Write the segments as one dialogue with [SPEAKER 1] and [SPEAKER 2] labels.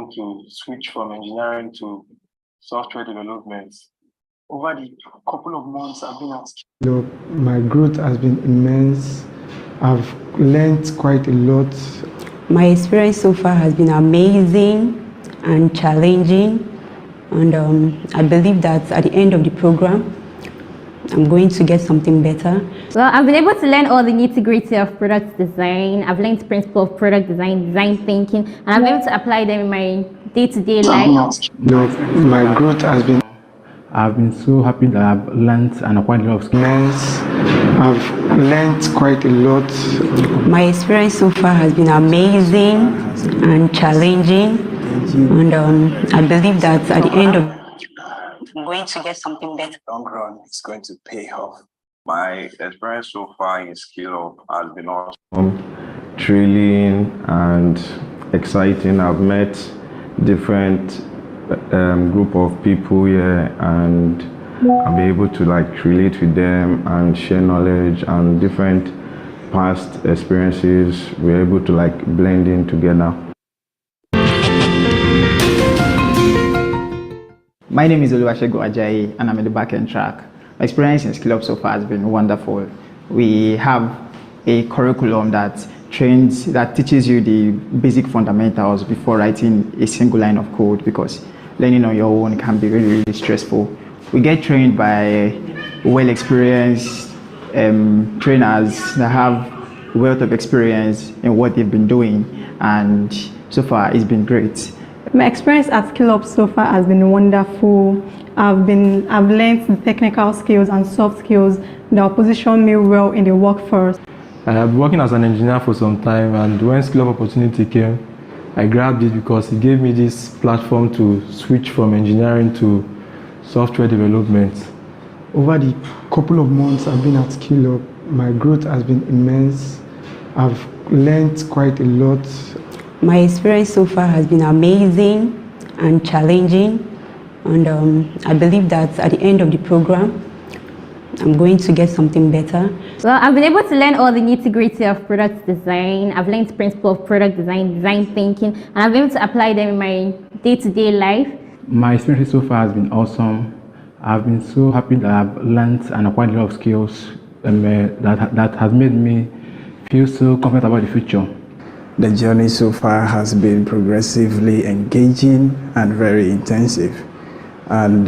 [SPEAKER 1] able to switch from engineering to software development. Over the couple of months I've been at
[SPEAKER 2] Skillup, my growth has been immense. I've learned quite a lot.
[SPEAKER 3] My experience so far has been amazing and challenging, and I believe that at the end of the program, I'm going to get something better.
[SPEAKER 4] Well, I've been able to learn all the nitty-gritty of product design. I've learned the principle of product design, design thinking, and I'm able to apply them in my day-to-day life.
[SPEAKER 2] My growth has been...
[SPEAKER 5] I've been so happy that I've learned and acquired a lot of skills.
[SPEAKER 2] I've learned quite a lot.
[SPEAKER 3] My experience so far has been amazing and challenging, and I believe that at the end of I'm going to get something better.
[SPEAKER 1] long run, it's going to pay off. My experience so far in Skillup has been awesome.
[SPEAKER 6] Thrilling and exciting. I've met different group of people here, and I'll be able to relate with them and share knowledge and different past experiences. We're able to blend in together.
[SPEAKER 7] My name is Oluwasegun Ajayi, and I'm in the back-end track. My experience in Skillup so far has been wonderful. We have a curriculum that teaches you the basic fundamentals before writing a single line of code, because learning on your own can be really, really stressful. We get trained by well-experienced trainers that have a wealth of experience in what they've been doing, and so far it's been great.
[SPEAKER 8] My experience at Skillup so far has been wonderful. I've learned the technical skills and soft skills that will position me well in the workforce.
[SPEAKER 5] I have been working as an engineer for some time, and when Skillup opportunity came, I grabbed it because it gave me this platform to switch from engineering to software development.
[SPEAKER 2] Over the couple of months I've been at Skillup, my growth has been immense. I've learned quite a lot.
[SPEAKER 3] My experience so far has been amazing and challenging, and I believe that at the end of the program, I'm going to get something better.
[SPEAKER 4] Well, I've been able to learn all the nitty-gritty of product design. I've learned the principle of product design, design thinking, and I've been able to apply them in my day-to-day life.
[SPEAKER 5] My experience so far has been awesome. I've been so happy that I've learned and acquired a lot of skills that has made me feel so confident about the future.
[SPEAKER 9] The journey so far has been progressively engaging and very intensive. And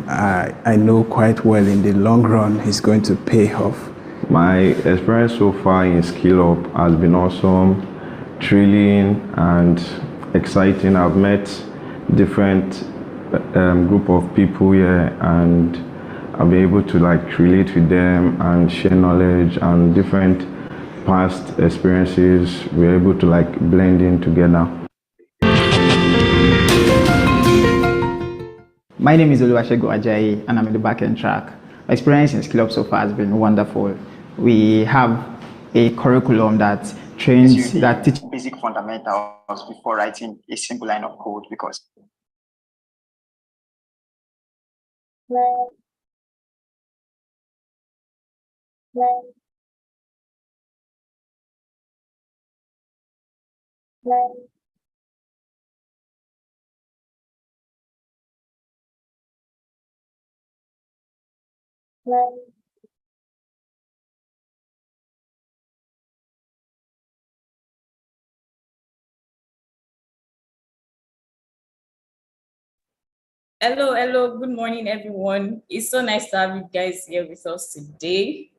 [SPEAKER 9] I know quite well in the long run it's going to pay off.
[SPEAKER 6] My experience so far in Skillup has been awesome, thrilling and exciting. I've met different group of people here, and I'll be able to relate with them and share knowledge and different past experiences. We're able to blend in together.
[SPEAKER 7] My name is Oluwasegun Ajayi, and I'm in the back-end track. My experience in Skillup so far has been wonderful. We have a curriculum that teaches basic fundamentals before writing a single line of code, because
[SPEAKER 10] Hello, good morning, everyone. It's so nice to have you guys here with us today.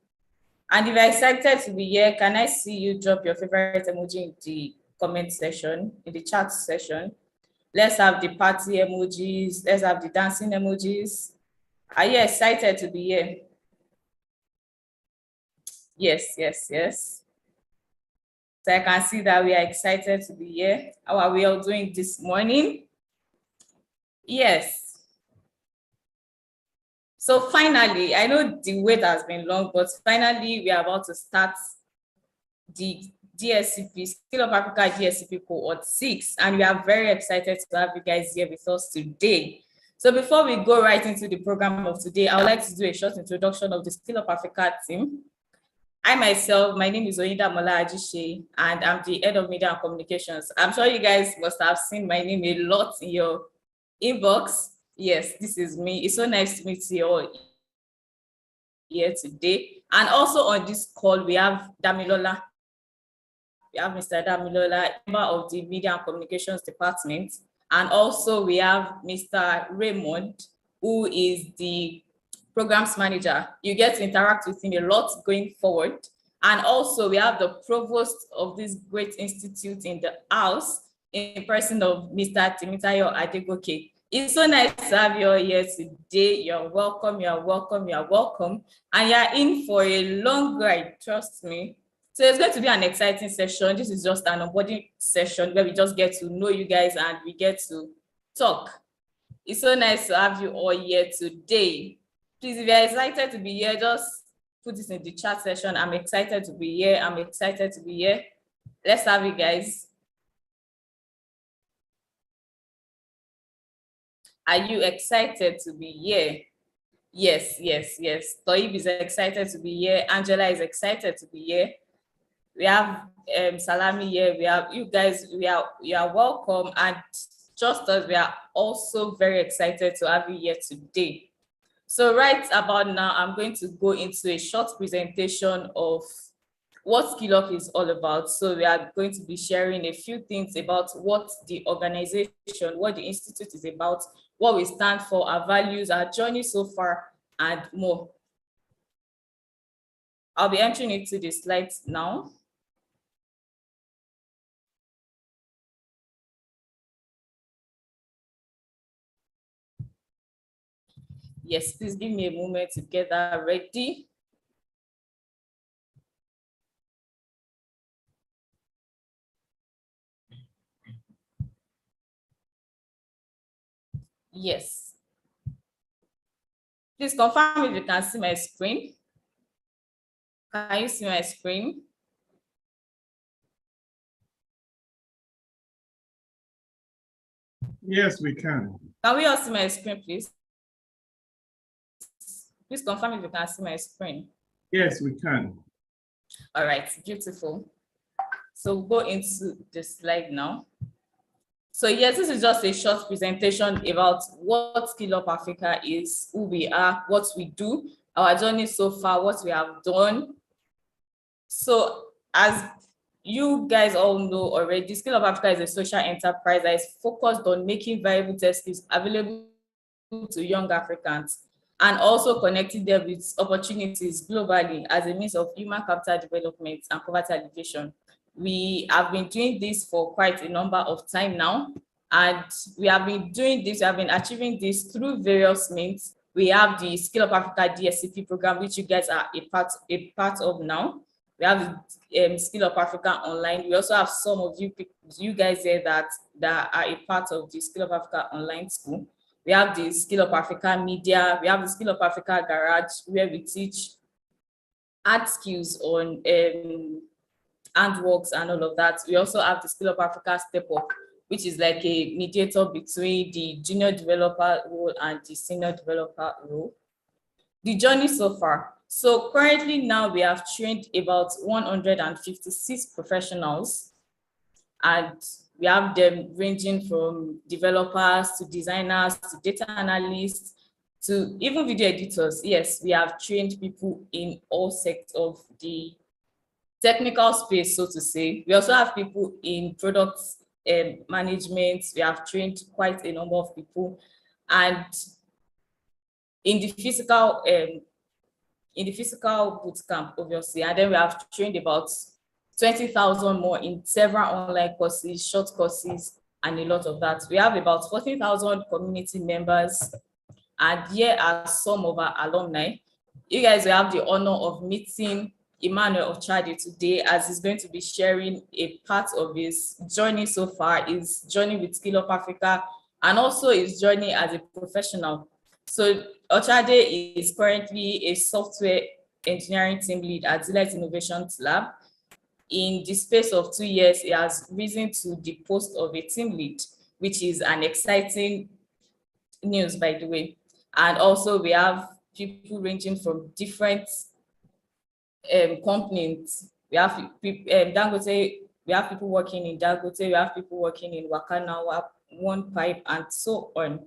[SPEAKER 10] And if you're excited to be here, can I see you drop your favorite emoji in the comment section, in the chat session? Let's have the party emojis. Let's have the dancing emojis. Are you excited to be here? Yes. So I can see that we are excited to be here. How are we all doing this morning? Yes. So finally, I know the wait has been long, but finally we are about to start the DSEP, Skillup Africa DSEP Cohort 6, and we are very excited to have you guys here with us today. So before we go right into the program of today, I would like to do a short introduction of the Skillup Africa team. I myself, my name is Oyinda Mola Ajishe, and I'm the head of media and communications. I'm sure you guys must have seen my name a lot in your inbox. Yes, this is me. It's so nice to meet you all here today. And also on this call, we have Damilola. We have Mr. Damilola, member of the Media and Communications Department. And also we have Mr. Raymond, who is the programs manager. You get to interact with him a lot going forward. And also we have the provost of this great institute in the house, in person of Mr. Timitayo Adegoke. It's so nice to have you all here today. You're welcome, you're welcome, you're welcome. And you're in for a long ride, trust me. So it's going to be an exciting session. This is just an onboarding session where we just get to know you guys and we get to talk. It's so nice to have you all here today. Please, if you're excited to be here, just put this in the chat session. I'm excited to be here. I'm excited to be here. Let's have it, guys. Are you excited to be here? Yes, yes, yes. Toib is excited to be here. Angela is excited to be here. We have Salami here. We have you guys. You are welcome, and just as we are also very excited to have you here today. So right about now, I'm going to go into a short presentation of what Skillup is all about. So we are going to be sharing a few things about what the organization, what the institute is about, what we stand for, our values, our journey so far, and more. I'll be entering into the slides now. Yes, please give me a moment to get that ready. Yes. Please confirm if you can see my screen. Can you see my screen?
[SPEAKER 11] Yes, we can.
[SPEAKER 10] Can we all see my screen, please? Please confirm if you can see my screen.
[SPEAKER 11] Yes, we can.
[SPEAKER 10] All right, beautiful. So we'll go into the slide now. So yes, this is just a short presentation about what Skillup Africa is, who we are, what we do, our journey so far, what we have done. So as you guys all know already, Skillup Africa is a social enterprise that is focused on making viable tech skills available to young Africans and also connecting them with opportunities globally as a means of human capital development and poverty alleviation. We have been doing this for quite a number of time now, and we have been doing this, we have been achieving this through various means. We have the Skillup Africa DSEP program, which you guys are a part of now. We have Skillup Africa Online. We also have some of you guys there that are a part of the Skillup Africa Online school. We have the Skillup Africa Media. We have the Skillup Africa Garage, where we teach art skills on handworks and all of that. We also have the Skillup Africa Step Up, which is like a mediator between the junior developer role and the senior developer role. The journey so far. So currently now we have trained about 156 professionals, and we have them ranging from developers to designers to data analysts to even video editors. Yes, we have trained people in all sectors of the technical space, so to say. We also have people in product management. We have trained quite a number of people, and in the physical boot camp, obviously, and then we have trained about 20,000 more in several online courses, short courses, and a lot of that. We have about 14,000 community members, and here are some of our alumni. You guys will have the honor of meeting Emmanuel Ochade today, as he's going to be sharing a part of his journey so far, his journey with Skillup Africa, and also his journey as a professional. So Ochade is currently a software engineering team lead at Zillight Innovations Lab. In the space of 2 years, he has risen to the post of a team lead, which is an exciting news, by the way. And also we have people ranging from different companies. We have Dangote, we have people working in Dangote, we have people working in Wakanawa, One Pipe, and so on.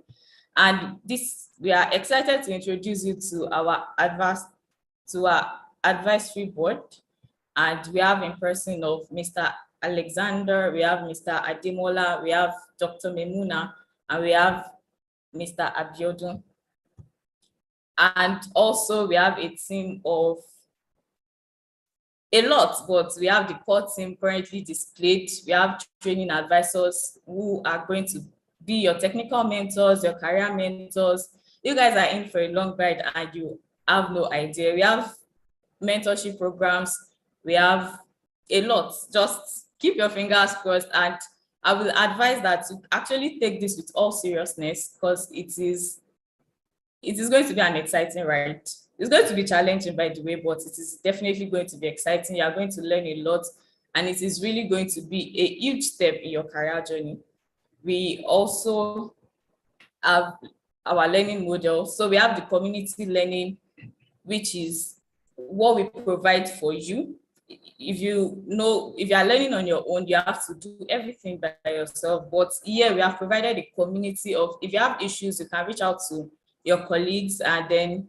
[SPEAKER 10] And this, we are excited to introduce you to our advisory board. And we have in person of Mr. Alexander, we have Mr. Ademola, we have Dr. Memuna, and we have Mr. Abiodun. And also we have a team of a lot, but we have the core team currently displayed. We have training advisors who are going to be your technical mentors, your career mentors. You guys are in for a long ride and you have no idea. We have mentorship programs. We have a lot. Just keep your fingers crossed, and I will advise that to actually take this with all seriousness, because it is going to be an exciting ride. It's going to be challenging, by the way, but it is definitely going to be exciting. You are going to learn a lot, and it is really going to be a huge step in your career journey. We also have our learning model. So we have the community learning, which is what we provide for you. If you are learning on your own, you have to do everything by yourself. But here we have provided a community of, if you have issues, you can reach out to your colleagues and then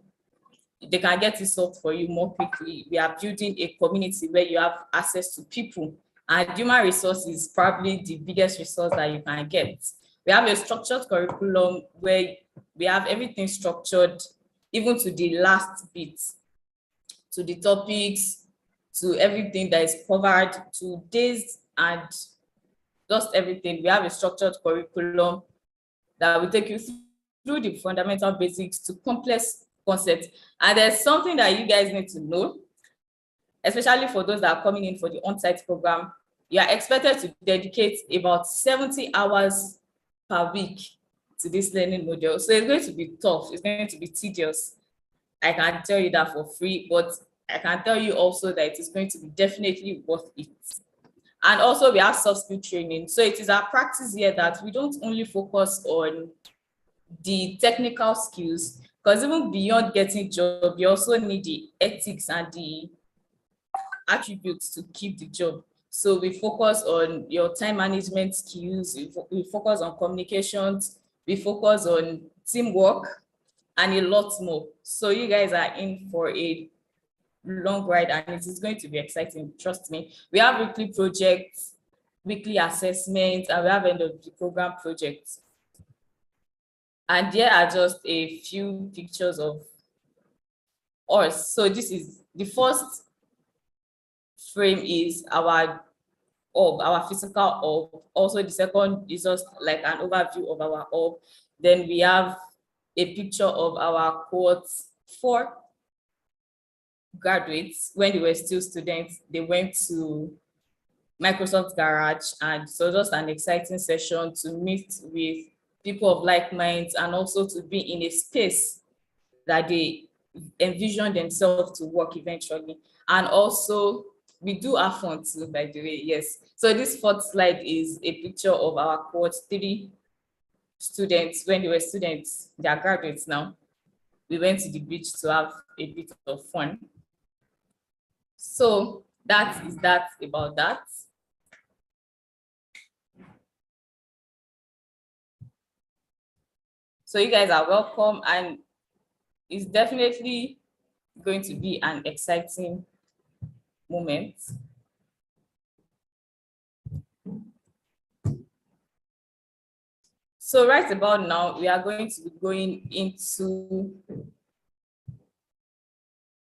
[SPEAKER 10] they can get it solved for you more quickly. We are building a community where you have access to people, and human resources is probably the biggest resource that you can get. We have a structured curriculum where we have everything structured, even to the last bit, to the topics, to everything that is covered, to days and just everything. We have a structured curriculum that will take you through the fundamental basics to complex concepts. And there's something that you guys need to know, especially for those that are coming in for the on-site program. You are expected to dedicate about 70 hours per week to this learning module. So it's going to be tough. It's going to be tedious. I can tell you that for free, but I can tell you also that it is going to be definitely worth it. And also we have soft skill training. So it is our practice here that we don't only focus on the technical skills, because even beyond getting job, you also need the ethics and the attributes to keep the job. So we focus on your time management skills, we focus on communications, we focus on teamwork, and a lot more. So you guys are in for a long ride, and it is going to be exciting, trust me. We have weekly projects, weekly assessments, and we have end of the program projects. And there are just a few pictures of us. So this is the first frame is our orb, our physical orb. Also the second is just like an overview of our orb. Then we have a picture of our cohort 4 graduates. When they were still students, they went to Microsoft Garage, and so just an exciting session to meet with people of like minds, and also to be in a space that they envision themselves to work eventually. And also we do have fun too, by the way. Yes. So this fourth slide is a picture of our cohort 3 students. When they were students, they are graduates now. We went to the beach to have a bit of fun. So that is that about that. So you guys are welcome, and it's definitely going to be an exciting moment. So right about now, we are going to be going into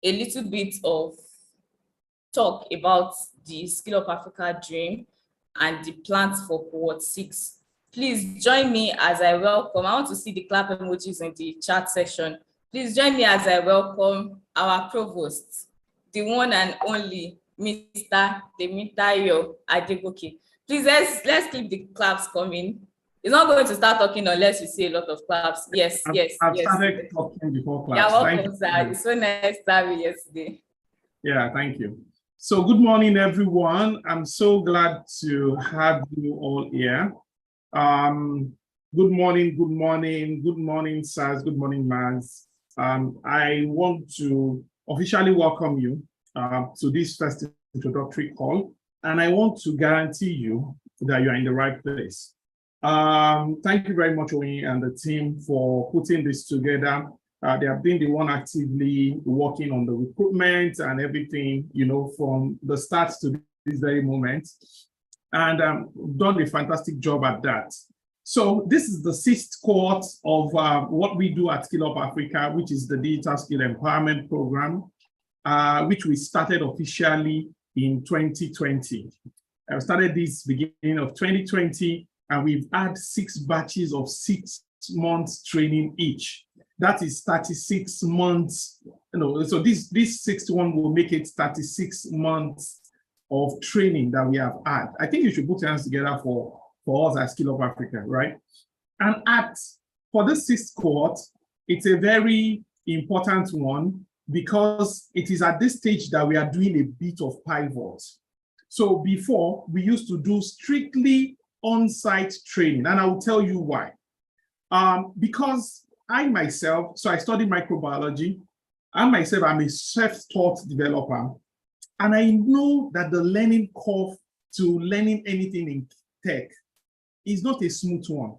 [SPEAKER 10] a little bit of talk about the Skillup Africa dream and the plans for cohort 6. Please join me as I welcome. I want to see the clap emojis in the chat section. Please join me as I welcome our provost, the one and only Mr. Temitayo Adegoke. Please let's keep the claps coming. It's not going to start talking unless you see a lot of claps. Yes, yes,
[SPEAKER 11] I've
[SPEAKER 10] yes.
[SPEAKER 11] started talking before class.
[SPEAKER 10] Yeah, welcome, sir. It's so nice to have you yesterday.
[SPEAKER 11] Yeah, thank you. So good morning, everyone. I'm so glad to have you all here. Good morning, good morning, good morning, sirs, good morning, Maz. I want to officially welcome you to this first introductory call, and I want to guarantee you that you are in the right place. Thank you very much, Oyin and the team, for putting this together. They have been the one actively working on the recruitment and everything, you know, from the start to this very moment, and done a fantastic job at that. So this is the 6th cohort of what we do at Skillup Africa, which is the Digital Skill Empowerment Program, which we started officially in 2020. I started this beginning of 2020, and we've had 6 batches of 6 months training each. That is 36 months, you know, so this 6th one will make it 36 months of training that we have had. I think you should put your hands together for us at Skillup Africa, right? And for the 6th cohort, it's a very important one because it is at this stage that we are doing a bit of pivot. So before, we used to do strictly on-site training, and I will tell you why. Because I myself, so I studied microbiology. I myself, I'm a self-taught developer. And I know that the learning curve to learning anything in tech is not a smooth one.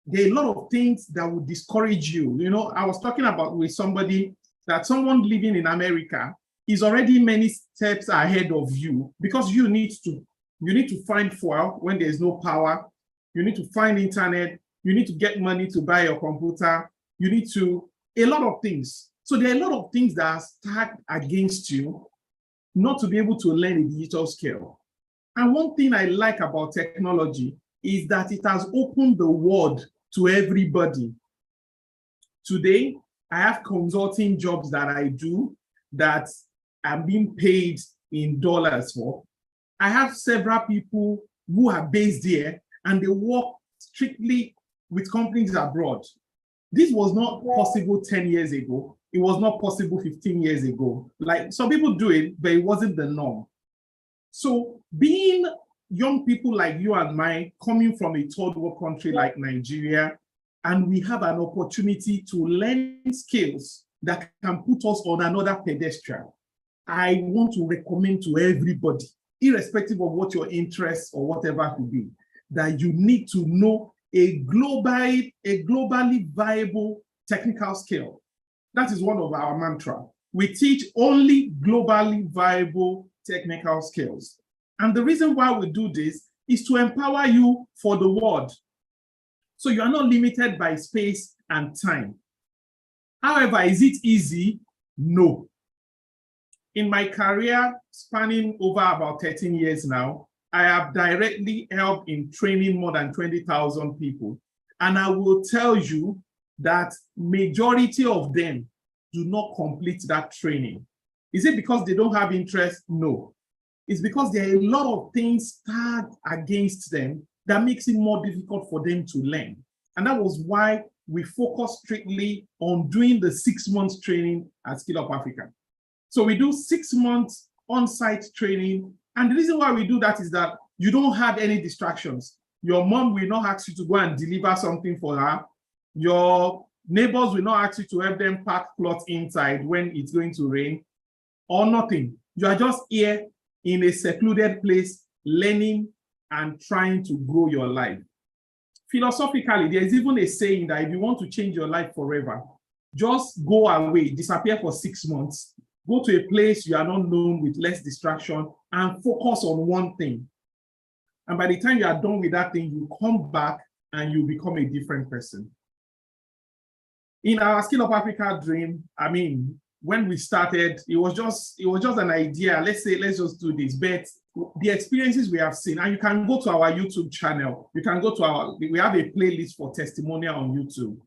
[SPEAKER 11] There are a lot of things that would discourage you. You know, I was talking about with somebody that someone living in America is already many steps ahead of you because you need to find fuel when there's no power. You need to find internet. You need to get money to buy your computer. You need to, a lot of things. So there are a lot of things that are stacked against you not to be able to learn a digital skill. And one thing I like about technology is that it has opened the world to everybody. Today, I have consulting jobs that I do that I'm being paid in dollars for. I have several people who are based here and they work strictly with companies abroad. This was not possible 10 years ago. It was not possible 15 years ago. Like some people do it, but it wasn't the norm. So being young people like you and mine coming from a third world country like Nigeria, and we have an opportunity to learn skills that can put us on another pedestal, I want to recommend to everybody, irrespective of what your interests or whatever could be, that you need to know a globally viable technical skill. That is one of our mantra. We teach only globally viable technical skills. And the reason why we do this is to empower you for the world. So you are not limited by space and time. However, is it easy? No. In my career, spanning over about 13 years now, I have directly helped in training more than 20,000 people. And I will tell you that majority of them do not complete that training. Is it because they don't have interest? No. It's because there are a lot of things stacked against them that makes it more difficult for them to learn. And that was why we focus strictly on doing the 6 months training at Skillup Africa. So we do 6 months on-site training. And the reason why we do that is that you don't have any distractions. Your mom will not ask you to go and deliver something for her. Your neighbors will not ask you to help them pack clothes inside when it's going to rain, or nothing. You are just here in a secluded place, learning and trying to grow your life. Philosophically, there is even a saying that if you want to change your life forever, just go away, disappear for 6 months, go to a place you are not known with less distraction and focus on one thing. And by the time you are done with that thing, you come back and you become a different person. In our Skillup Africa dream, I mean, when we started, it was just an idea. Let's just do this. But the experiences we have seen, and you can go to our YouTube channel. You can go to we have a playlist for testimonial on YouTube.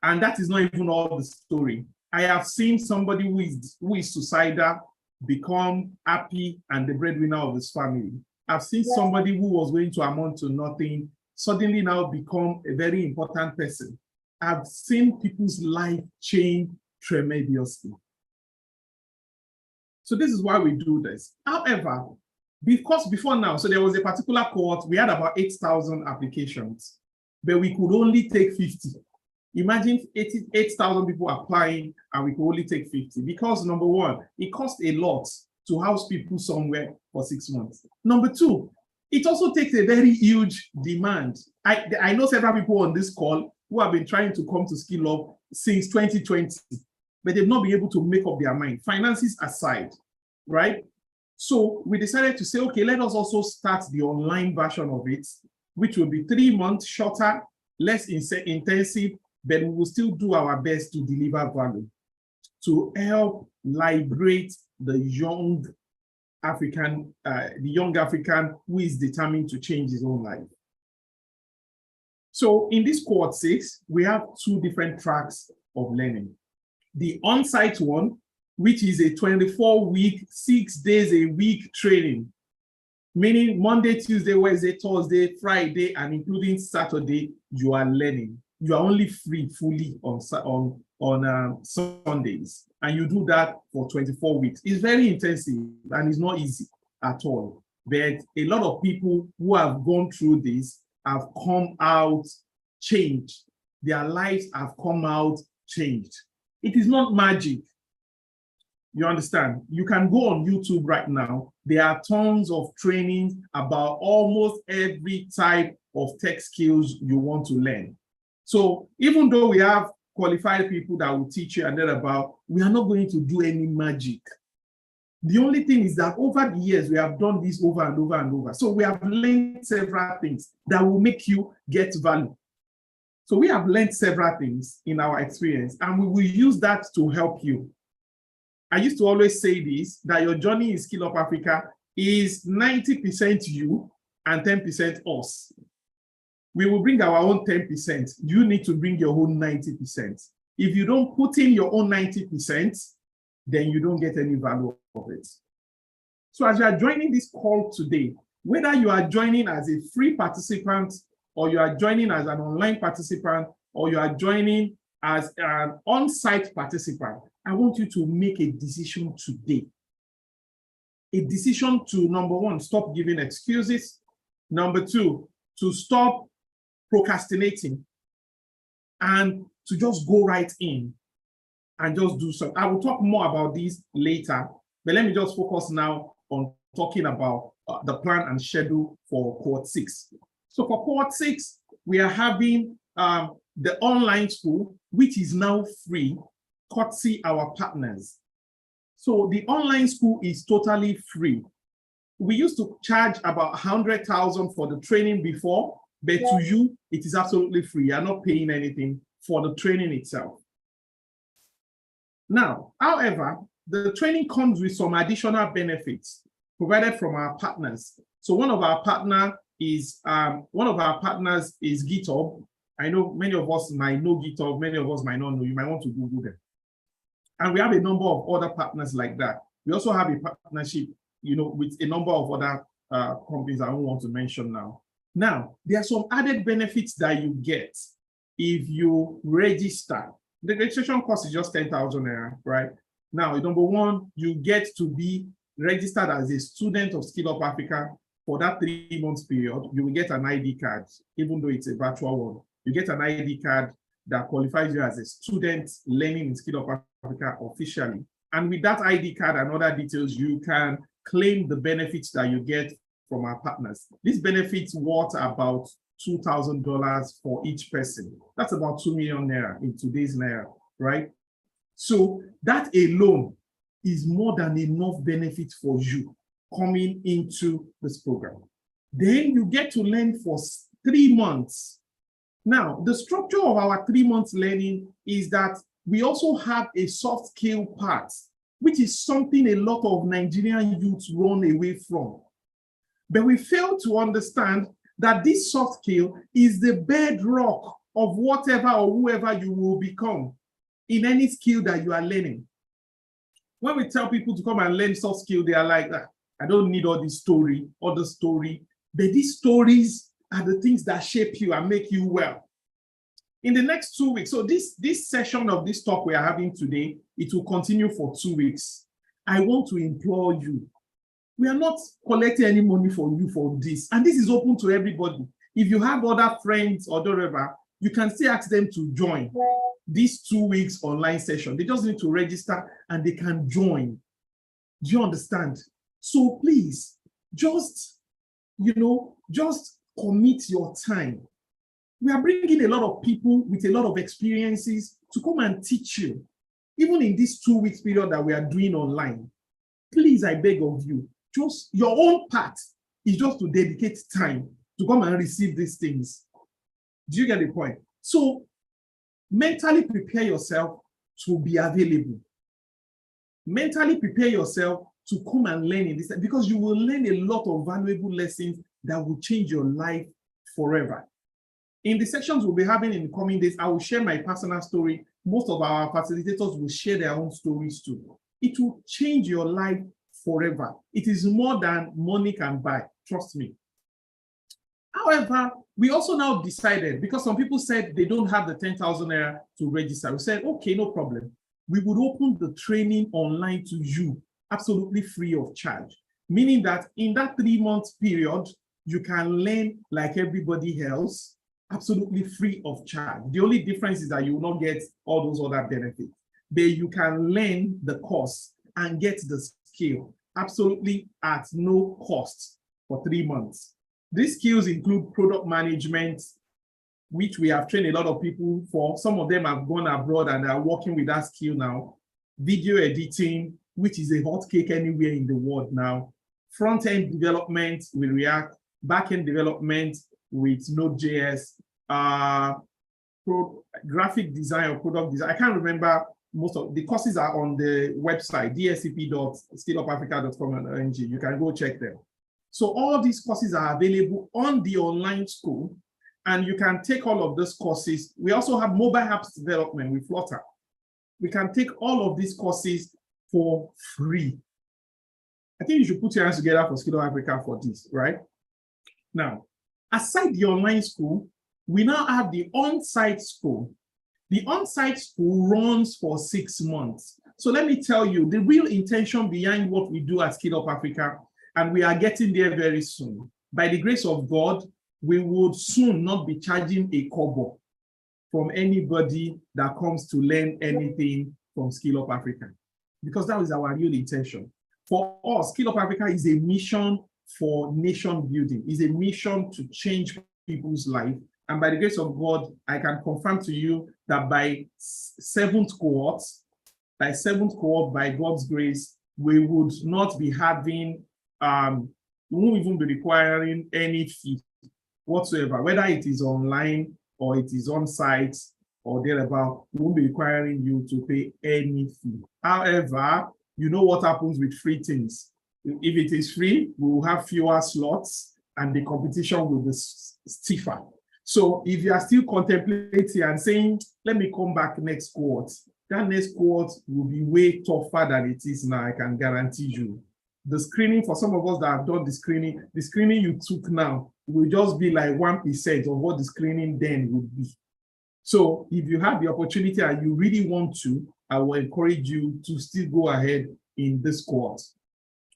[SPEAKER 11] And that is not even all the story. I have seen somebody who is suicidal become happy and the breadwinner of his family. I've seen somebody who was going to amount to nothing suddenly now become a very important person. I've seen people's life change tremendously. So this is why we do this. However, because before now, so there was a particular cohort, we had about 8,000 applications, but we could only take 50. Imagine 8,000 people applying and we could only take 50 because number one, it costs a lot to house people somewhere for 6 months. Number two, it also takes a very huge demand. I know several people on this call who have been trying to come to Skillup since 2020, but they've not been able to make up their mind, finances aside, right? So we decided to say, okay, let us also start the online version of it, which will be 3 months shorter, less intensive, but we will still do our best to deliver value, to help liberate the young African who is determined to change his own life. So in this cohort 6, we have 2 different tracks of learning. The on-site one, which is a 24-week, 6 days a week training, meaning Monday, Tuesday, Wednesday, Thursday, Friday, and including Saturday, you are learning. You are only free fully on Sundays, and you do that for 24 weeks. It's very intensive and it's not easy at all. But a lot of people who have gone through this have come out changed. Their lives have come out changed. It is not magic. You understand? You can go on YouTube right now. There are tons of trainings about almost every type of tech skills you want to learn. So even though we have qualified people that will teach you and then about, we are not going to do any magic. The only thing is that over the years, we have done this over and over and over. So we have learned several things that will make you get value. So we have learned several things in our experience, and we will use that to help you. I used to always say this, that your journey in Skillup Africa is 90% you and 10% us. We will bring our own 10%. You need to bring your own 90%. If you don't put in your own 90%, then you don't get any value of it. So as you are joining this call today, whether you are joining as a free participant, or you are joining as an online participant, or you are joining as an on-site participant, I want you to make a decision today. A decision to, number one, stop giving excuses. Number two, to stop procrastinating and to just go right in and just do something. I will talk more about this later, but let me just focus now on talking about the plan and schedule for cohort 6. So for cohort 6, we are having the online school, which is now free, courtesy our partners. So the online school is totally free. We used to charge about 100,000 for the training before, but to you, it is absolutely free. You're not paying anything for the training itself. Now, however, the training comes with some additional benefits provided from our partners. So one of our partners is GitHub. I know many of us might know GitHub, many of us might not know. You might want to Google them. And we have a number of other partners like that. We also have a partnership, with a number of other companies I don't want to mention now. Now, there are some added benefits that you get if you register. The registration cost is just 10,000 naira, right? Now, number one, you get to be registered as a student of Skillup Africa for that 3 months period. You will get an ID card, even though it's a virtual one. You get an ID card that qualifies you as a student learning in Skillup Africa officially. And with that ID card and other details, you can claim the benefits that you get from our partners. These benefits worth about $2,000 for each person. That's about 2 million naira in today's naira, right? So that alone is more than enough benefit for you coming into this program. Then you get to learn for 3 months. Now, the structure of our 3 months learning is that we also have a soft skill part, which is something a lot of Nigerian youths run away from. But we fail to understand that this soft skill is the bedrock of whatever or whoever you will become in any skill that you are learning. When we tell people to come and learn soft skill, they are like, I don't need all this story, But these stories are the things that shape you and make you well. In the next 2 weeks, so this session of this talk we are having today, it will continue for 2 weeks. I want to implore you, we are not collecting any money from you for this. And this is open to everybody. If you have other friends or whatever you can still ask them to join these 2 weeks online session. They just need to register and they can join. Do you understand? So please, just commit your time. We are bringing a lot of people with a lot of experiences to come and teach you, even in this 2 weeks period that we are doing online. Please, I beg of you, just your own part is just to dedicate time to come and receive these things. Do you get the point? So mentally prepare yourself to be available. Mentally prepare yourself to come and learn in this, because you will learn a lot of valuable lessons that will change your life forever. In the sections we'll be having in the coming days, I will share my personal story. Most of our facilitators will share their own stories too. It will change your life forever. It is more than money can buy, trust me. However, we also now decided, because some people said they don't have the 10,000 naira to register, we said, okay, no problem. We would open the training online to you, absolutely free of charge. Meaning that in that 3-month period, you can learn like everybody else, absolutely free of charge. The only difference is that you will not get all those other benefits, but you can learn the course and get the skill absolutely at no cost for 3 months. These skills include product management, which we have trained a lot of people for. Some of them have gone abroad and are working with that skill now. Video editing, which is a hot cake anywhere in the world now. Front-end development with React, back-end development with Node.js, graphic design or product design. I can't remember, most of the courses are on the website, dsep.skillupafrica.com.ng. You can go check them. So all these courses are available on the online school, and you can take all of those courses. We also have mobile apps development with Flutter. We can take all of these courses for free. I think you should put your hands together for Skillup Africa for this, right? Now, aside the online school, we now have the on-site school. The on-site school runs for 6 months. So let me tell you, the real intention behind what we do at Skillup Africa, and we are getting there very soon. By the grace of God, we would soon not be charging a kobo from anybody that comes to learn anything from Skillup Africa, because that is our real intention. For us, Skillup Africa is a mission for nation building, is a mission to change people's life. And by the grace of God, I can confirm to you that by 7th cohort, by God's grace, we would not be having, we won't even be requiring any fee whatsoever, whether it is online or it is on site or thereabout, we won't be requiring you to pay any fee. However, you know what happens with free things. If it is free, we will have fewer slots and the competition will be stiffer. So if you are still contemplating and saying, let me come back next cohort, that next cohort will be way tougher than it is now, I can guarantee you. The screening, for some of us that have done the screening you took now will just be like 1% of what the screening then would be. So if you have the opportunity and you really want to, I will encourage you to still go ahead in this cohort.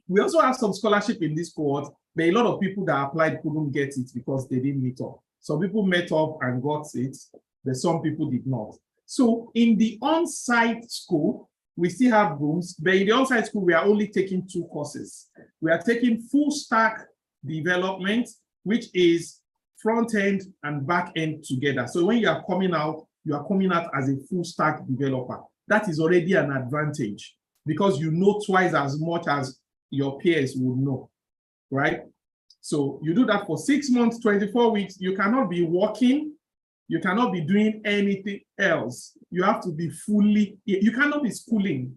[SPEAKER 11] We also have some scholarship in this cohort, but a lot of people that applied couldn't get it because they didn't meet up. Some people met up and got it, but some people did not. So in the on-site school, we still have rooms, but in the on-site school, we are only taking 2 courses. We are taking full stack development, which is front-end and back-end together. So when you are coming out as a full stack developer. That is already an advantage because you know twice as much as your peers would know, right? So you do that for 6 months, 24 weeks. You cannot be working. You cannot be doing anything else. You have to be you cannot be schooling.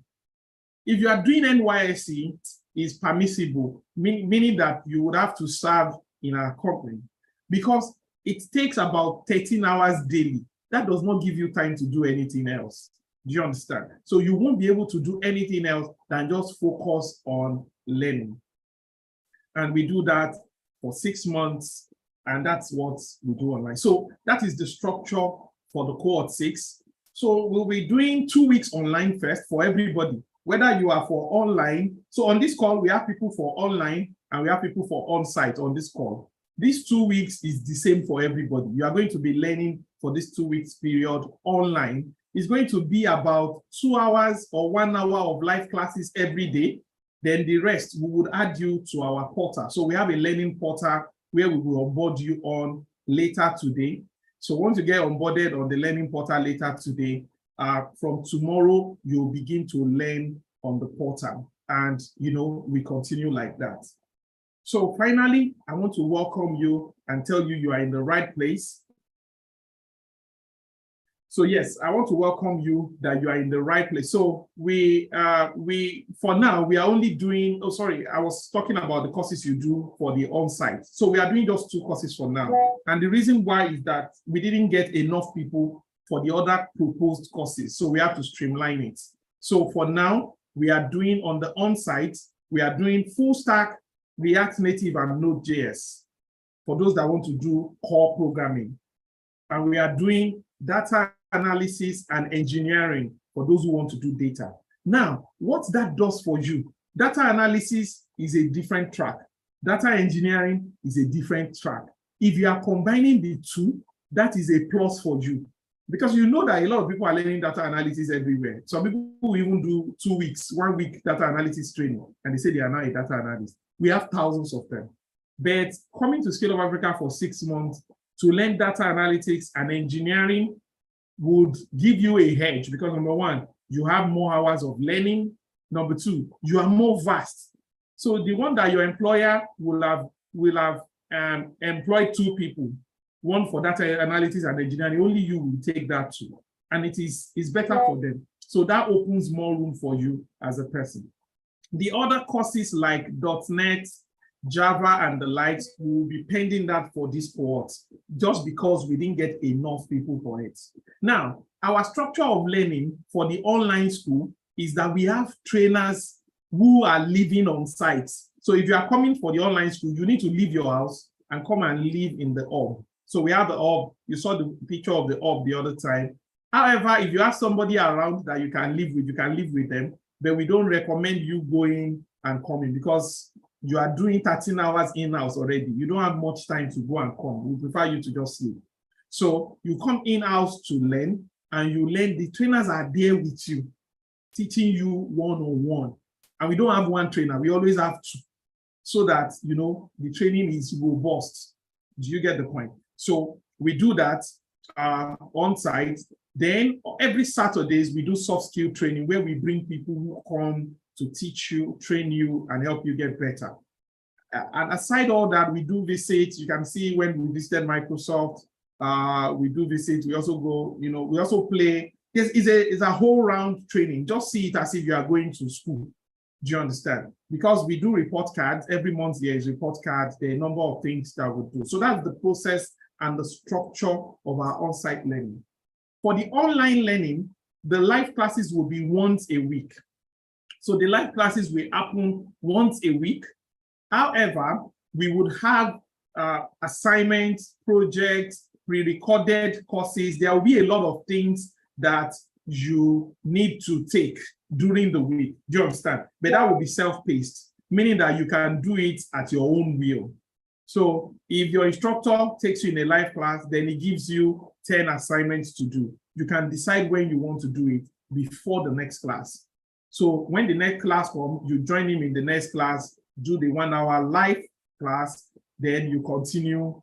[SPEAKER 11] If you are doing NYSC, it's permissible, meaning that you would have to serve in a company because it takes about 13 hours daily. That does not give you time to do anything else. Do you understand? So you won't be able to do anything else than just focus on learning. And we do that for 6 months, and that's what we do online. So that is the structure for the cohort 6. So we'll be doing 2 weeks online first for everybody, whether you are for online. So on this call, we have people for online and we have people for on-site on this call. These 2 weeks is the same for everybody. You are going to be learning for this 2 weeks period online is going to be about 2 hours or 1 hour of live classes every day. Then the rest, we would add you to our portal. So we have a learning portal where we will onboard you on later today. So once you get onboarded on the learning portal later today, from tomorrow, you'll begin to learn on the portal. And, we continue like that. So finally, I want to welcome you and tell you are in the right place. So yes, I want to welcome you that you are in the right place. So for now, we are only doing, I was talking about the courses you do for the on-site. So we are doing just 2 courses for now. And the reason why is that we didn't get enough people for the other proposed courses. So we have to streamline it. So for now, we are doing on the on-site, we are doing full stack, React Native and Node.js for those that want to do core programming. And we are doing data analysis and engineering for those who want to do data. Now, what that does for you, data analysis is a different track. Data engineering is a different track. If you are combining the two, that is a plus for you. Because you know that a lot of people are learning data analysis everywhere. Some people even do 2 weeks, 1 week data analysis training, and they say they are now a data analyst. We have thousands of them. But coming to Skillup Africa for 6 months to learn data analytics and engineering would give you a hedge because number 1, you have more hours of learning. Number 2, you are more vast. So the one that your employer will have employed 2 people, one for data analytics and engineering, only you will take that too. And it's better for them. So that opens more room for you as a person. The other courses like .NET, Java, and the likes will be pending that for this cohort, just because we didn't get enough people for it. Now, our structure of learning for the online school is that we have trainers who are living on site. So if you are coming for the online school, you need to leave your house and come and live in the hub. So we have the hub. You saw the picture of the hub the other time. However, if you have somebody around that you can live with, you can live with them, but we don't recommend you going and coming because you are doing 13 hours in-house already. You don't have much time to go and come. We prefer you to just sleep. So you come in-house to learn, and you learn. The trainers are there with you, teaching you one-on-one. And we don't have one trainer. We always have 2, so that, the training is robust. Do you get the point? So we do that on site. Then every Saturdays, we do soft skill training where we bring people who come to teach you, train you, and help you get better. And aside all that, we do visits. You can see when we visited Microsoft, we do visits. We also go, we also play. It's a whole round training. Just see it as if you are going to school. Do you understand? Because we do report cards. Every month there is report cards. There are a number of things that we do. So that's the process and the structure of our on-site learning. For the online learning, the live classes will be once a week. So the live classes will happen once a week. However, we would have assignments, projects, pre-recorded courses. There will be a lot of things that you need to take during the week. Do you understand? But that will be self-paced, meaning that you can do it at your own will. So if your instructor takes you in a live class, then he gives you 10 assignments to do. You can decide when you want to do it before the next class. So when the next class comes, you join him in the next class, do the 1 hour live class, then you continue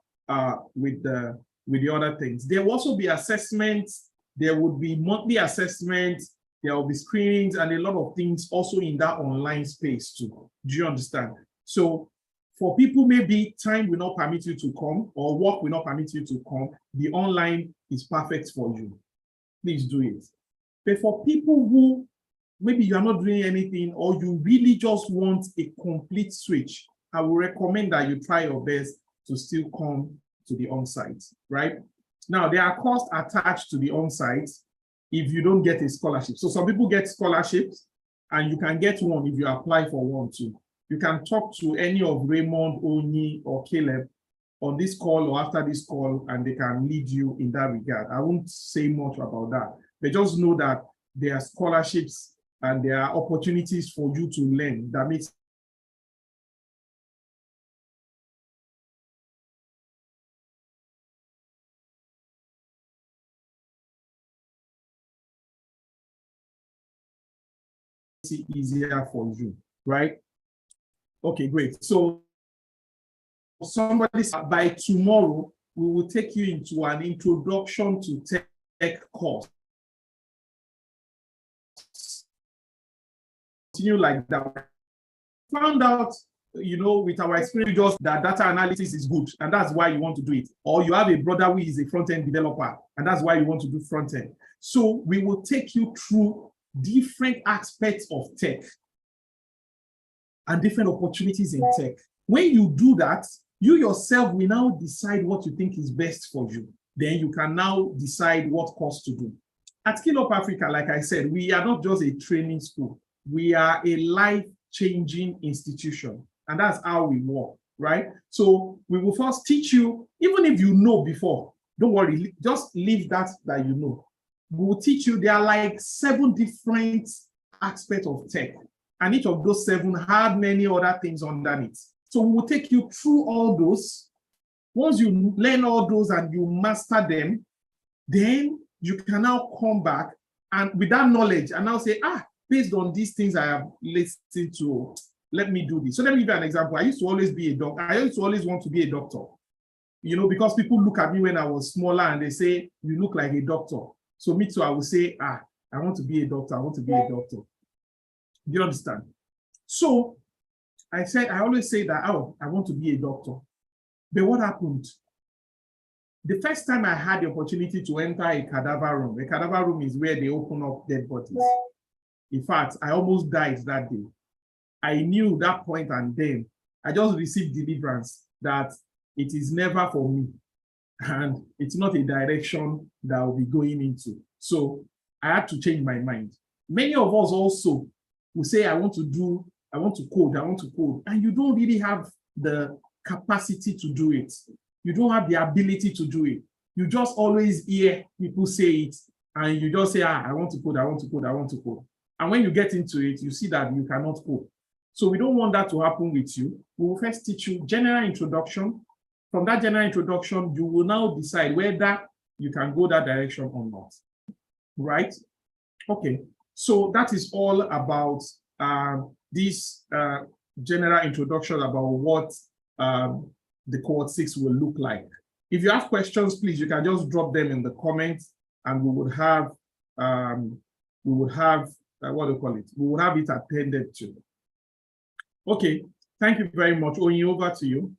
[SPEAKER 11] with the other things. There will also be assessments. There would be monthly assessments. There will be screenings and a lot of things also in that online space too. Do you understand? So for people, maybe time will not permit you to come or work will not permit you to come, the online is perfect for you. Please do it. But for people who maybe you are not doing anything or you really just want a complete switch, I will recommend that you try your best to still come to the on-site, right? Now, there are costs attached to the on-site if you don't get a scholarship. So some people get scholarships and you can get one if you apply for one too. You can talk to any of Raymond, Oni, or Caleb on this call or after this call, and they can lead you in that regard. I won't say much about that, but just know that there are scholarships and there are opportunities for you to learn that makes it easier for you, right? Okay, great. So somebody said by tomorrow, we will take you into an introduction to tech course. Continue like that. Found out, with our experience, just that data analysis is good, and that's why you want to do it. Or you have a brother who is a front-end developer, and that's why you want to do front-end. So we will take you through different aspects of tech and different opportunities in tech. When you do that, you yourself will now decide what you think is best for you. Then you can now decide what course to do. At Skillup Africa, like I said, we are not just a training school. We are a life-changing institution, and that's how we work, right? So we will first teach you, even if you know before, don't worry, just leave that you know. We will teach you, there are like 7 different aspects of tech, and each of those 7 had many other things underneath. So we will take you through all those. Once you learn all those and you master them, then you can now come back and with that knowledge and now say, based on these things I have listened to, let me do this. So let me give you an example. I used to always be a doctor. I used to always want to be a doctor, because people look at me when I was smaller and they say, you look like a doctor. So me too, I would say, I want to be a doctor. I want to be a doctor. Do you understand? So I always say that, I want to be a doctor. But what happened? The first time I had the opportunity to enter a cadaver room is where they open up dead bodies. In fact, I almost died that day. I knew that point, and then I just received deliverance that it is never for me. And it's not a direction that I'll be going into. So I had to change my mind. Many of us also will say, I want to code. And you don't really have the capacity to do it. You don't have the ability to do it. You just always hear people say it, and you just say, I want to code. And when you get into it, you see that you cannot code. So we don't want that to happen with you. We will first teach you general introduction. From that general introduction, you will now decide whether you can go that direction or not, right? Okay, so that is all about this general introduction about what the cohort 6 will look like. If you have questions, please, you can just drop them in the comments, and we would have what do you call it? We will have it attended to. Okay, thank you very much. Oyin, over to you.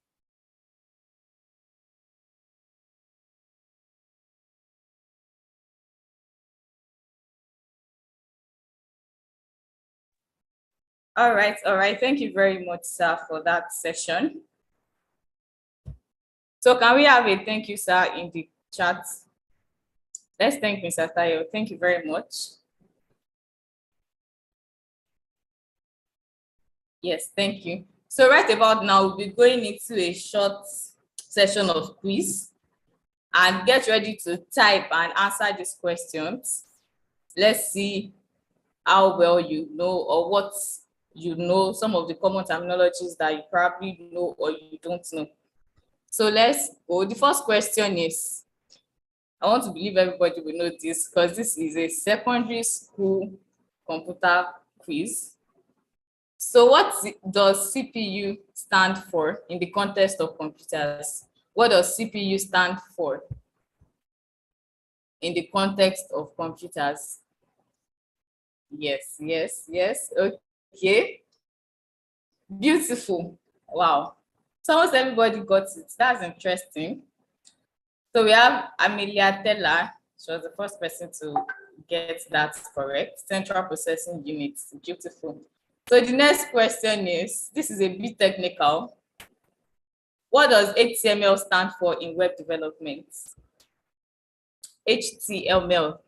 [SPEAKER 10] All right. Thank you very much, sir, for that session. So can we have a thank you, sir, in the chat? Let's thank Mr. Tayo. Thank you very much. Yes, thank you. So right about now, we'll be going into a short session of quiz, and get ready to type and answer these questions. Let's see how well you know, or what you know, some of the common terminologies that you probably know or you don't know. So let's go. The first question is, I want to believe everybody will know this because this is a secondary school computer quiz. So what does CPU stand for in the context of computers? What does CPU stand for in the context of computers? Yes. Okay. Beautiful. Wow. So almost everybody got it. That's interesting. So we have Amelia Teller. She was the first person to get that correct. Central Processing Unit. Beautiful. So the next question is, this is a bit technical. What does HTML stand for in web development? HTML.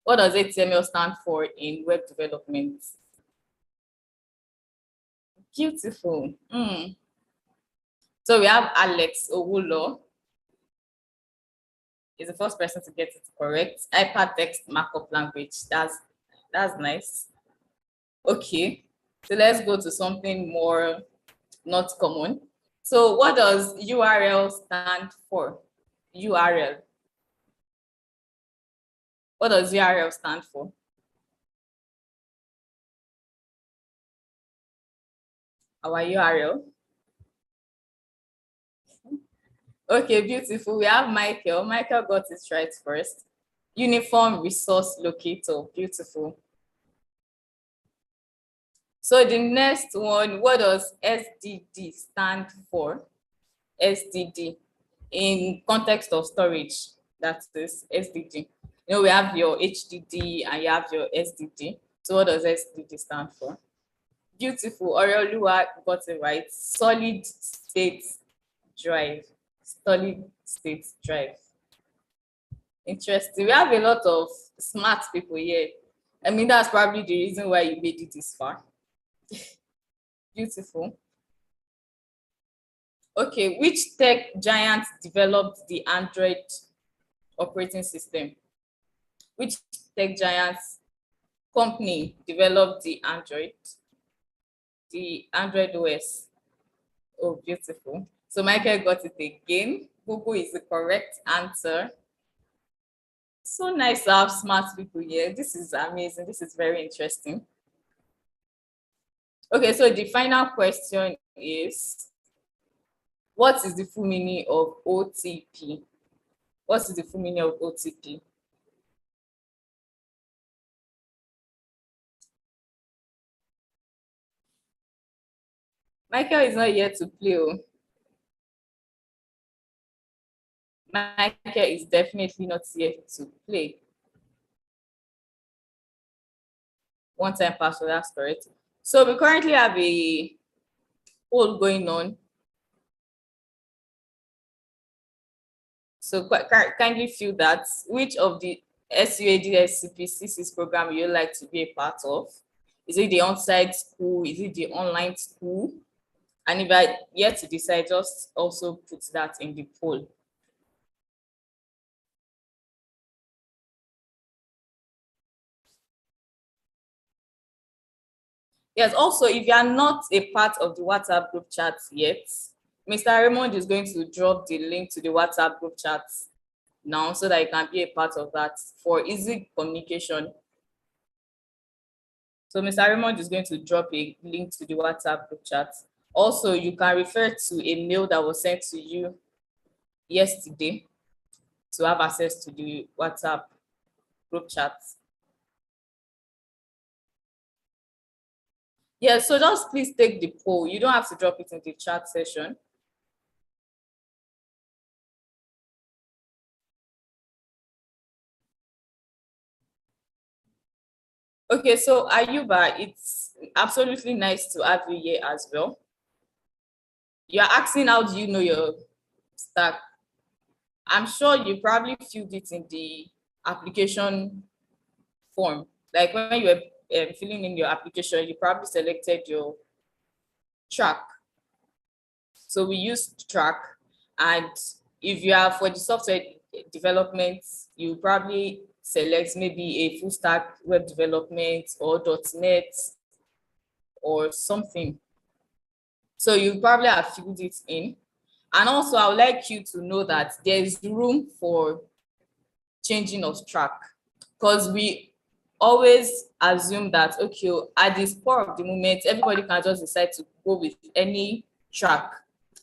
[SPEAKER 10] What does HTML stand for in web development? Beautiful. So we have Alex Owulo. He's the first person to get it correct. Hypertext markup language. That's nice. Okay, so let's go to something more not common. So what does URL stand for? URL. What does URL stand for? our URL. Okay, beautiful. We have Michael. Michael got it right first. Uniform resource locator. Beautiful. So the next one, what does SDD stand for? SDD in context of storage, that is SDD. You know, we have your HDD and you have your SDD. So what does SDD stand for? Beautiful. Oreoluwa got it right. Solid state drive. Solid state drive. Interesting. We have a lot of smart people here. I mean, that's probably the reason why you made it this far. Beautiful. Okay, which tech giant developed the Android operating system? Which tech giant company developed the Android OS? Oh, beautiful. So Michael got it again. Google is the correct answer. So nice to have smart people here. This is amazing. This is very interesting. Okay, so the final question is, what is the full meaning of OTP? What is the full meaning of OTP? Michael is not here to play. Michael is definitely not here to play. One-time password, that's correct. So we currently have a poll going on. So kindly feel that which of the SUA DSEP CC's program you like to be a part of? Is it the on-site school? Is it the online school? And if I yet to decide, just also put that in the poll. Yes, also, if you are not a part of the WhatsApp group chat yet, Mr. Raymond is going to drop the link to the WhatsApp group chat now so that you can be a part of that for easy communication. So Mr. Raymond is going to drop a link to the WhatsApp group chat. Also, you can refer to a mail that was sent to you yesterday to have access to the WhatsApp group chat. Yeah, so just please take the poll. You don't have to drop it in the chat session. Okay, so Ayuba, it's absolutely nice to have you here as well. You're asking how do you know your stack? I'm sure you probably filled it in the application form. Like when you were filling in your application, you probably selected your track. So we use track, and if you are for the software development, you probably select maybe a full stack web development or .NET or something. So you probably have filled it in. And also I would like you to know that there is room for changing of track, because we always assume that, okay, at the spur of the moment, everybody can just decide to go with any track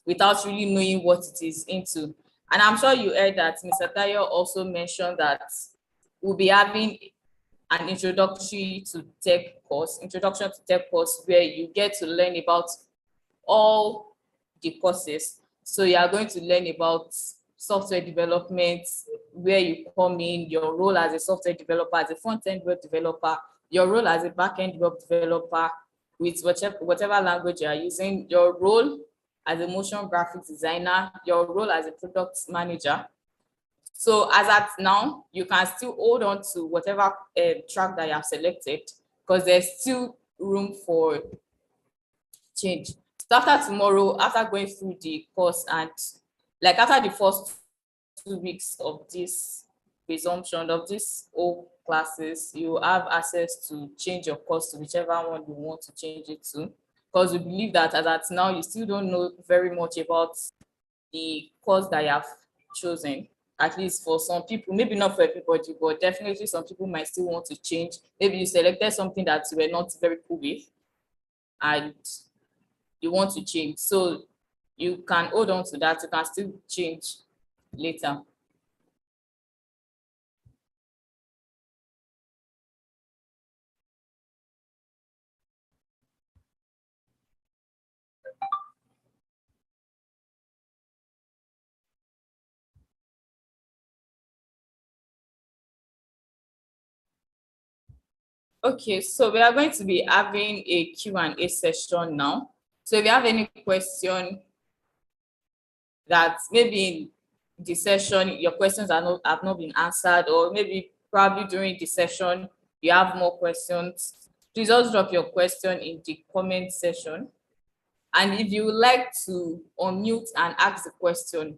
[SPEAKER 10] without really knowing what it is into. And I'm sure you heard that Mr. Tayo also mentioned that we'll be having an introduction to tech course where you get to learn about all the courses. So you are going to learn about software development, where you come in, your role as a software developer, as a front-end web developer, your role as a back-end web developer with whatever language you are using, your role as a motion graphics designer, your role as a product manager. So as at now, you can still hold on to whatever track that you have selected, because there's still room for change. So after tomorrow, after going through the course and like after the first 2 weeks of this resumption of these whole classes, you have access to change your course to whichever one you want to change it to. Because we believe that as at now, you still don't know very much about the course that you have chosen. At least for some people, maybe not for everybody, but definitely some people might still want to change. Maybe you selected something that you were not very cool with, and you want to change. So you can hold on to that. You can still change later. Okay, so we are going to be having a Q&A session now. So if you have any question that maybe in the session, your questions have not been answered, or maybe probably during the session, you have more questions, please just drop your question in the comment section. And if you would like to unmute and ask the question,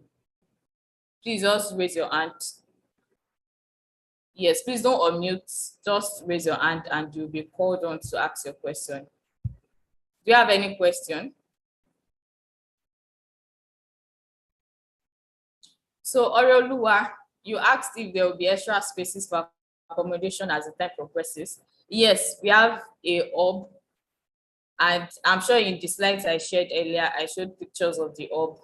[SPEAKER 10] please just raise your hand. Yes, please don't unmute, just raise your hand and you'll be called on to ask your question. Do you have any question? So Oreoluwa, you asked if there will be extra spaces for accommodation as the time progresses. Yes, we have a hub, and I'm sure in the slides I shared earlier, I showed pictures of the hub,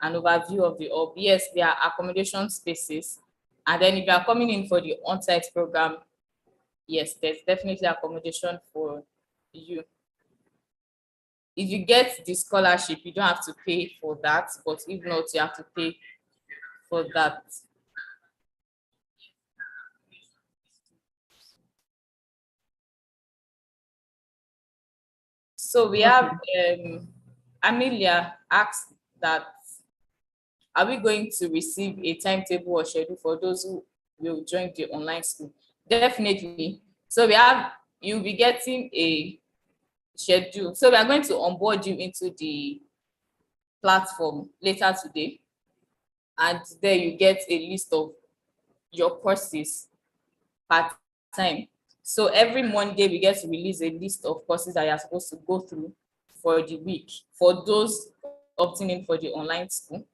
[SPEAKER 10] an overview of the hub. Yes, there are accommodation spaces. And then if you are coming in for the on-site program, yes, there's definitely accommodation for you. If you get the scholarship, you don't have to pay for that, but if not, you have to pay for that. So we have Amelia asked that, are we going to receive a timetable or schedule for those who will join the online school? Definitely. So you'll be getting a schedule. So we are going to onboard you into the platform later today. And there you get a list of your courses per time. So every Monday we get to release a list of courses that you're supposed to go through for the week for those opting in for the online school.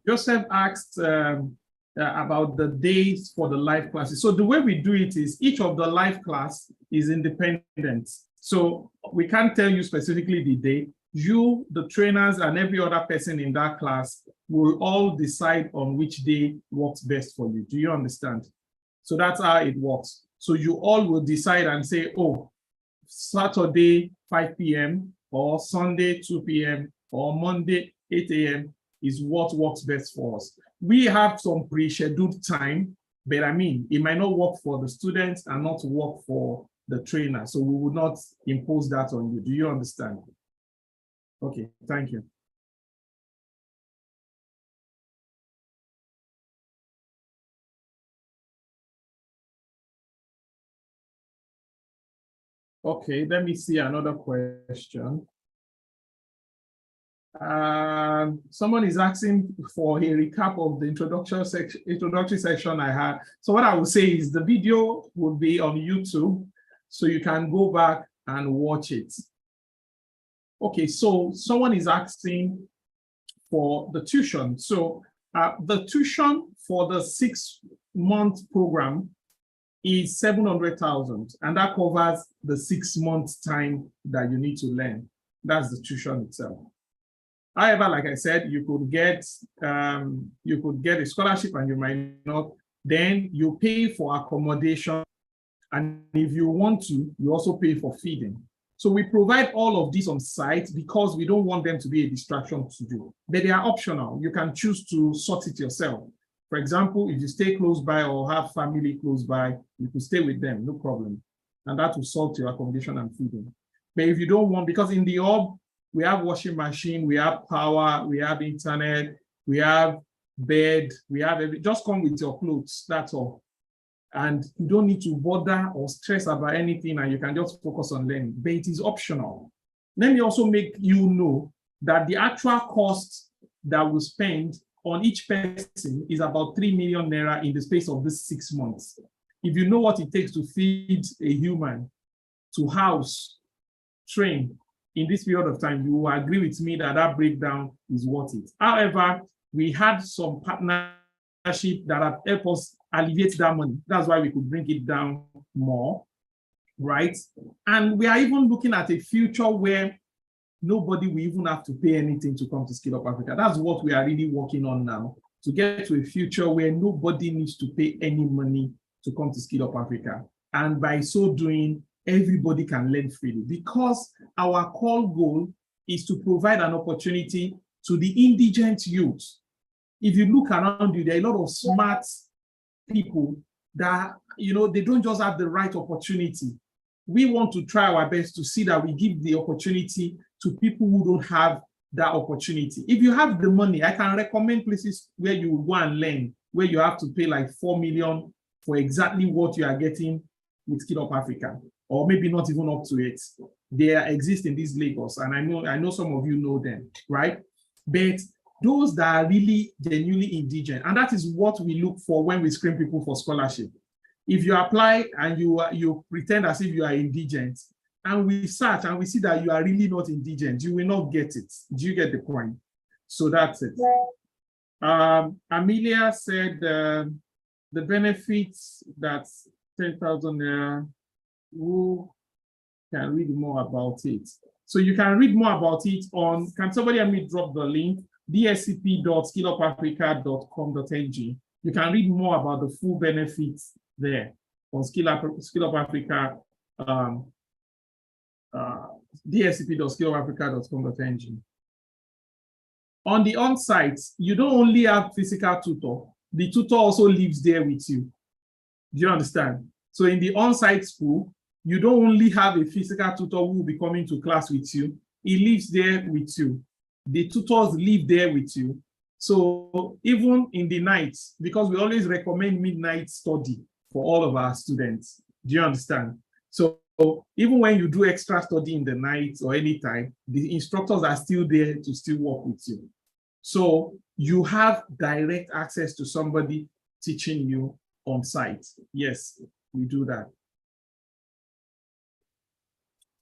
[SPEAKER 11] Joseph asked about the days for the live classes. So the way we do it is each of the live class is independent. So we can't tell you specifically the day. You, the trainers, and every other person in that class will all decide on which day works best for you. Do you understand? So that's how it works. So you all will decide and say, oh, Saturday, 5 p.m., or Sunday, 2 p.m., or Monday, 8 a.m. is what works best for us. We have some pre-scheduled time, but I mean, it might not work for the students and not work for the trainer. So we would not impose that on you. Do you understand? Okay, thank you. Okay, let me see another question. Someone is asking for a recap of the introductory section I had. So what I will say is the video will be on YouTube, so you can go back and watch it. Okay, so someone is asking for the tuition. So the tuition for the 6-month program is 700,000, and that covers the 6 months time that you need to learn. That's the tuition itself. However, like I said, you could get a scholarship and you might not. Then you pay for accommodation, and if you want to, you also pay for feeding. So we provide all of these on site because we don't want them to be a distraction to do. But they are optional. You can choose to sort it yourself. For example, if you stay close by or have family close by, you can stay with them, no problem. And that will sort your accommodation and feeding. But if you don't want, because in the hub, we have washing machine, we have power, we have internet, we have bed, we have everything. Just come with your clothes, that's all. And you don't need to bother or stress about anything, and you can just focus on learning. But it is optional. Let me also make you know that the actual cost that we spend on each person is about 3 million naira in the space of this 6 months. If you know what it takes to feed a human, to house, train, in this period of time, you will agree with me that that breakdown is worth it. However, we had some partnership that have helped us alleviate that money. That's why we could bring it down more. right? And we are even looking at a future where nobody will even have to pay anything to come to Skillup Africa. That's what we are really working on now, to get to a future where nobody needs to pay any money to come to Skillup Africa. And by so doing, everybody can learn freely, because our core goal is to provide an opportunity to the indigent youth. If you look around you, there are a lot of smart people that, they don't just have the right opportunity. We want to try our best to see that we give the opportunity to people who don't have that opportunity. If you have the money, I can recommend places where you will go and learn, where you have to pay like 4 million for exactly what you are getting with Skillup Africa, or maybe not even up to it. They exist in these Lagos, and I know some of you know them, right? But those that are really genuinely indigent, and that is what we look for when we screen people for scholarship. If you apply and you pretend as if you are indigent, and we search and we see that you are really not indigent, you will not get it. Do you get the point? So that's it. Amelia said the benefits that 10,000 naira, who can read more about it? So you can read more about it on, can somebody help me drop the link? dsep.skillupafrica.com.ng. You can read more about the full benefits there on Skillup Africa, dsep.skillupafrica.com.ng. On the on-site, you don't only have physical tutor, the tutor also lives there with you. Do you understand? So in the on-site school, you don't only have a physical tutor who will be coming to class with you, he lives there with you. The tutors live there with you. So even in the night, because we always recommend midnight study for all of our students. Do you understand? So even when you do extra study in the night or anytime, the instructors are still there to still work with you. So you have direct access to somebody teaching you on site. Yes, we do that.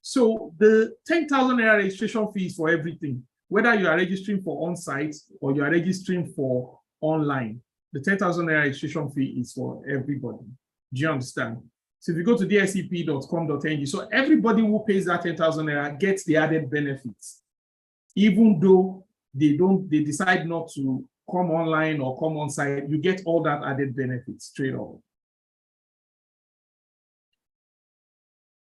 [SPEAKER 11] So the 10,000 naira registration fee is for everything, whether you are registering for on-site or you are registering for online. The 10,000 naira registration fee is for everybody. Do you understand? So if you go to dsep.com.ng, so everybody who pays that 10,000 naira gets the added benefits, even though they decide not to come online or come on site, you get all that added benefits straight up.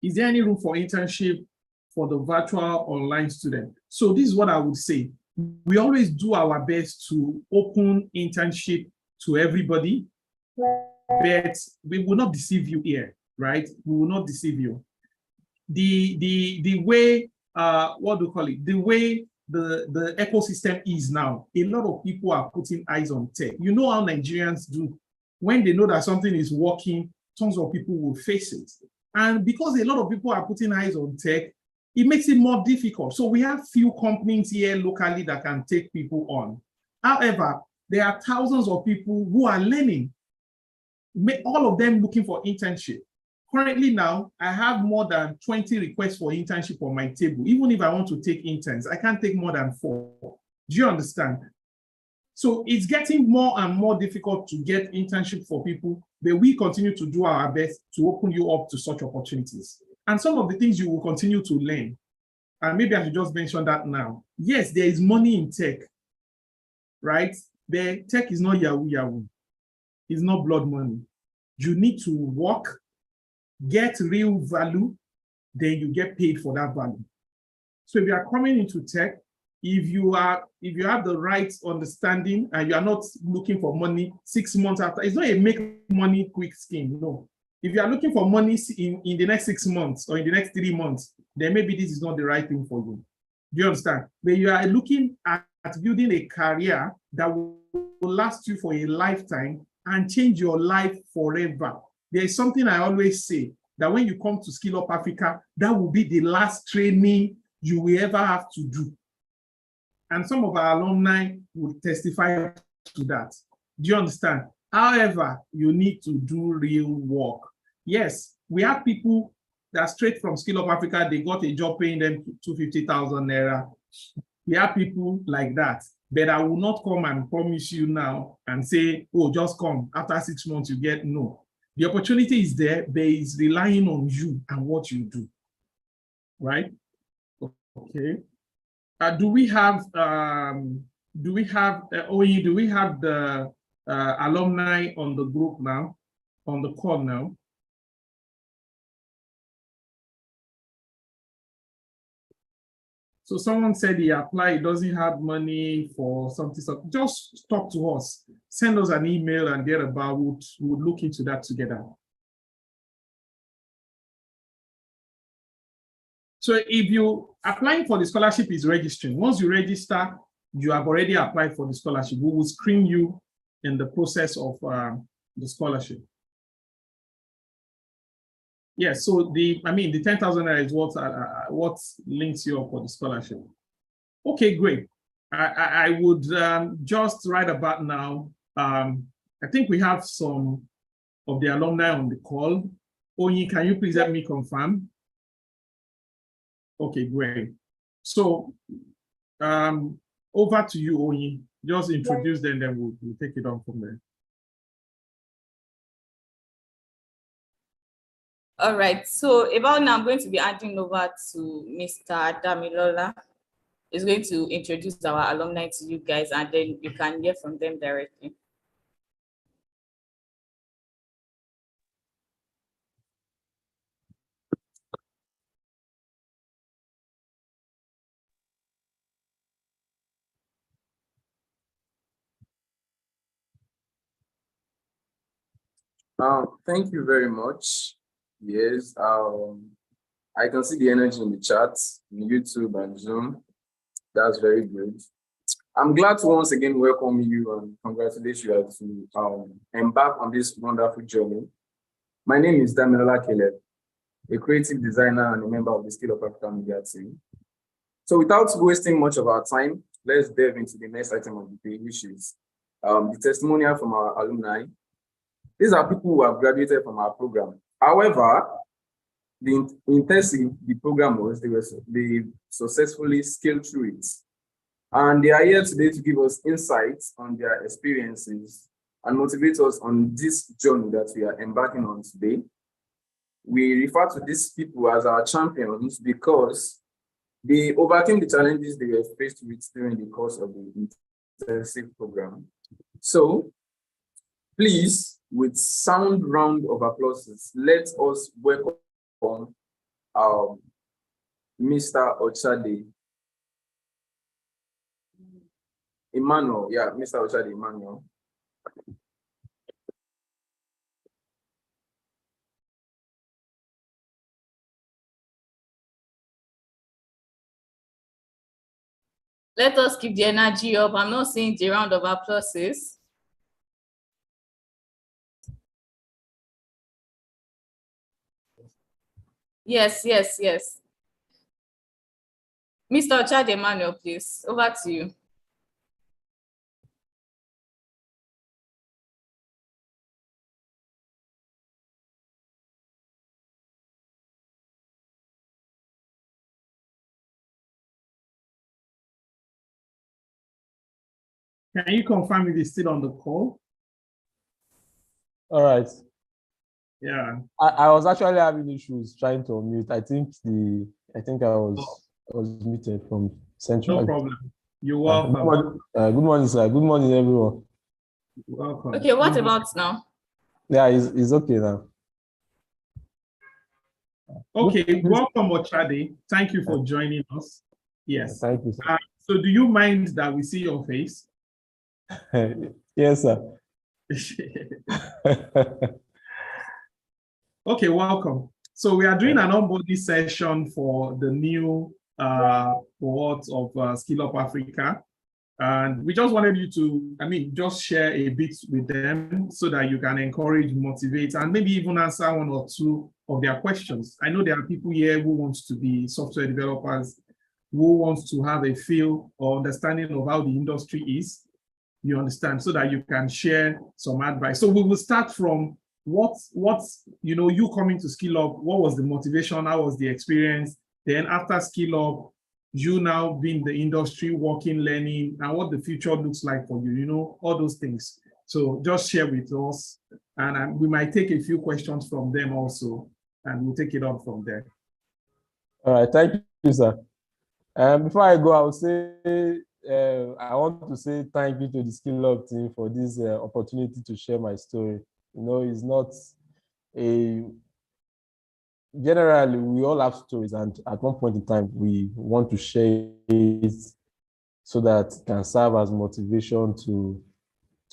[SPEAKER 11] Is there any room for internship for the virtual online student? So this is what I would say. We always do our best to open internship to everybody, but we will not deceive you here, right? We will not deceive you. The way, what do you call it? The way the ecosystem is now, a lot of people are putting eyes on tech. You know how Nigerians do. When they know that something is working, tons of people will face it. And because a lot of people are putting eyes on tech, it makes it more difficult. So we have few companies here locally that can take people on. However, there are thousands of people who are learning, all of them looking for internship. Currently now, I have more than 20 requests for internship on my table. Even if I want to take interns, I can't take more than 4. Do you understand? So it's getting more and more difficult to get internship for people, but we continue to do our best to open you up to such opportunities. And some of the things you will continue to learn, and maybe I should just mention that now. Yes, there is money in tech, right? The tech is not Yahoo Yahoo. It's not blood money. You need to work, get real value, then you get paid for that value. So if you are coming into tech, if you have the right understanding and you are not looking for money 6 months after, it's not a make money quick scheme, no. If you are looking for money in the next 6 months or in the next 3 months, then maybe this is not the right thing for you. Do you understand? But you are looking at building a career that will last you for a lifetime and change your life forever. There is something I always say, that when you come to Skillup Africa, that will be the last training you will ever have to do. And some of our alumni will testify to that. Do you understand? However, you need to do real work. Yes, we have people that straight from Skillup Africa, they got a job paying them 250,000 naira. We have people like that, but I will not come and promise you now and say, oh, just come. After 6 months, you get no. The opportunity is there, but it's relying on you and what you do, right? Okay. Do we have the alumni on the group now, on the call now? So someone said he applied, doesn't have money for something. So just talk to us, send us an email and thereabout. We'll look into that together. So if you applying for the scholarship is registering, once you register, you have already applied for the scholarship. We will screen you in the process of the scholarship. Yes, so the 10,000 is what links you up for the scholarship. Okay, great. I would just right about now, I think we have some of the alumni on the call. Onyi, can you please help me confirm? Okay, great. So over to you, Onyi. Just introduce them, then we'll take it on from there.
[SPEAKER 10] All right, so about now, I'm going to be handing over to Mr. Damilola. He's going to introduce our alumni to you guys, and then you can hear from them directly.
[SPEAKER 12] Thank you very much. Yes, I can see the energy in the chat, in YouTube and Zoom. That's very good. I'm glad to once again welcome you and congratulate you to embark on this wonderful journey. My name is Damilola Caleb, a creative designer and a member of the Skillup Africa Media team. So without wasting much of our time, let's delve into the next item of the page, which is the testimonial from our alumni. These are people who have graduated from our program. However, the intensive the program was, they successfully scaled through it. And they are here today to give us insights on their experiences and motivate us on this journey that we are embarking on today. We refer to these people as our champions because they overcame the challenges they were faced with during the course of the intensive program. So, please, with sound round of applause, let us welcome Mr. Ochade Emmanuel. Yeah, Mr. Ochade Emmanuel.
[SPEAKER 10] Let us keep the energy up. I'm not seeing the round of applauses. Yes. Mr. Ochade Emmanuel, please, over to you.
[SPEAKER 11] Can you confirm if he's still on the call?
[SPEAKER 5] All right.
[SPEAKER 11] Yeah.
[SPEAKER 5] I was actually having issues trying to unmute. I think I was muted from Central.
[SPEAKER 11] No problem. You're welcome.
[SPEAKER 5] Good morning, sir. Good morning, everyone.
[SPEAKER 11] Welcome.
[SPEAKER 10] Okay, what about now?
[SPEAKER 5] Yeah, it's okay now.
[SPEAKER 11] Okay, welcome, Ochade. Thank you for joining us. Yes.
[SPEAKER 5] Thank you, sir.
[SPEAKER 11] So do you mind that we see your face?
[SPEAKER 5] Yes, sir.
[SPEAKER 11] Okay, welcome. So we are doing an onboarding session for the new cohort of Skillup Africa. And we just wanted you to, just share a bit with them so that you can encourage, motivate, and maybe even answer one or two of their questions. I know there are people here who want to be software developers, who wants to have a feel or understanding of how the industry is, you understand, so that you can share some advice. So we will start from you coming to Skillup, what was the motivation, how was the experience? Then after Skillup, you now being in the industry, working, learning, and what the future looks like for you, all those things. So just share with us And we might take a few questions from them also, and we'll take it up from there.
[SPEAKER 5] All right, thank you, sir. Before I go, I would say I want to say thank you to the Skillup team for this opportunity to share my story. You know, it's not a generally we all have stories, and at one point in time we want to share it so that it can serve as motivation to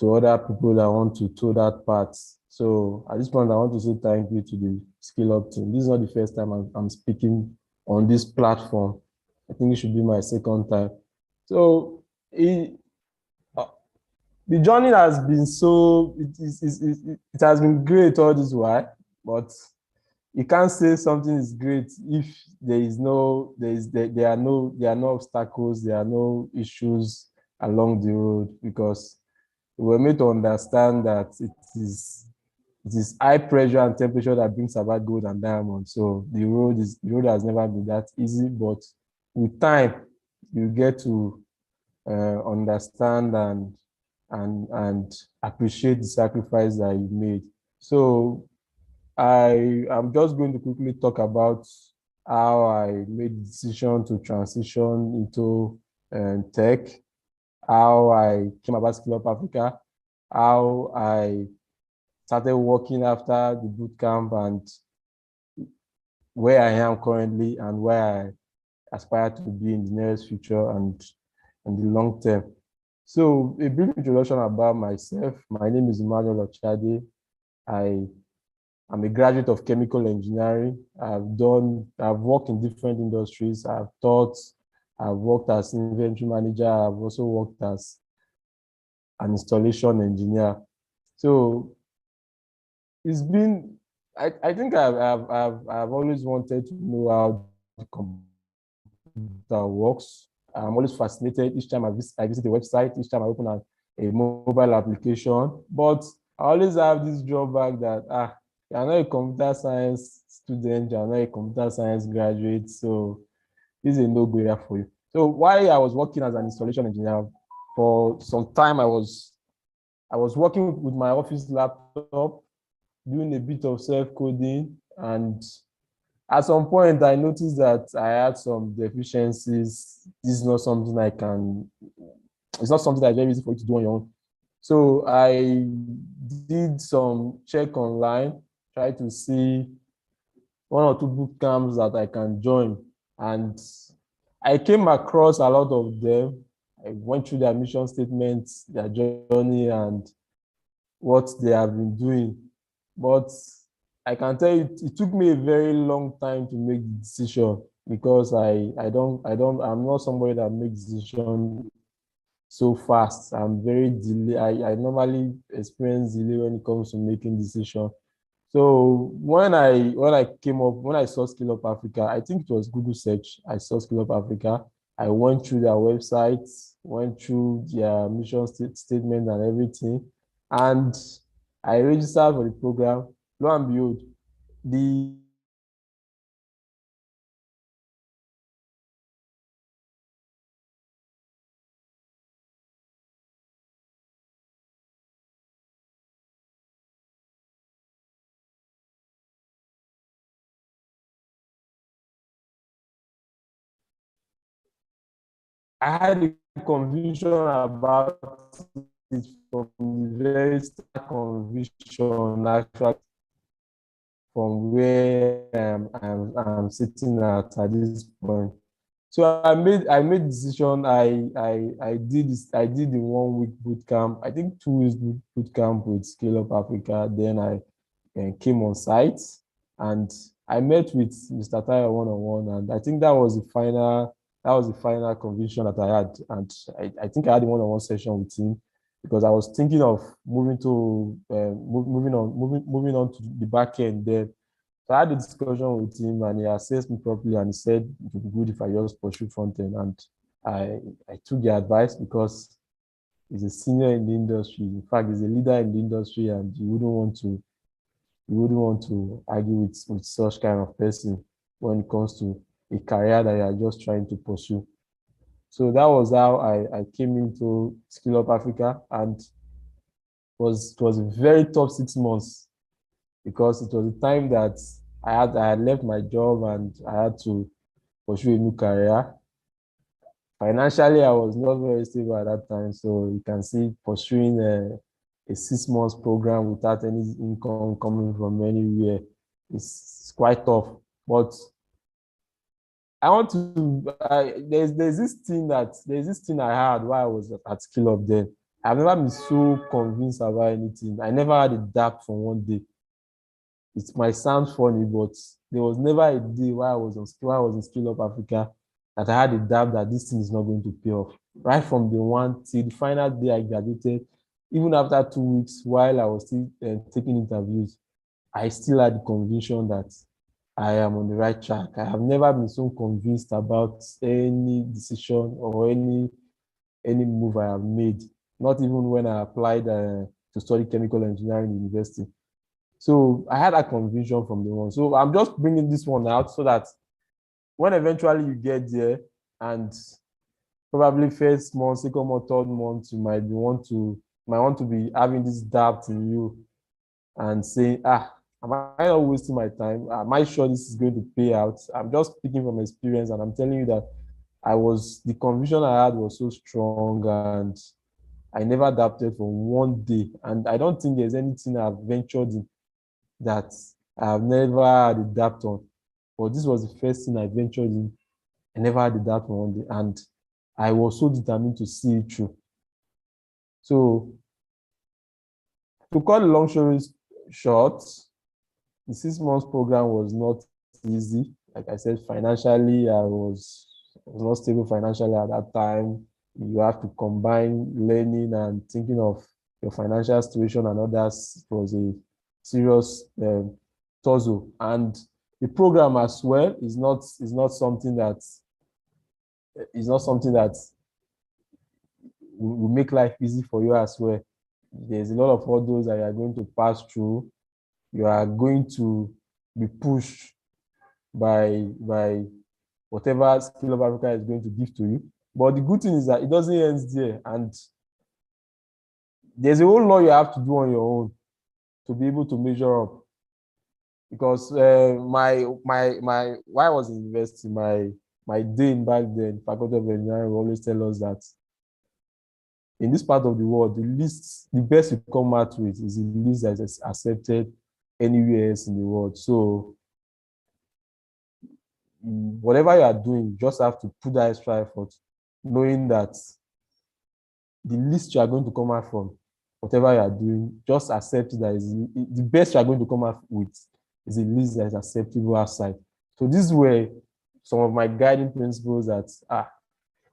[SPEAKER 5] other people that want to toe that path. So at this point, I want to say thank you to the Skillup team. This is not the first time I'm speaking on this platform. I think it should be my second time. So the journey has been it has been great all this while, but you can't say something is great if there are no obstacles, there are no issues along the road, because we were made to understand that it is high pressure and temperature that brings about gold and diamond. So the road has never been that easy, but with time you get to understand and appreciate the sacrifice that you made. So I'm just going to quickly talk about how I made the decision to transition into tech, how I came about Skillup Africa, how I started working after the boot camp, and where I am currently and where I aspire to be in the nearest future and in the long term. So a brief introduction about myself. My name is Emmanuel Ochade. I'm a graduate of chemical engineering. I've worked in different industries. I've taught, I've worked as inventory manager. I've also worked as an installation engineer. So it's been, I think I've always wanted to know how the computer works. I'm always fascinated each time I visit a website, each time I open a mobile application. But I always have this drawback that you're not a computer science student, you're not a computer science graduate, so this is a no-brainer for you. So while I was working as an installation engineer, for some time I was working with my office laptop, doing a bit of self-coding, and at some point I noticed that I had some deficiencies. This is not something it's not something that's very easy for you to do on your own. So I did some check online, try to see one or two boot camps that I can join. And I came across a lot of them. I went through their mission statements, their journey, and what they have been doing. But I can tell you, it took me a very long time to make the decision, because I'm not somebody that makes decisions so fast. I'm very delay. I normally experience delay when it comes to making decisions. So when I saw Skillup Africa, I think it was Google search. I saw Skillup Africa. I went through their website, went through their mission statement and everything, and I registered for the program. Lo and behold, I had a conviction about it from the very start. Conviction actually from where I'm sitting at this point. So I made decision. I did the 1 week boot camp. I think 2 weeks boot camp with Skillup Africa. Then I came on site and I met with Mr. Tayo one-on-one, and I think that was the final conviction that I had. And I think I had a one-on-one session with him because I was thinking of moving on to the back end there. So I had a discussion with him and he assessed me properly and he said it would be good if I just pursue front end. And I took the advice because he's a senior in the industry. In fact, he's a leader in the industry, and you wouldn't want to argue with such kind of person when it comes to a career that you are just trying to pursue. So that was how I came into Skillup Africa, and it was a very tough 6 months because it was the time that I had left my job and I had to pursue a new career. Financially, I was not very stable at that time, so you can see pursuing a 6 months program without any income coming from anywhere is quite tough. But I want to. There's this thing I had while I was at Skillup then. I've never been so convinced about anything. I never had a doubt from one day. It might sound funny, but there was never a day while I was in Skillup Africa that I had a doubt that this thing is not going to pay off. Right from the one till the final day I graduated, even after 2 weeks, while I was still taking interviews, I still had the conviction that I am on the right track. I have never been so convinced about any decision or any move I have made, not even when I applied to study chemical engineering in university. So I had that conviction from the one. So I'm just bringing this one out so that when eventually you get there and probably first month, second month, third month, you might want to be having this doubt in you and saying, am I not wasting my time? Am I sure this is going to pay out? I'm just speaking from experience and I'm telling you that the conviction I had was so strong and I never doubted for one day. And I don't think there's anything I've ventured in that I've never had a doubt on. But this was the first thing I ventured in. I never had a doubt on one day. And I was so determined to see it through. So to cut the long story short, the 6 months program was not easy. Like I said, financially, I was not stable financially at that time. You have to combine learning and thinking of your financial situation and others. It was a serious tussle. And the program as well is not something that will make life easy for you as well. There's a lot of hurdles that you are going to pass through. You are going to be pushed by whatever Skillup Africa is going to give to you. But the good thing is that it doesn't end there. And there's a whole lot you have to do on your own to be able to measure up. Because while I was in university, my dean back then, Faculty of Engineering, will always tell us that in this part of the world, the best you come out with is the list that is accepted anywhere else in the world. So whatever you are doing, you just have to put that extra effort, knowing that the list you are going to come out from, whatever you are doing, just accept that is the best you are going to come out with is a list that is acceptable outside. So these were some of my guiding principles that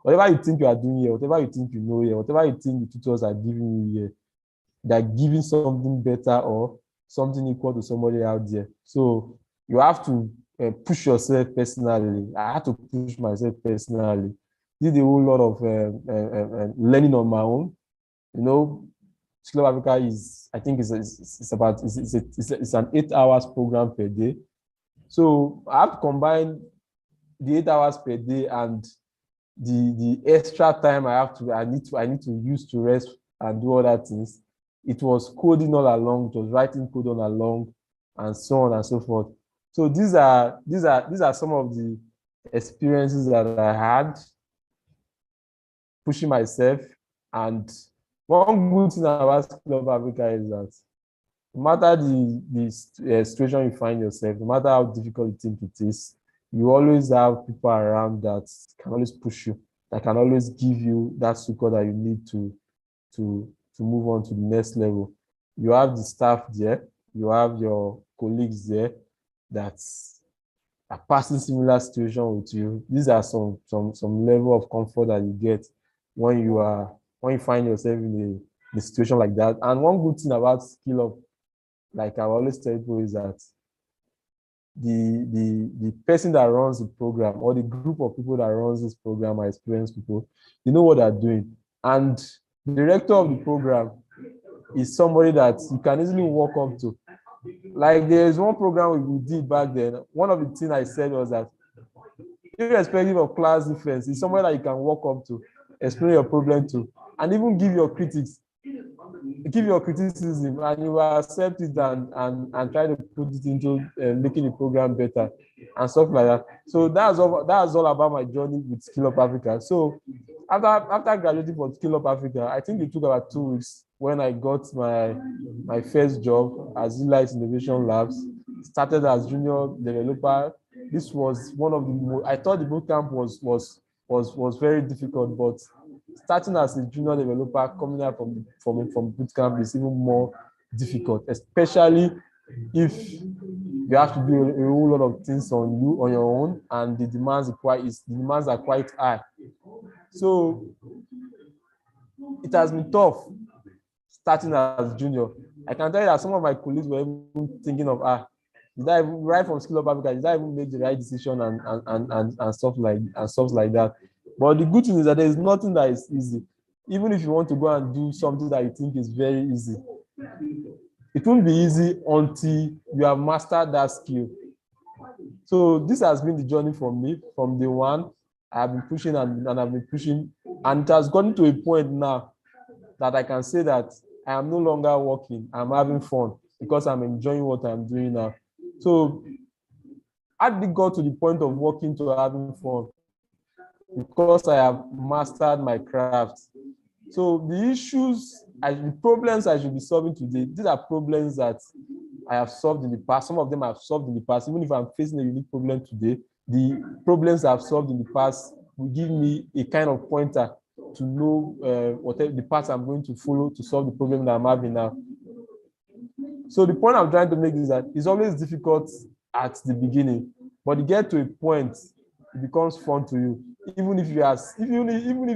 [SPEAKER 5] whatever you think you are doing here, whatever you think you know here, whatever you think the tutors are giving you here, they're giving something better or something equal to somebody out there. So you have to push yourself personally. I had to push myself personally. Did a whole lot of learning on my own. You know, Skillup Africa is, I think it's an 8 hours program per day. So I have to combine the 8 hours per day and the extra time I need to use to rest and do other things. It was coding all along, it was writing code all along, and so on and so forth. So these are some of the experiences that I had pushing myself. And one good thing about Skillup Africa is that no matter the situation you find yourself, no matter how difficult you think it is, you always have people around that can always push you, that can always give you that support that you need to move on to the next level. You have the staff there, you have your colleagues there that are passing similar situation with you. These are some level of comfort that you get when you find yourself in a situation like that. And one good thing about Skillup, like I always tell people, is that the person that runs the program or the group of people that runs this program are experienced people. You know what they're doing. And the director of the program is somebody that you can easily walk up to. Like there's one program we did back then. One of the things I said was that irrespective of class difference, it's somebody that you can walk up to, explain your problem to, and even give your critics. give your criticism and you will accept it and try to put it into making the program better and stuff like that. So that's all about my journey with Skillup Africa. So after graduating from Skillup Africa, I think it took about 2 weeks when I got my first job as Light Innovation Labs. Started as junior developer. This was one of the most, I thought the bootcamp was very difficult, but starting as a junior developer coming out from bootcamp is even more difficult, especially if you have to do a whole lot of things on your own, and the demands are quite high. So it has been tough starting as junior. I can tell you that some of my colleagues were even thinking of, did I even, right from Skillup Africa, did I even make the right decision and stuff like that. But the good thing is that there is nothing that is easy. Even if you want to go and do something that you think is very easy, it won't be easy until you have mastered that skill. So this has been the journey for me from day one. I have been pushing and I've been pushing, and it has gotten to a point now that I can say that I am no longer working. I'm having fun because I'm enjoying what I'm doing now. So I did go to the point of working to having fun because I have mastered my craft. So the problems I should be solving today, these are problems that I have solved in the past. Some of them I've solved in the past. Even if I'm facing a unique problem today, the problems I've solved in the past will give me a kind of pointer to know whatever the path I'm going to follow to solve the problem that I'm having now. So the point I'm trying to make is that it's always difficult at the beginning, but you get to a point, it becomes fun to you. Even if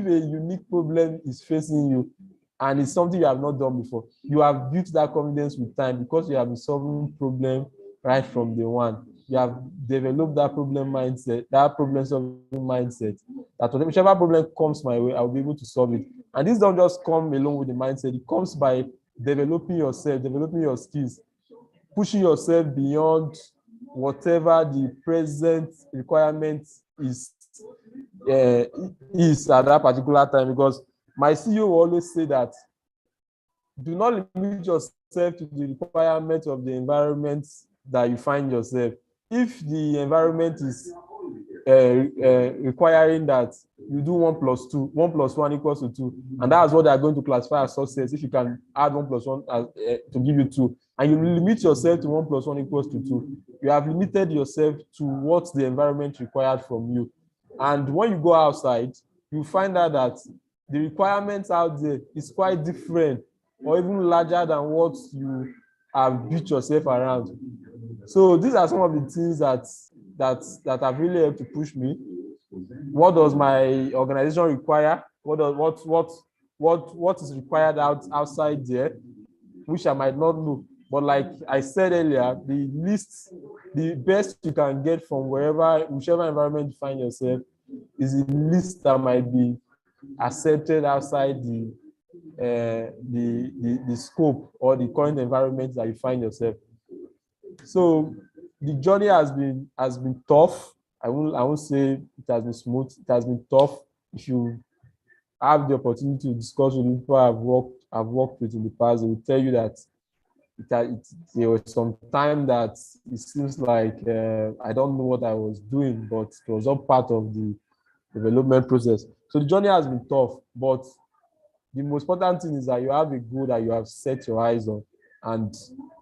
[SPEAKER 5] a unique problem is facing you and it's something you have not done before, you have built that confidence with time because you have been solving problem right from day one. You have developed that problem mindset, that problem solving mindset, that whichever problem comes my way, I'll be able to solve it. And this don't just come along with the mindset, it comes by developing yourself, developing your skills, pushing yourself beyond whatever the present requirement is at that particular time. Because my CEO will always say that do not limit yourself to the requirements of the environment that you find yourself. If the environment is requiring that you do 1 + 2, 1 + 1 equals to 2, and that's what they are going to classify as success. If you can add 1 + 1 to give you 2, and you limit yourself to 1 + 1 equals to 2, you have limited yourself to what the environment required from you. And when you go outside, you find out that the requirements out there is quite different or even larger than what you have built yourself around. So these are some of the things that have really helped to push me. What does my organization require? What is required outside there, which I might not know. But like I said earlier, the best you can get from whichever environment you find yourself is the least that might be accepted outside the scope or the current environment that you find yourself. So the journey has been tough. I won't say it has been smooth. It has been tough. If you have the opportunity to discuss with people I've worked with in the past, they will tell you that there was some time that it seems like I don't know what I was doing, but it was all part of the development process. So the journey has been tough, but the most important thing is that you have a goal that you have set your eyes on, and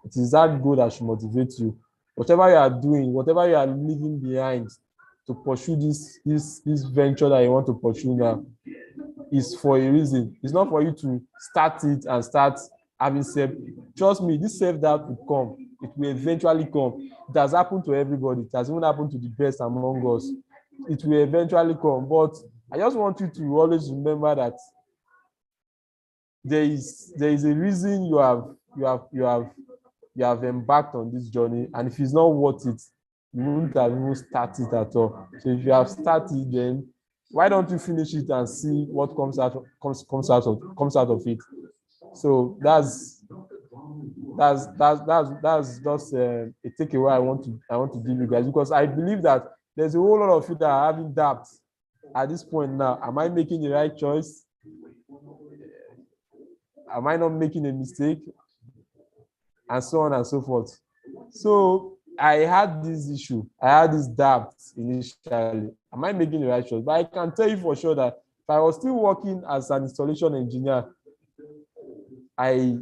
[SPEAKER 5] it is that goal that should motivate you. Whatever you are doing, whatever you are leaving behind to pursue this venture that you want to pursue now is for a reason. It's not for you to start it and start having self. Trust me, this self-doubt will come. It will eventually come. It has happened to everybody. It has even happened to the best among us. It will eventually come. But I just want you to always remember that there is a reason you have embarked on this journey, and if it's not worth it, you wouldn't have even started at all. So if you have started, then why don't you finish it and see what comes out of it? So that's just a takeaway I want to give you guys, because I believe that there's a whole lot of you that are having doubts at this point now. Am I making the right choice? am I not making a mistake? And so on and so forth. So I had this issue. I had this doubt initially. Am I making the right choice? But I can tell you for sure that if I was still working as an installation engineer, I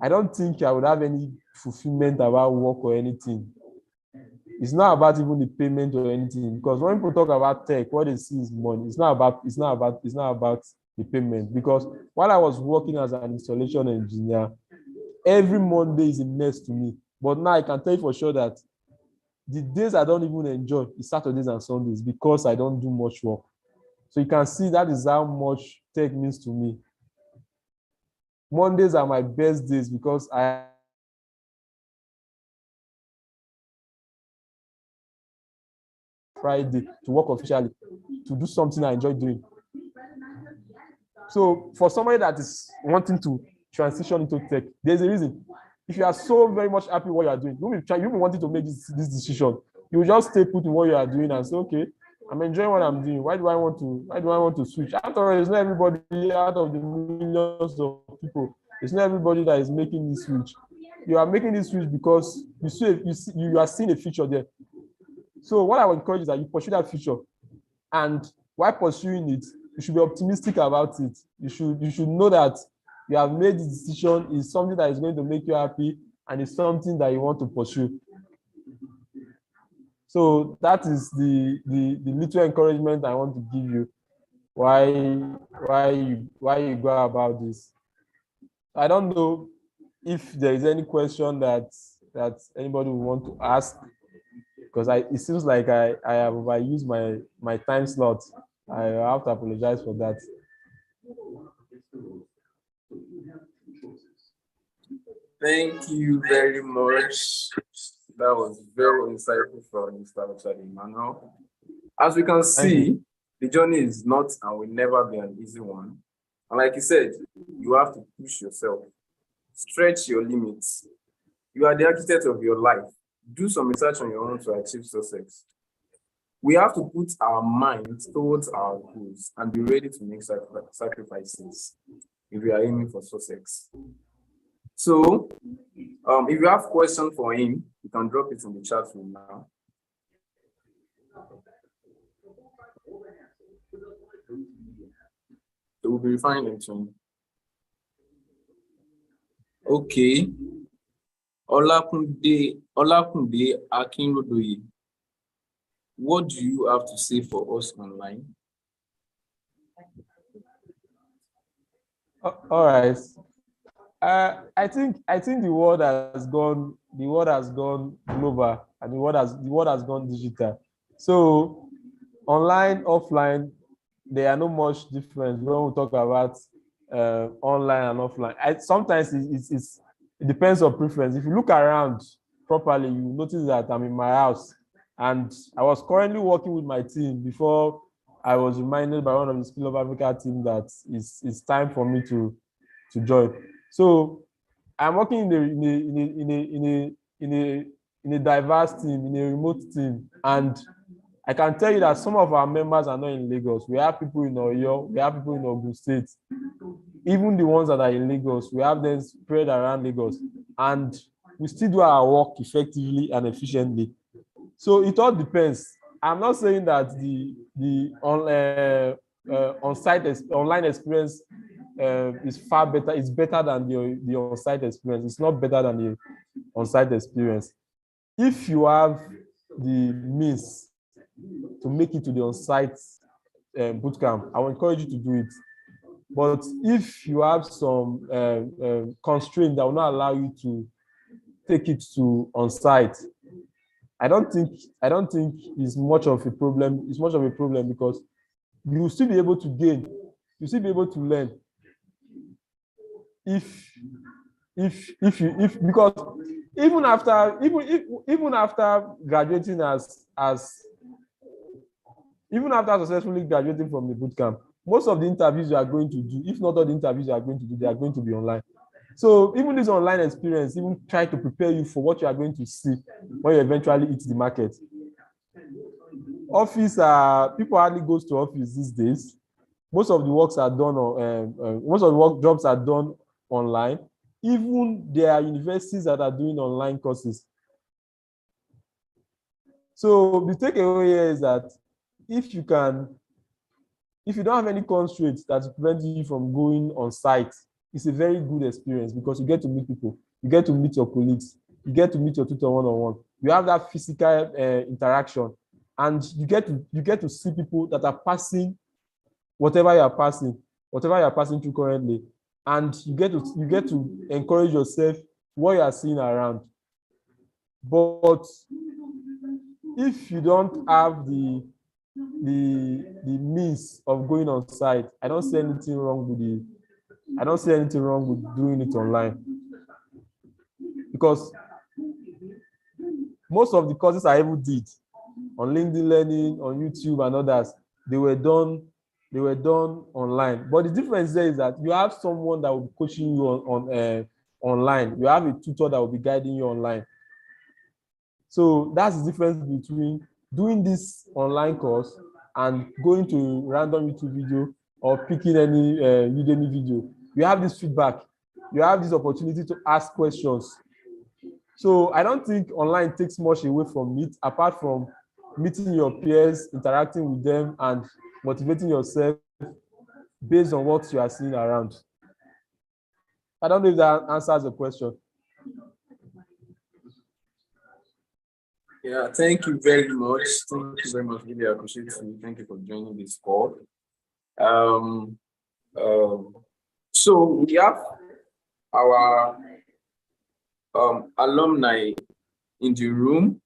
[SPEAKER 5] I don't think I would have any fulfillment about work or anything. It's not about even the payment or anything, because when people talk about tech, what they see is money. It's not about the payment. Because while I was working as an installation engineer, every Monday is a mess to me. But now I can tell you for sure that the days I don't even enjoy is Saturdays and Sundays, because I don't do much work. So you can see that is how much tech means to me. Mondays are my best days because I Friday to work officially, to do something I enjoy doing. So for somebody that is wanting to transition into tech, there's a reason. If you are so very much happy with what you are doing, you'll be wanting to make this decision. You will just stay put in what you are doing and say, okay, I'm enjoying what I'm doing. Why do I want to switch? After all, it's not everybody out of the millions of people. It's not everybody that is making this switch. You are making this switch because you are seeing a future there. So what I would encourage is that you pursue that future, and while pursuing it, you should be optimistic about it. You should know that you have made the decision is something that is going to make you happy, and it's something that you want to pursue. So that is the little encouragement I want to give you. Why you go about this? I don't know if there is any question that anybody would want to ask, because it seems like I have overused my time slot. I have to apologize for that.
[SPEAKER 12] Thank you very much. That was very insightful from Mr. Emmanuel. As we can see, the journey is not and will never be an easy one. And like you said, you have to push yourself, stretch your limits. You are the architect of your life. Do some research on your own to achieve success. We have to put our minds towards our goals and be ready to make sacrifices if we are aiming for success. So, if you have a question for him, you can drop it in the chat room now. So we'll be referring them to him. Okay. Olakunde Akinrodoye, what do you have to say for us online?
[SPEAKER 5] All right. I think the world has gone global, and the world has gone digital. So online, offline, there are no much difference when we talk about online and offline. Sometimes it depends on preference. If you look around properly, you notice that I'm in my house, and I was currently working with my team before I was reminded by one of the Skillup Africa team that it's time for me to join. So I'm working in a diverse team, in a remote team, and I can tell you that some of our members are not in Lagos. We have people in Oyo, we have people in Ogun State. Even the ones that are in Lagos, we have them spread around Lagos, and we still do our work effectively and efficiently. So it all depends. I'm not saying that the online experience is far better. It's better than the on-site experience. It's not better than the on-site experience. If you have the means to make it to the on-site bootcamp, I will encourage you to do it. But if you have some constraint that will not allow you to take it to on-site, I don't think it's much of a problem. It's much of a problem because you will still be able to gain. You still be able to learn. Because even after graduating even after successfully graduating from the bootcamp, most of the interviews you are going to do, if not all the interviews you are going to do, they are going to be online. So even this online experience, even try to prepare you for what you are going to see when you eventually hit the market. Office, people hardly goes to office these days. most of the works are done on most of the work jobs are done online. Even there are universities that are doing online courses. So the takeaway here is that if you don't have any constraints that prevent you from going on site, it's a very good experience because you get to meet people, you get to meet your colleagues, you get to meet your tutor one-on-one. You have that physical interaction, and you get to see people that are passing whatever you are passing through currently, and you get to encourage yourself what you are seeing around. But if you don't have the means of going on site, I don't see anything wrong with doing it online, because most of the courses I even did on LinkedIn Learning, on YouTube and others, they were done online. But the difference there is that you have someone that will be coaching you online. You have a tutor that will be guiding you online. So that's the difference between doing this online course and going to random YouTube video or picking any Udemy video. You have this feedback. You have this opportunity to ask questions. So I don't think online takes much away from it, apart from meeting your peers, interacting with them, and motivating yourself based on what you are seeing around. I don't know if that answers the question.
[SPEAKER 12] Yeah, thank you very much. Thank you very much. Really appreciate you. Thank you for joining this call. So we have our alumni in the room.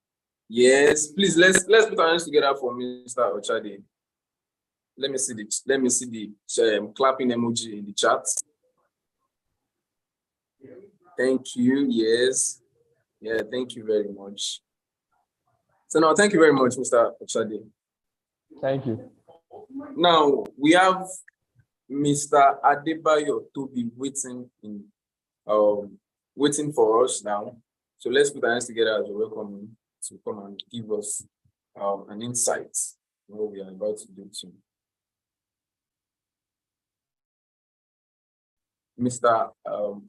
[SPEAKER 12] Yes, please let's put our hands together for Mr. Ochade. Let me see the clapping emoji in the chat. Thank you. Yes. Yeah, thank you very much. So now, thank you very much, Mr. Ochade.
[SPEAKER 5] Thank you.
[SPEAKER 12] Now we have Mr. Adebayo to be waiting for us now. So let's put our hands together as we welcome him to come and give us an insight on what we are about to do soon. Mr.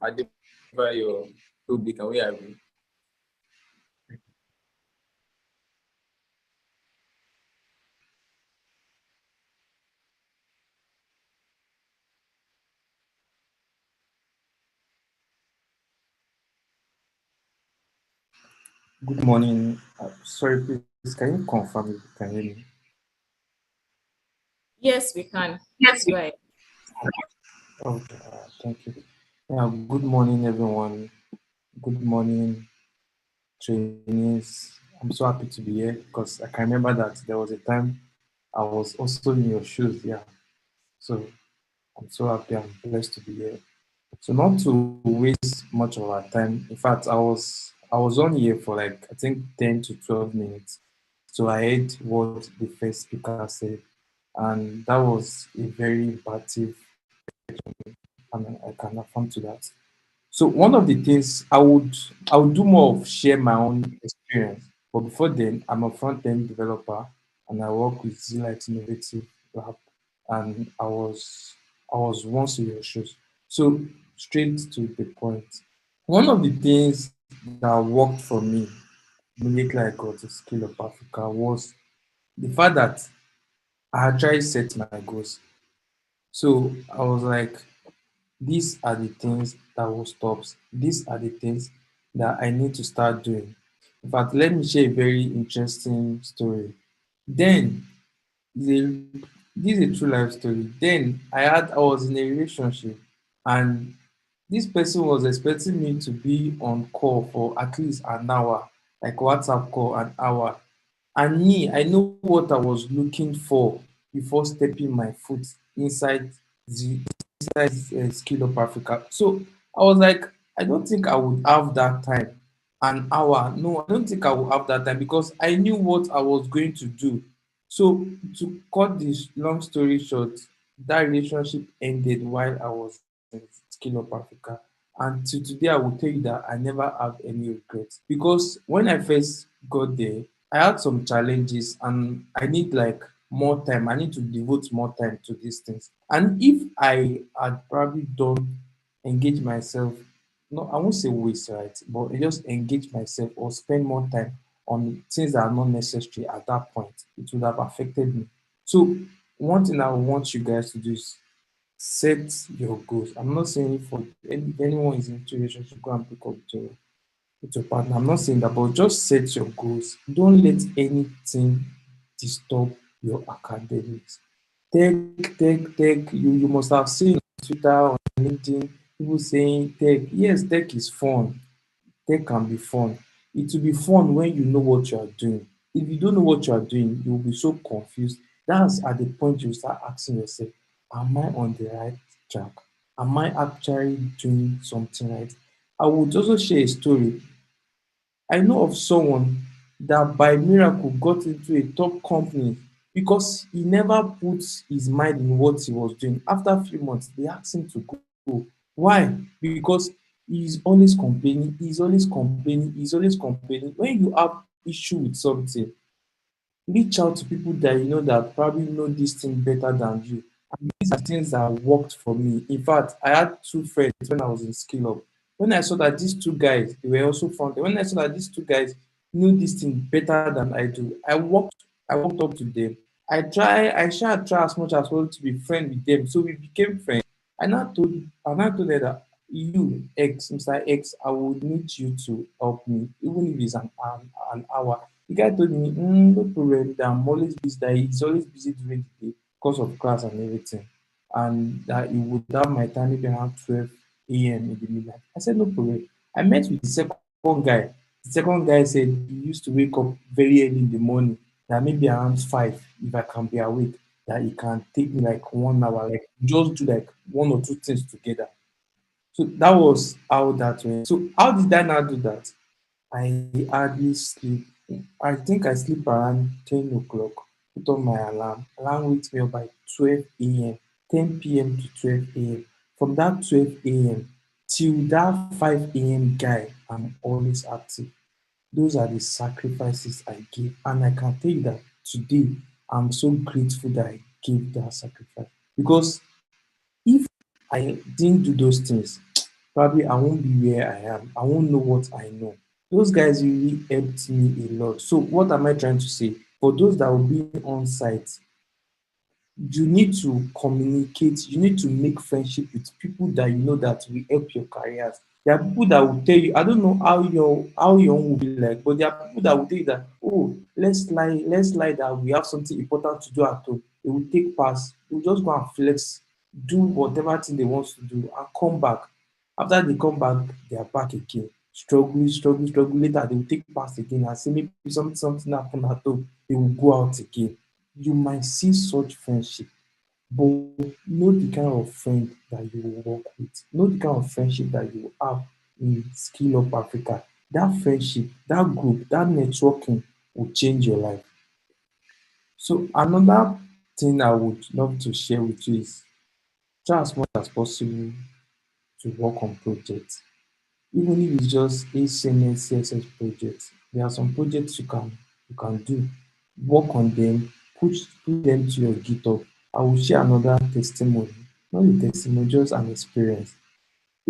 [SPEAKER 12] Adebayo Toby, can we have you?
[SPEAKER 13] Good morning. Sorry, please, can you confirm if you can hear me?
[SPEAKER 10] Yes, we can. Yes, go ahead.
[SPEAKER 13] Okay, thank you. Yeah, good morning, everyone. Good morning, trainees. I'm so happy to be here because I can remember that there was a time I was also in your shoes. Yeah, so I'm so happy. I'm blessed to be here. So not to waste much of our time. In fact, I was on here for like I think 10 to 12 minutes. So I heard what the first speaker said, and that was a very impactful, and I can affirm to that. So one of the things I would do more of share my own experience. But before then, I'm a front-end developer and I work with Zlight Innovative Lab, and I was once in your shoes. So straight to the point. One of the things that worked for me immediately I got to Skillup Africa was the fact that I had tried to set my goals. So I was like, these are the things that will stop. These are the things that I need to start doing. In fact, let me share a very interesting story. Then, the, this is a true life story. Then I was in a relationship, and this person was expecting me to be on call for at least an hour, like WhatsApp call an hour. And me, I know what I was looking for before stepping my foot inside the Skillup Africa. So I was like, I don't think I would have that time. An hour. No, I don't think I will have that time because I knew what I was going to do. So to cut this long story short, that relationship ended while I was in Skillup Africa. And to today, I will tell you that I never have any regrets because when I first got there, I had some challenges and I need like more time. I need to devote more time to these things. And if I had probably done engage myself, no, I won't say waste, right? But I just engage myself or spend more time on things that are not necessary at that point, it would have affected me. So one thing I want you guys to do is set your goals. I'm not saying for if anyone is into relationship, go and pick up with your partner. I'm not saying that, but just set your goals. Don't let anything disturb your academics. Tech. You must have seen on Twitter, on LinkedIn, people saying tech. Yes, tech is fun. Tech can be fun. It will be fun when you know what you are doing. If you don't know what you are doing, you will be so confused. That's at the point you start asking yourself, am I on the right track? Am I actually doing something right? I would also share a story. I know of someone that by miracle got into a top company because he never put his mind in what he was doing. After a few months, they asked him to go. Why? Because he's always complaining, he's always complaining. When you have issue with something, reach out to people that you know that probably know this thing better than you. And these are things that worked for me. In fact, I had two friends when I was in Skillup. When I saw that these two guys, they were also founded. When I saw that these two guys knew this thing better than I do, I walked up to them. I shall try as much as possible to be friends with them. So we became friends. I now told her that you, X, Mr. X, I would need you to help me, even if it's an hour. The guy told me, no problem, that I'm always busy, that he's always busy during the day because of class and everything. And that he would have my time maybe around 12 a.m. in the midnight. I said, no problem. I met with the second guy. The second guy said he used to wake up very early in the morning, that maybe around 5, if I can be awake, that it can take me like 1 hour, like just do like one or two things together. So that was how that went. So how did I now do that? I hardly sleep. I think I sleep around 10 o'clock. Put on my alarm. Alarm wakes me up by 12 a.m., 10 p.m. to 12 a.m. From that 12 a.m. till that 5 a.m. guy, I'm always active. Those are the sacrifices I give. And I can tell you that today, I'm so grateful that I gave that sacrifice. Because if I didn't do those things, probably I won't be where I am. I won't know what I know. Those guys really helped me a lot. So what am I trying to say? For those that will be on site, you need to communicate, you need to make friendship with people that you know that will help your careers. There are people that will tell you, I don't know how your own will be like, but there are people that will tell you that, oh, let's lie that we have something important to do at home. They will take pass, they will just go and flex, do whatever thing they want to do and come back. After they come back, they are back again. Struggle. Later, they will take pass again and say maybe something happened at home. They will go out again. You might see such friendship, but know the kind of friend that you will work with. Know the kind of friendship that you will have in Skill Up Africa. That friendship, that group, that networking will change your life. So another thing I would love to share with you is try as much as possible to work on projects. Even if it's just HTML, CSS projects, there are some projects you can do. Work on them, put them to your GitHub. I will share another testimony, not a testimony, just an experience.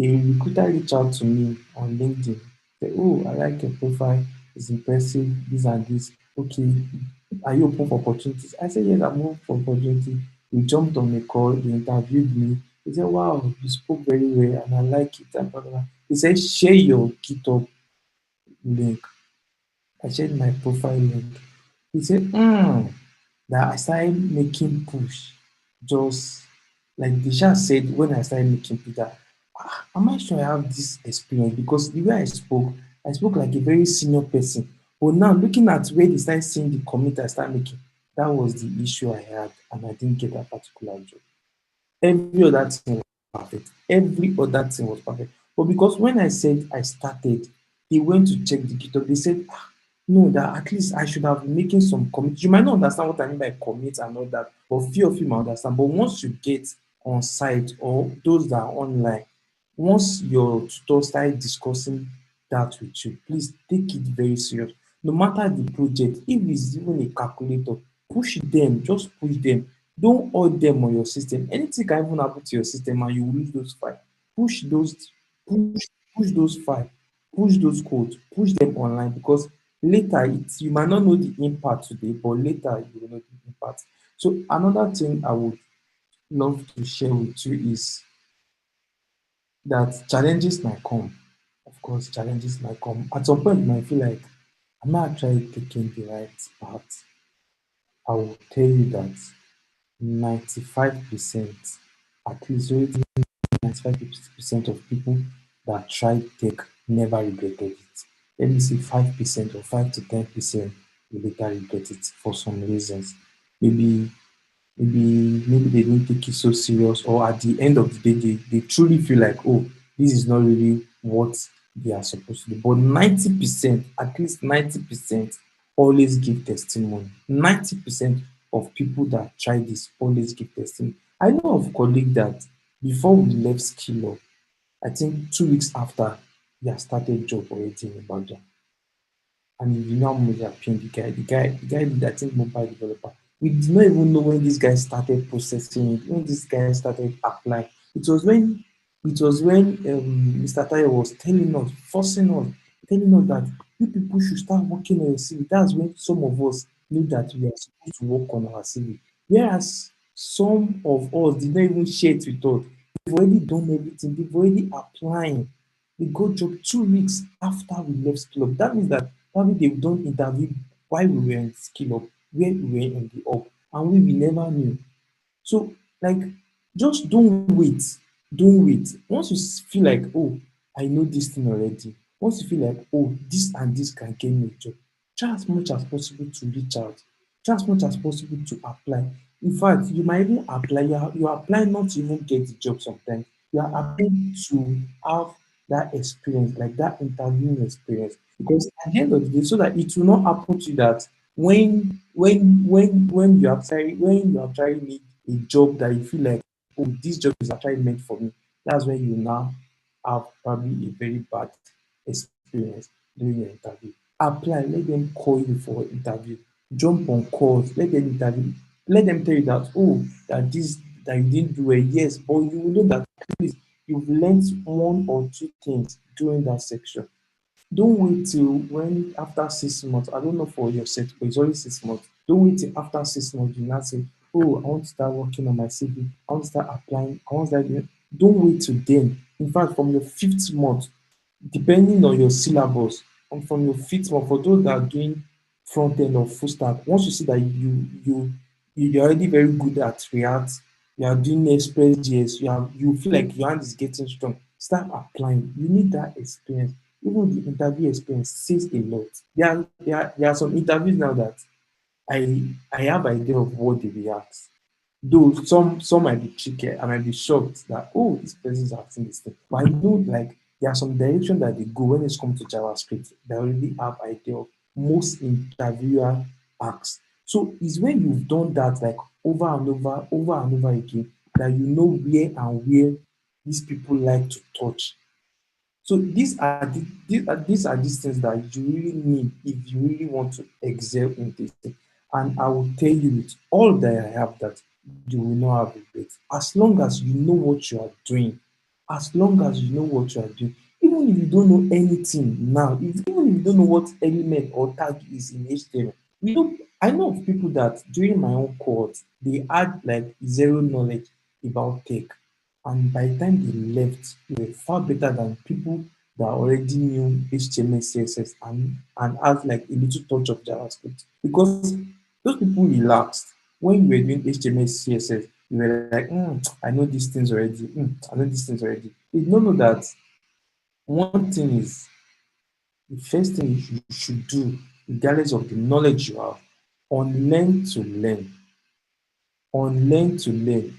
[SPEAKER 13] A recruiter reached out to me on LinkedIn. Say, oh, I like your profile, it's impressive, this and this. Okay, are you open for opportunities? I said, yes, I'm open for opportunity. We jumped on a call, he interviewed me. He said, wow, you spoke very well and I like it. And blah, blah, blah. He said, share your GitHub link. I shared my profile link. He said, that I started making push. Just like Disha said when I started making Peter, am I sure I have this experience? Because the way I spoke like a very senior person. But now looking at where they started seeing the commit I started making, that was the issue I had, and I didn't get that particular job. Every other thing was perfect. Every other thing was perfect. But because when I said I started, they went to check the GitHub. They said, no, that at least I should have been making some commits. You might not understand what I mean by commits and all that, but few of you might understand. But once you get on site or those that are online, once your tutor start discussing that with you, please take it very serious. No matter the project, if it's even a calculator, push them, just push them. Don't hold them on your system. Anything can even happen to your system and you will lose those files. Push those, push, push those files, push those codes, push them online because later you might not know the impact today, but later you will know the impact. So another thing I would love to share with you is that challenges might come. Of course, challenges might come. At some point, you might feel like I'm not actually taking the right path. I will tell you that 95%, at least already 95% of people that tried tech never regretted it. Let me say 5% or 5 to 10% will later regret it for some reasons. Maybe maybe they didn't take it so serious, or at the end of the day they truly feel like, oh, this is not really what they are supposed to do. But 90%, at least 90% always give testimony. 90% of people that try this always give testimony. I know of colleague that before we left Skillup, I think 2 weeks after, he has started job already in Ibadan. And you know how much they are paying the guy did, I think, mobile developer. We did not even know when this guy started processing it, when this guy started applying. It was when Mr. Tayo was telling us, forcing us, telling us that you people should start working on your CV. That's when some of us knew that we are supposed to work on our CV. Whereas some of us did not even share it with us. They've already done everything, they've already applying. We got job 2 weeks after we left Skillup. That means that probably they've done interview while we were in Skillup, where we were in the hub, and we never knew. So, like, just don't wait. Don't wait. Once you feel like, oh, I know this thing already. Once you feel like, oh, this and this can get me a job, try as much as possible to reach out. Try as much as possible to apply. In fact, you might even apply. You are applying not to even get the job sometimes. You are applying to have that experience, like that interviewing experience. Because at the end of the day, so that it will not happen to you that when you actually need a job that you feel like, oh, this job is actually meant for me, that's when you now have probably a very bad experience during your interview. Apply, let them call you for an interview, jump on calls, let them interview, let them tell you that, oh, that you didn't do well, yes, but you will know that at least you've learned one or two things during that section. Don't wait till when after 6 months, I don't know for your set, but it's only 6 months. Don't wait till after 6 months, you now say, oh, I want to start working on my CV, I want to start applying, I want to start doing. Don't wait till then. In fact, from your fifth month, depending on your syllabus, and from your fifth month, for those that are doing front end or full stack, once you see that you're already very good at React, you are doing Express.js, you feel like your hand is getting strong, start applying. You need that experience. Even the interview experience says a lot. There are some interviews now that I have idea of what they will ask. Though some might be tricky, I might be shocked that, oh, this person is asking this thing. But I know, like, there are some direction that they go when it comes to JavaScript. They already have idea of most interviewer asks. So it's when you've done that like over and over again, that you know where these people like to touch. So these are these things that you really need if you really want to excel in this thing. And I will tell you with all that I have that you will not have regret. As long as you know what you are doing, as long as you know what you are doing, even if you don't know anything now, even if you don't know what element or tag is in HTML, I know of people that during my own course, they had like zero knowledge about tech. And by the time they left, they were far better than people that already knew HTML, CSS, and had like a little touch of JavaScript. Because those people relaxed. When you were doing HTML, CSS, you were like, I know these things already. I know these things already. They don't know that one thing is the first thing you should do, regardless of the knowledge you have, unlearn to learn. Unlearn to learn.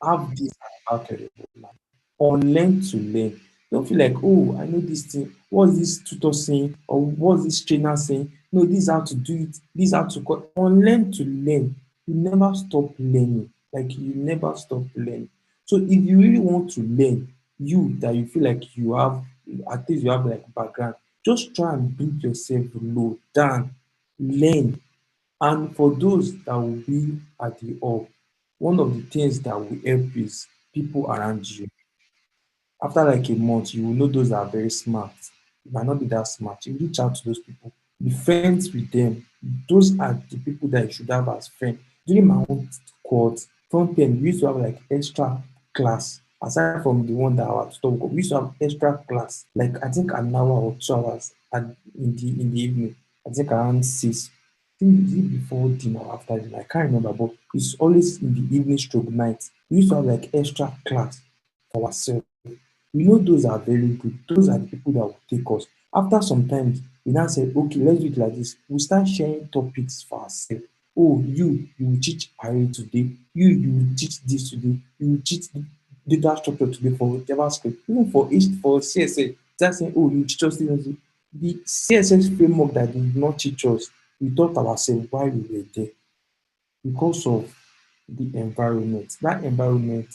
[SPEAKER 13] Have this about your life. Unlearn to learn. Don't feel like, oh, I know this thing. What's this tutor saying? Or what's this trainer saying? No, this is how to do it. This is how to call. Unlearn to learn. You never stop learning. Like you never stop learning. So if you really want to learn, you that you feel like you have, at least you have like background, just try and build yourself low down. Learn. And for those that will be at the hub, one of the things that will help is people around you. After like a month, you will know those that are very smart. You might not be that smart. You reach out to those people, be friends with them. Those are the people that you should have as friends. During my own course, front end, we used to have like extra class. Aside from the one that our tutor we used to have extra class, like I think an hour or 2 hours in the evening. I think around 6. I think is it before dinner or after dinner? I can't remember, but it's always in the evening stroke night. We used to have like extra class for ourselves. We know those are very good. Those are the people that will take us. After some time, we now say, okay, let's do it like this. We start sharing topics for ourselves. Oh, you will teach array today. You will teach this today. You will teach data structure today for JavaScript. Even for CSS, just saying, oh, you teach us this. The CSS framework that did not teach us, we taught ourselves while we were there because of the environment. That environment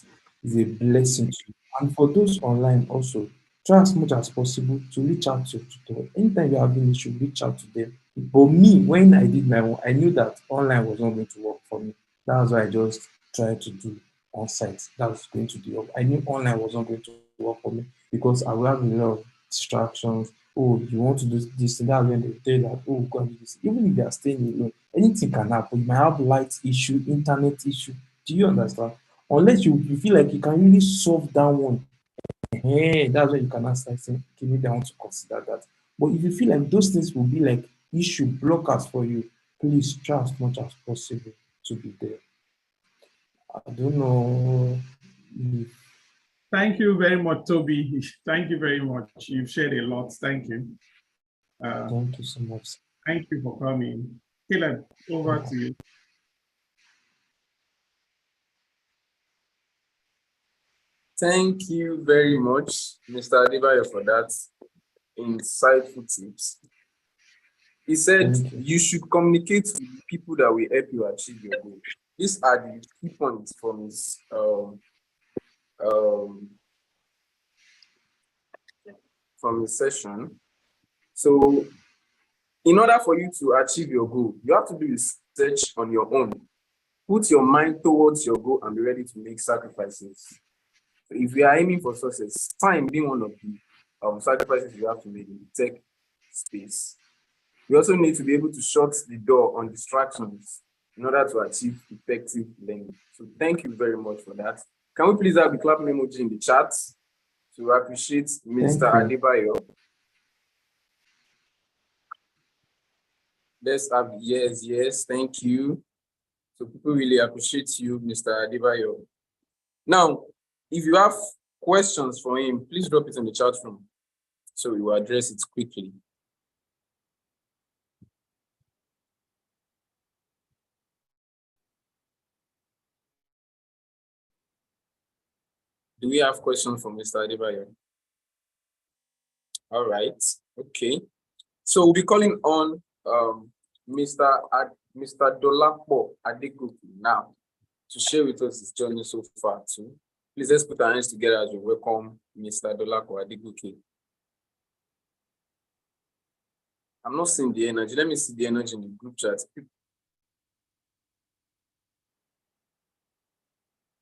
[SPEAKER 13] is a blessing to you. And for those online also, try as much as possible to reach out to your tutor. Anytime you have an issue, reach out to them. But me, when I did my own, I knew that online was not going to work for me. That was why I just tried to do on site. That was going to do. I knew online was not going to work for me because I will have a lot of distractions. Oh, you want to do this, and that when they tell you that, oh, go and do this. Even if they are staying alone, anything can happen. You might have light issue, internet issue. Do you understand? Unless you feel like you can really solve that one, that's when you can now start saying, okay, maybe I want to consider that. But if you feel like those things will be like issue blockers for you, please try as much as possible to be there. I don't know if
[SPEAKER 11] Thank you very much, Toby. Thank you very much. You've shared a lot. Thank you.
[SPEAKER 13] Thank you so much.
[SPEAKER 11] Thank you for coming. Caleb, over to you.
[SPEAKER 12] Thank you very much, Mr. Adebayo, for that insightful tips. He said you should communicate with people that will help you achieve your goal. These are the key points from his session. So, in order for you to achieve your goal, you have to do research on your own. Put your mind towards your goal and be ready to make sacrifices. If we are aiming for success, time being one of the sacrifices you have to make in the tech space. We also need to be able to shut the door on distractions in order to achieve effective learning. So thank you very much for that. Can we please have the clap emoji in the chat to appreciate Mr. Adebayo? Let's have yes, thank you. So people really appreciate you, Mr. Adebayo. Now, if you have questions for him, please drop it in the chat room so we will address it quickly. Do we have questions from Mr. Adebayo? All right, okay. So we'll be calling on Mr. Dolapo Adegoke now to share with us his journey so far too. Please let's put our hands together as we welcome Mr. Dolapo Adegoke. I'm not seeing the energy. Let me see the energy in the group chat.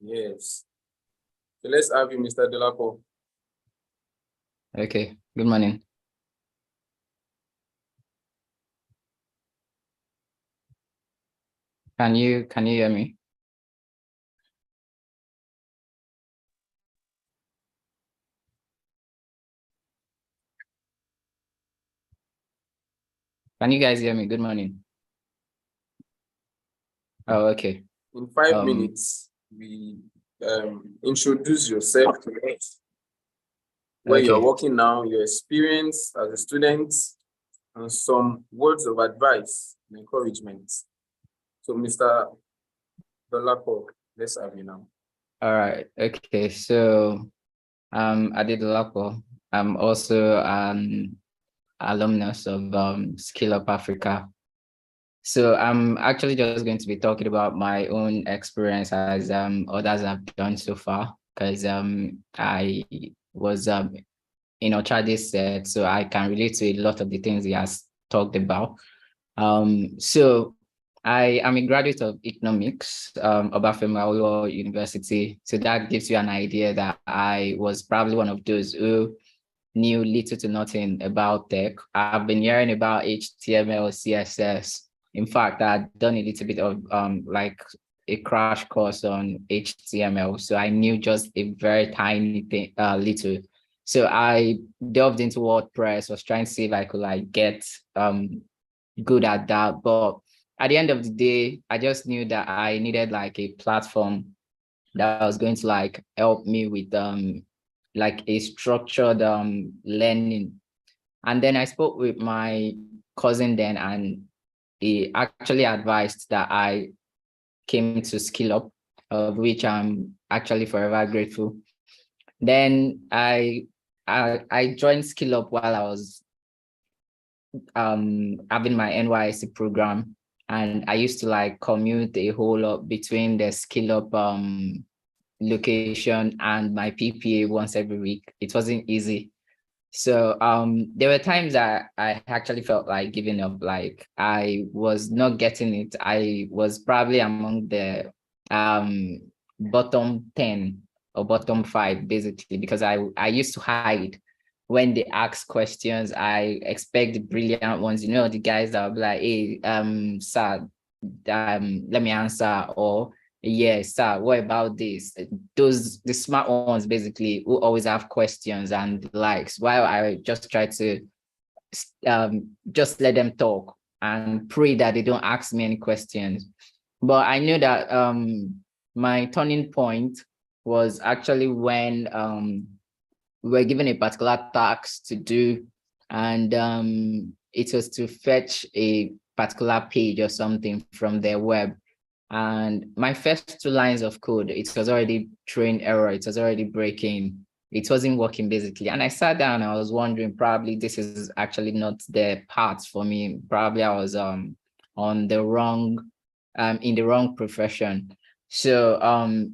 [SPEAKER 12] Yes. So let's have you, Mr. Dolapo.
[SPEAKER 14] Okay, good morning. Can you hear me? Can you guys hear me? Good morning. Oh, okay.
[SPEAKER 12] In 5 minutes, we introduce yourself to us, where you're working now, your experience as a student, and some words of advice and encouragement. So, Mr. Dolapo, let's have you now.
[SPEAKER 14] All right. Okay. So, Adedolapo. I'm also an alumnus of Skillup Africa. So I'm actually just going to be talking about my own experience as others have done so far, because I was in Ochadi's set, so I can relate to a lot of the things he has talked about. So I am a graduate of economics, Obafemi Awolowo University. So that gives you an idea that I was probably one of those who knew little to nothing about tech. I've been hearing about HTML, CSS. In fact, I'd done a little bit of like a crash course on HTML. So I knew just a very tiny thing, little. So I delved into WordPress, was trying to see if I could like get good at that. But at the end of the day, I just knew that I needed like a platform that was going to like help me with like a structured learning. And then I spoke with my cousin then, and he actually advised that I came to Skillup, of which I'm actually forever grateful. Then I joined Skillup while I was having my NYSC program, and I used to like commute a whole lot between the Skillup location and my PPA once every week. It wasn't easy. So there were times that I actually felt like giving up, like I was not getting it. I was probably among the bottom 10 or bottom 5, basically, because I used to hide when they ask questions. I expect the brilliant ones, you know, the guys that will be like, hey, sir, let me answer, or yes, sir, what about this? The smart ones, basically, who always have questions and likes, while I just try to just let them talk and pray that they don't ask me any questions. But I knew that my turning point was actually when we were given a particular task to do, and it was to fetch a particular page or something from their web. And my first 2 lines of code, it was already throwing error, it was already breaking, it wasn't working, basically. And I sat down, I was wondering, probably this is actually not the path for me. Probably I was on the wrong, in the wrong profession. So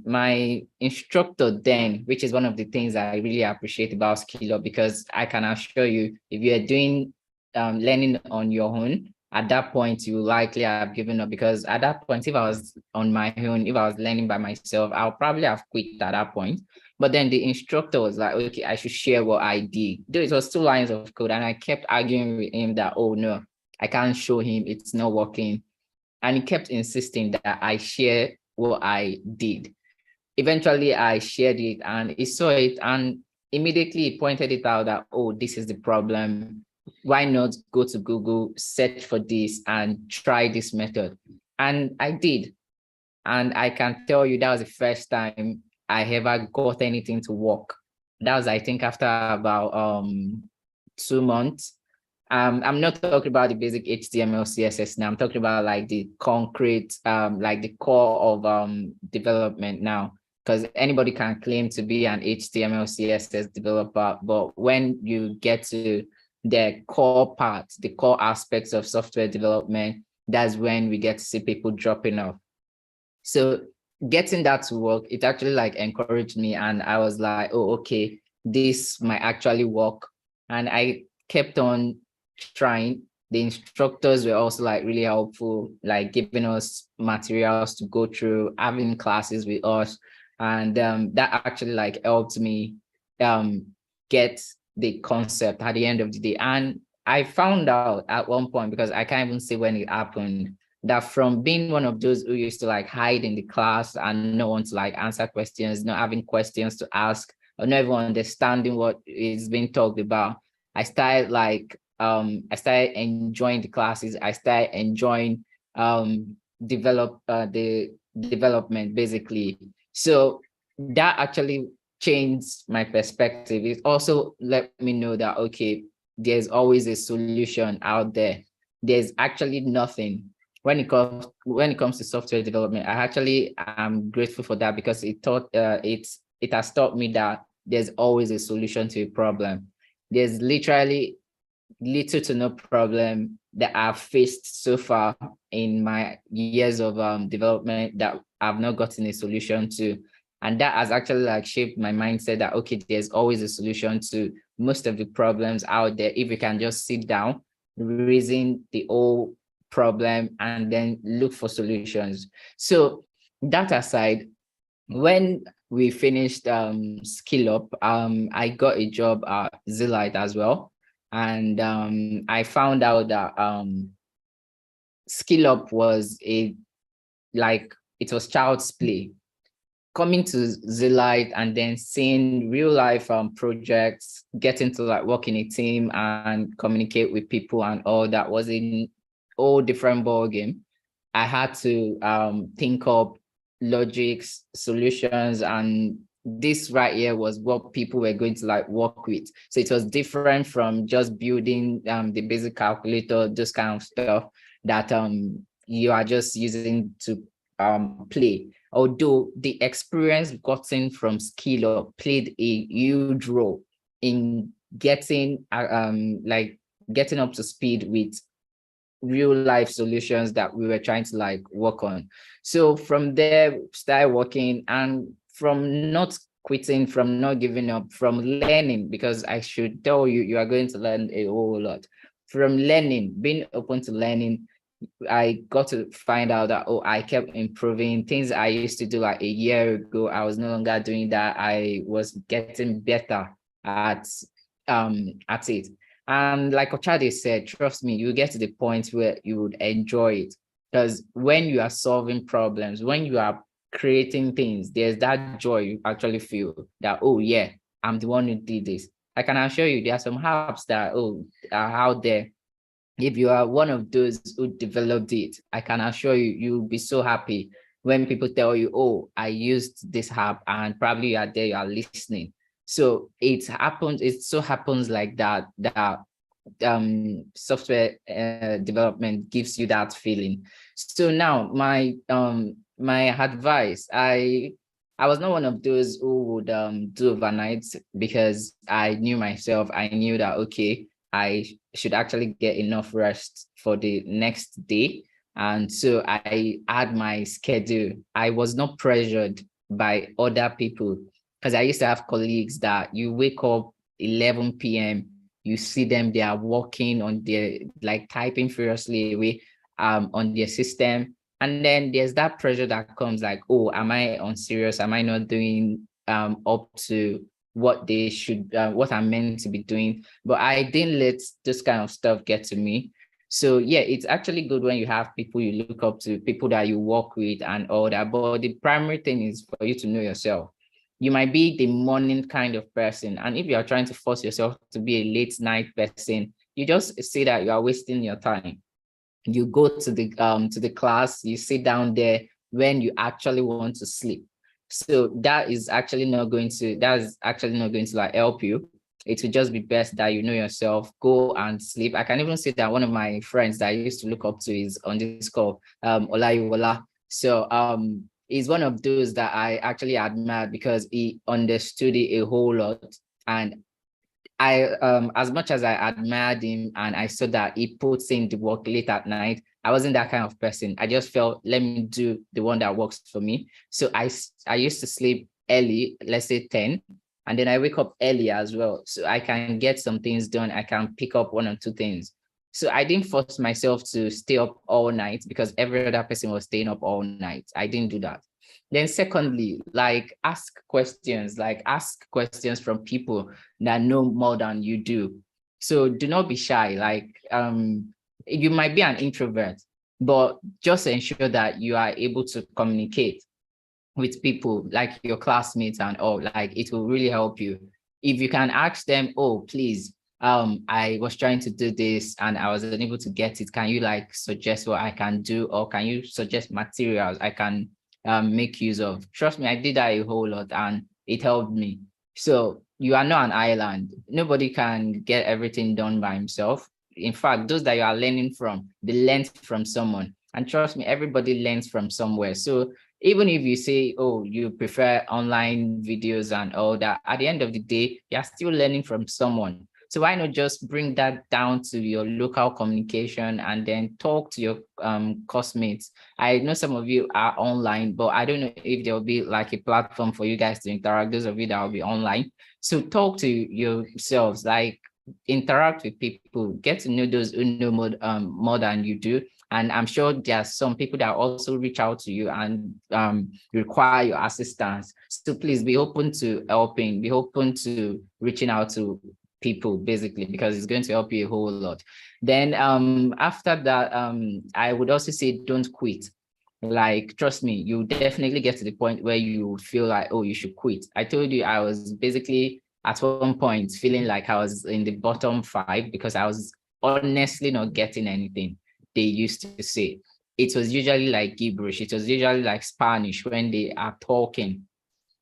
[SPEAKER 14] my instructor then, which is one of the things I really appreciate about Skillup, because I can assure you, if you're doing learning on your own, at that point you likely have given up, because at that point, if I was on my own, if I was learning by myself, I'll probably have quit at that point. But then the instructor was like, okay, I should share what I did. Though it was 2 lines of code, and I kept arguing with him that, oh no, I can't show him, it's not working. And he kept insisting that I share what I did. Eventually I shared it, and he saw it, and immediately he pointed it out that, oh, this is the problem. Why not go to Google, search for this, and try this method? And I did. And I can tell you that was the first time I ever got anything to work. That was, I think, after about 2 months. I'm not talking about the basic HTML, CSS now. I'm talking about like the concrete, like the core of development now. Because anybody can claim to be an HTML, CSS developer, but when you get to the core parts, the core aspects of software development, that's when we get to see people dropping off. So getting that to work, it actually like encouraged me, and I was like, oh, okay, this might actually work. And I kept on trying. The instructors were also like really helpful, like giving us materials to go through, having classes with us. And that actually like helped me get the concept at the end of the day. And I found out at one point, because I can't even say when it happened, that from being one of those who used to like hide in the class and not want to like answer questions, not having questions to ask, or not even understanding what is being talked about, I started like I started enjoying the classes. I started enjoying the development, basically. So that actually changed my perspective. It also let me know that, okay, there's always a solution out there. There's actually nothing. When it comes to software development, I actually am grateful for that, because it has taught me that there's always a solution to a problem. There's literally little to no problem that I've faced so far in my years of development that I've not gotten a solution to. And that has actually like shaped my mindset that, okay, there's always a solution to most of the problems out there if we can just sit down, reason the whole problem and then look for solutions. So that aside, when we finished Skillup, I got a job at Zilite as well. And I found out that Skillup was it was child's play. Coming to Zilite and then seeing real life projects, getting to like work in a team and communicate with people and all that was a whole different ball game. I had to think up logics, solutions, and this right here was what people were going to like work with. So it was different from just building the basic calculator, this kind of stuff that you are just using to play. Although the experience gotten from Skillup played a huge role in getting getting up to speed with real life solutions that we were trying to like work on. So from there, started working, and from not quitting, from not giving up, from learning, because I should tell you, you are going to learn a whole lot. From learning, being open to learning, I got to find out that, I kept improving things I used to do like a year ago. I was no longer doing that. I was getting better at it. And like Ochade said, trust me, you get to the point where you would enjoy it. Because when you are solving problems, when you are creating things, there's that joy you actually feel that, yeah, I'm the one who did this. I can assure you there are some apps that are out there. If you are one of those who developed it, I can assure you, you'll be so happy when people tell you, I used this app, and probably you are there, you are listening. So it so happens like that software development gives you that feeling. So now my advice, I was not one of those who would do overnight, because I knew myself. I knew that, okay, I should actually get enough rest for the next day. And so I had my schedule. I was not pressured by other people, because I used to have colleagues that you wake up 11 p.m., you see them, they are working on their, like typing furiously away on their system. And then there's that pressure that comes like, am I unserious? Am I not doing up to what they should, what I'm meant to be doing? But I didn't let this kind of stuff get to me. So yeah, it's actually good when you have people you look up to, people that you work with and all that. But the primary thing is for you to know yourself. You might be the morning kind of person, and if you are trying to force yourself to be a late night person, you just see that you are wasting your time. You go to the class, you sit down there when you actually want to sleep. So that is actually not going to like help you. It will just be best that you know yourself, go and sleep. I can even say that one of my friends that I used to look up to is on this call, Olayiwola. So he's one of those that I actually admired, because he understood it a whole lot. And I, as much as I admired him and I saw that he puts in the work late at night, I wasn't that kind of person. I just felt, let me do the one that works for me. So I used to sleep early, let's say 10, and then I wake up early as well. So I can get some things done. I can pick up one or two things. So I didn't force myself to stay up all night, because every other person was staying up all night. I didn't do that. Then secondly, ask questions from people that know more than you do. So do not be shy. You might be an introvert, but just ensure that you are able to communicate with people like your classmates and all. It will really help you. If you can ask them, please, I was trying to do this and I was unable to get it. Can you suggest what I can do, or can you suggest materials I can make use of? Trust me, I did that a whole lot and it helped me. So you are not an island. Nobody can get everything done by himself. In fact, those that you are learning from, they learned from someone. And trust me, everybody learns from somewhere. So even if you say, you prefer online videos and all that, at the end of the day, you're still learning from someone. So why not just bring that down to your local communication and then talk to your classmates? I know some of you are online, but I don't know if there will be a platform for you guys to interact, those of you that will be online. So talk to yourselves, interact with people, get to know those who know more than you do. And I'm sure there are some people that also reach out to you and require your assistance. So please be open to helping, be open to reaching out to people, basically, because it's going to help you a whole lot. Then after that, I would also say don't quit. Like, trust me, you definitely get to the point where you feel like, oh, you should quit. I told you I was basically at one point feeling like I was in the bottom 5 because I was honestly not getting anything. They used to say it was usually like gibberish. It was usually like Spanish when they are talking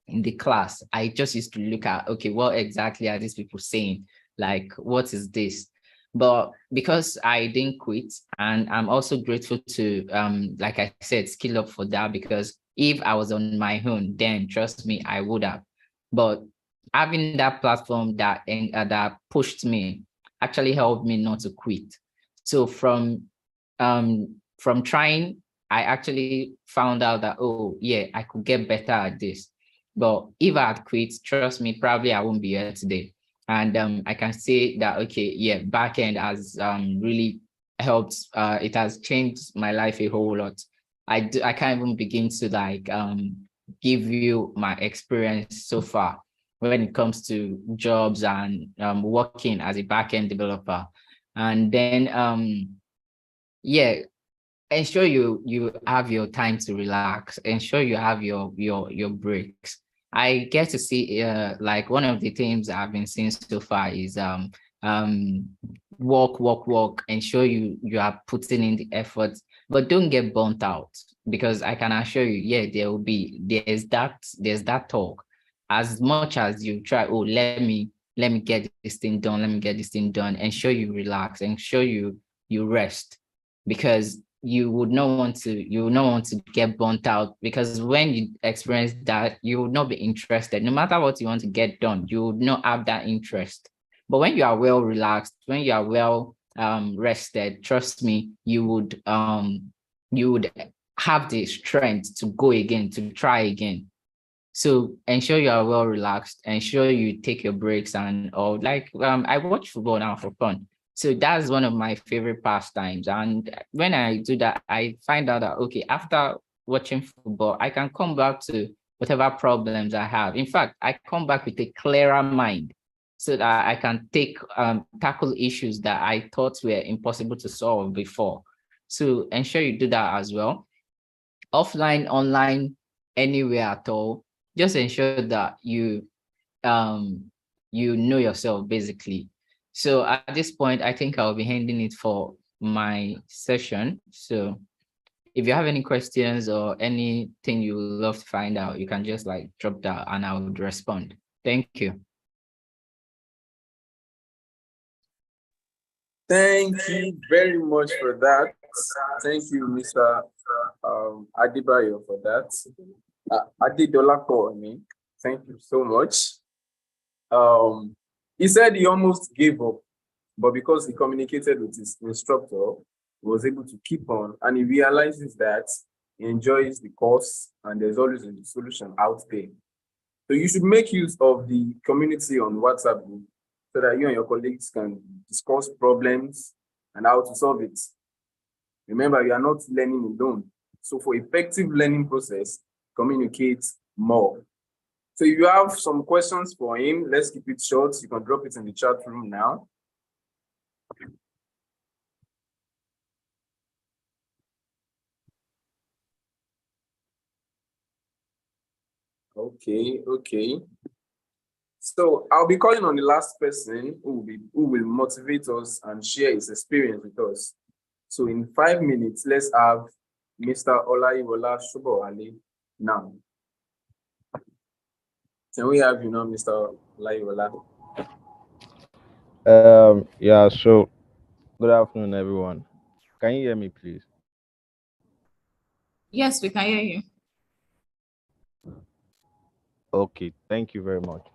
[SPEAKER 14] in the class. I just used to look at, okay, what exactly are these people saying? Like, what is this? But because I didn't quit, and I'm also grateful to, like I said, Skillup for that, because if I was on my own, then trust me, I would have. But having that platform that pushed me actually helped me not to quit. So from trying, I actually found out that, oh yeah, I could get better at this. But if I had quit, trust me, probably I won't be here today. And I can say that, okay, yeah, backend has really helped. It has changed my life a whole lot. I can't even begin to like give you my experience so far when it comes to jobs and working as a backend developer. And then yeah, ensure you have your time to relax. Ensure you have your breaks. I get to see like one of the themes I've been seeing so far is work. Ensure you are putting in the effort, but don't get burnt out, because I can assure you, yeah, there's that talk. As much as you try, oh, let me get this thing done, ensure you relax, ensure you rest, because you would not want to get burnt out, because when you experience that, you would not be interested. No matter what you want to get done, you would not have that interest. But when you are well relaxed, when you are well rested, trust me, you would have the strength to go again, to try again. So ensure you are well relaxed, ensure you take your breaks, and or like I watch football now for fun. So that's one of my favorite pastimes. And when I do that, I find out that, okay, after watching football, I can come back to whatever problems I have. In fact, I come back with a clearer mind so that I can tackle issues that I thought were impossible to solve before. So ensure you do that as well. Offline, online, anywhere at all, just ensure that you know yourself, basically. So at this point, I think I'll be handing it for my session. So if you have any questions or anything you would love to find out, you can just like drop that and I would respond. Thank you.
[SPEAKER 12] Thank you very much for that. Thank you, Mr. Adebayo, for that. Adedolapo, I mean, thank you so much. He said he almost gave up, but because he communicated with his instructor, he was able to keep on, and he realizes that he enjoys the course and there's always a solution out there. So you should make use of the community on WhatsApp group so that you and your colleagues can discuss problems and how to solve it. Remember, you are not learning alone. So for effective learning process, communicate more. So if you have some questions for him, let's keep it short. You can drop it in the chat room now. Okay. So I'll be calling on the last person who will motivate us and share his experience with us. So in 5 minutes, let's have Mr. Olaiwola Shubowale now. Can we have you now, Mr. Olaiwola?
[SPEAKER 6] Yeah, so good afternoon, everyone. Can you hear me, please?
[SPEAKER 10] Yes, we can hear you.
[SPEAKER 6] Okay, thank you very much.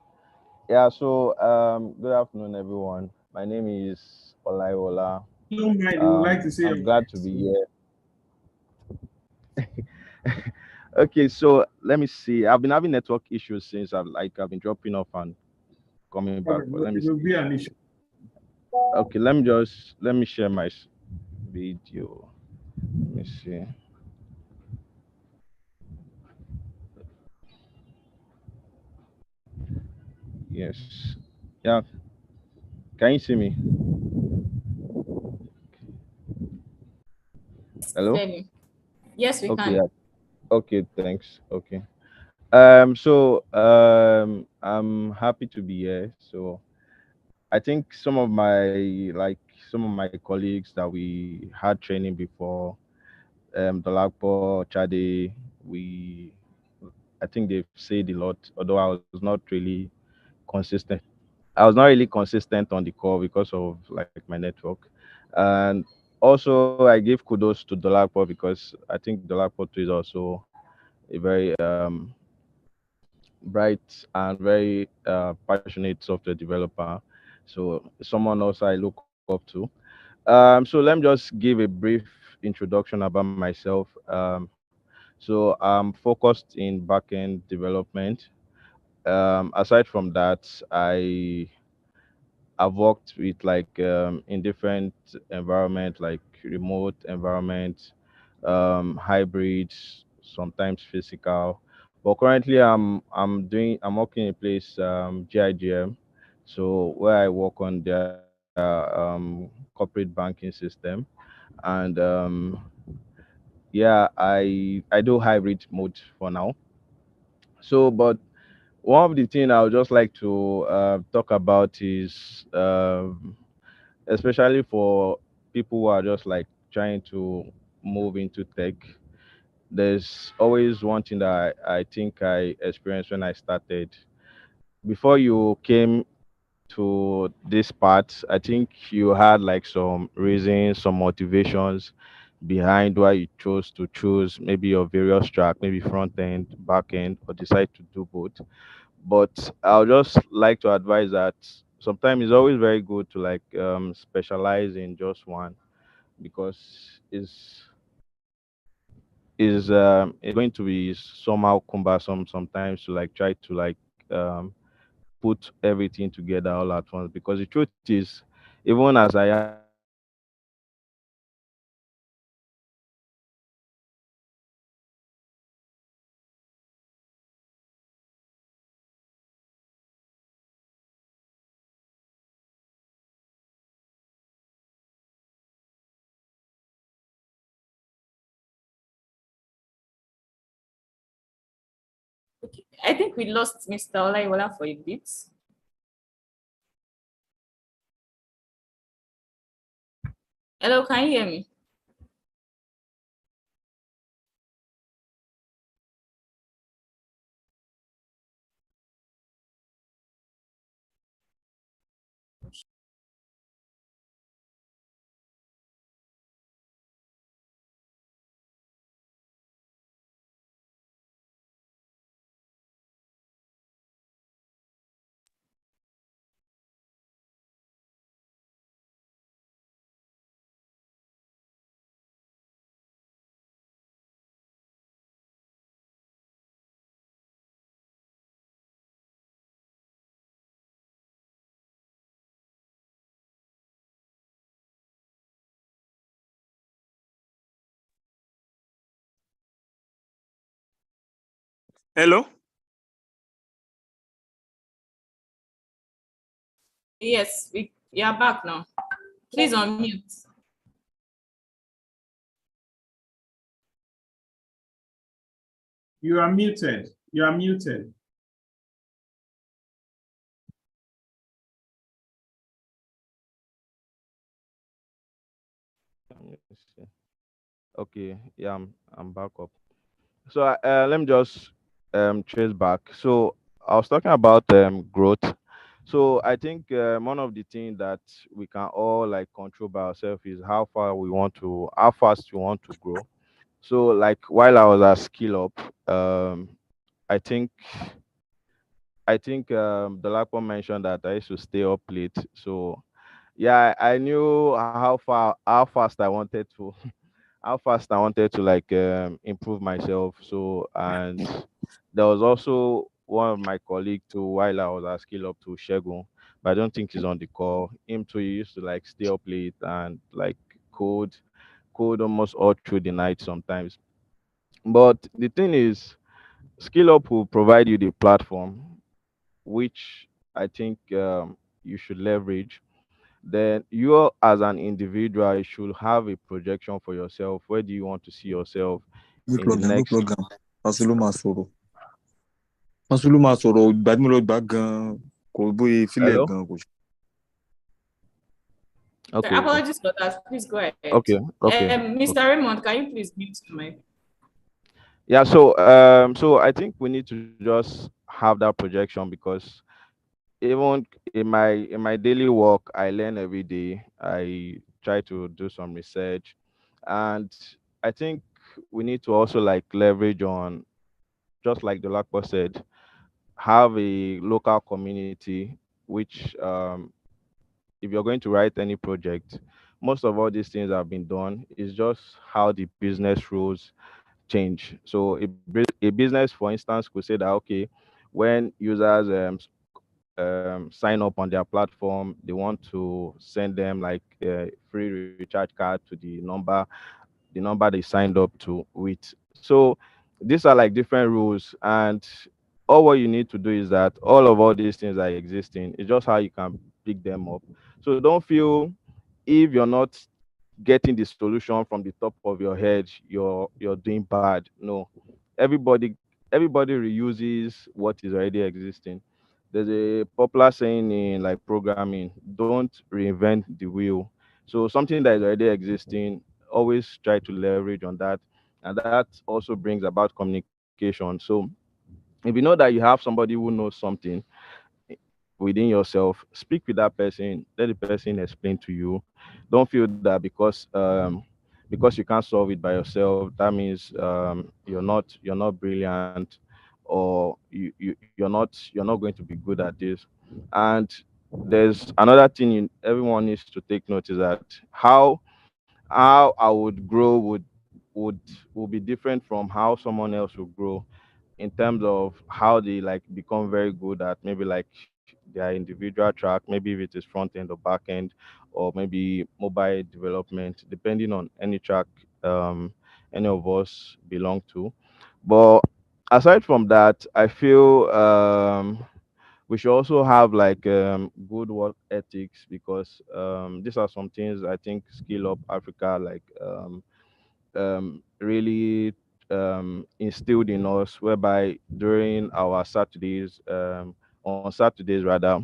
[SPEAKER 6] Yeah, so good afternoon, everyone. My name is Olaiwola. I'm glad to be here. Okay, so let me see. I've been having network issues since I've been dropping off and coming back. But let me see. Okay, let me share my video. Let me see. Yes. Yeah. Can you see me? Hello?
[SPEAKER 10] Clearly. Yes, we
[SPEAKER 6] Okay.
[SPEAKER 10] can.
[SPEAKER 6] Yeah. Okay. Thanks. Okay. So I'm happy to be here. So I think some of my like some of my colleagues that we had training before, Dolakpo, Chade, we I think they've said a lot, although I was not really consistent. I was not really consistent on the call because of like my network. And also I give kudos to Dolakpo because I think Dolakpo too is also a very bright and very passionate software developer. So someone also I look up to. So let me just give a brief introduction about myself. So I'm focused in backend development. Aside from that, I've worked with like in different environment, like remote environment, hybrid, sometimes physical. But currently, I'm working in a place GIGM, so where I work on their corporate banking system, and yeah, I do hybrid mode for now. So, but one of the things I would just like to talk about is especially for people who are just like trying to move into tech. There's always one thing that I think I experienced when I started. Before you came to this part, I think you had like some reasons, some motivations behind why you chose to choose maybe your various track, maybe front end, back end, or decide to do both. But I'll just like to advise that sometimes it's always very good to like specialize in just one because it's going to be somehow cumbersome sometimes to like try to like put everything together all at once, because the truth is, even as I have
[SPEAKER 10] I think we lost Mr. Olaiwola for a bit. Hello, can you hear me?
[SPEAKER 11] Hello?
[SPEAKER 10] Yes, we are back now. Please unmute.
[SPEAKER 11] You are muted. You are muted.
[SPEAKER 6] okay, yeah, I'm back up. So let me just trace back. So I was talking about growth. So I think one of the things that we can all like control by ourselves is how fast we want to grow. So like while I was at Skill Up, I think the Dolapo mentioned that I used to stay up late. So yeah, I knew how fast I wanted to how fast I wanted to like improve myself. So and there was also one of my colleague too while I was at Skill Up to Shegun, but I don't think he's on the call. Him too, he used to like stay up late and like code code almost all through the night sometimes. But the thing is, SkillUp will provide you the platform, which I think you should leverage. Then you as an individual, you should have a projection for yourself. Where do you want to see yourself
[SPEAKER 15] Good
[SPEAKER 6] in the
[SPEAKER 15] program, good
[SPEAKER 6] next?
[SPEAKER 15] program. Masolo máa sọ̀rọ̀. Masolo máa sọ̀rọ̀ ìgbà tí mo lọ gbà gan-an kò bóyá ìfilẹ̀
[SPEAKER 6] Hello?
[SPEAKER 15] gan-an kò.
[SPEAKER 10] Sorry,
[SPEAKER 6] Okay.
[SPEAKER 10] apologies for that. Please go ahead.
[SPEAKER 6] Okay.
[SPEAKER 10] Mr. Raymond, can you please mute your mic?
[SPEAKER 6] Yeah, so I think we need to just have that projection because even in my daily work, I learn every day. I try to do some research, and I think we need to also like leverage on, just like the Lakpo said, have a local community. Which if you're going to write any project, most of all these things have been done. It's just how the business rules change. So a business, for instance, could say that okay, when users sign up on their platform, they want to send them like a free recharge card to the number they signed up to with. So these are like different rules, and all what you need to do is that all these things are existing. It's just how you can pick them up. So don't feel if you're not getting the solution from the top of your head, you're doing bad. No, everybody everybody reuses what is already existing. There's a popular saying in like programming: don't reinvent the wheel. So something that is already existing, always try to leverage on that, and that also brings about communication. So if you know that you have somebody who knows something within yourself, speak with that person, let the person explain to you. Don't feel that because you can't solve it by yourself, that means you're not brilliant, or you're not going to be good at this. And there's another thing everyone needs to take note is that how I would grow would be different from how someone else would grow, in terms of how they like become very good at maybe like their individual track, maybe if it is front end or back end, or maybe mobile development, depending on any track any of us belong to. But aside from that, I feel we should also have like good work ethics, because these are some things I think Skill Up Africa like really instilled in us, whereby during our Saturdays, on Saturdays rather,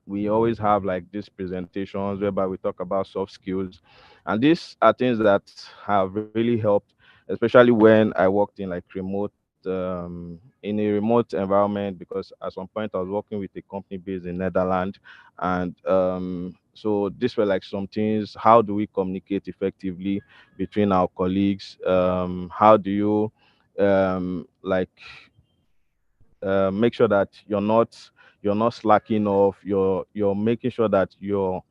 [SPEAKER 6] we always have like these presentations whereby we talk about soft skills, and these are things that have really helped, especially when I worked in like in a remote environment, because at some point I was working with a company based in Netherlands. And so these were like some things: how do we communicate effectively between our colleagues? How do you like make sure that you're not slacking off, you're making sure that you're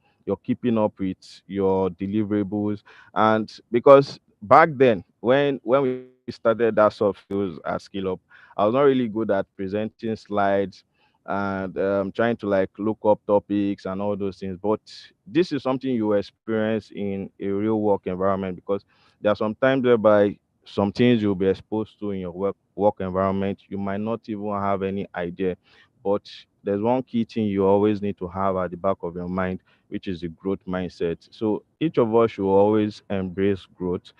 [SPEAKER 6] keeping up with your deliverables. And because back then, when we started that soft skills at Skill Up, I was not really good at presenting slides and trying to like look up topics and all those things. But this is something you experience in a real work environment, because there are some times whereby some things you'll be exposed to in your work environment, you might not even have any idea. But there's one key thing you always need to have at the back of your mind, which is the growth mindset. So each of us should always embrace growth.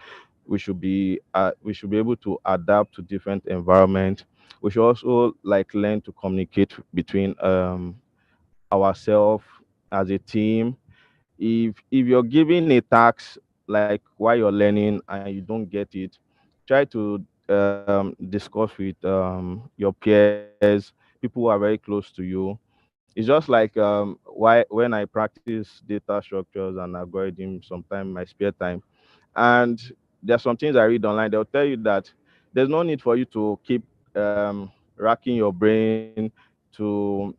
[SPEAKER 6] We should be able to adapt to different environments. We should also like learn to communicate between ourselves as a team. If you're given a task like while you're learning and you don't get it, try to discuss with your peers, people who are very close to you. It's just like why when I practice data structures and algorithms sometime in my spare time, and there's some things I read online, they'll tell you that there's no need for you to keep racking your brain to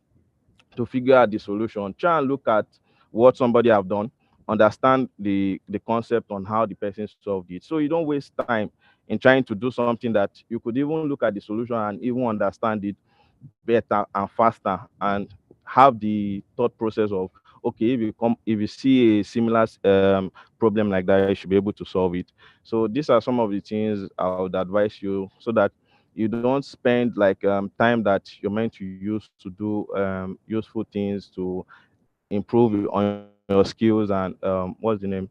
[SPEAKER 6] to figure out the solution. Try and look at what somebody have done, understand the concept on how the person solved it, so you don't waste time in trying to do something that you could even look at the solution and even understand it better and faster, and have the thought process of, okay, if you see a similar problem like that, you should be able to solve it. So these are some of the things I would advise you, so that you don't spend like time that you're meant to use to do useful things to improve on your skills and what's the name,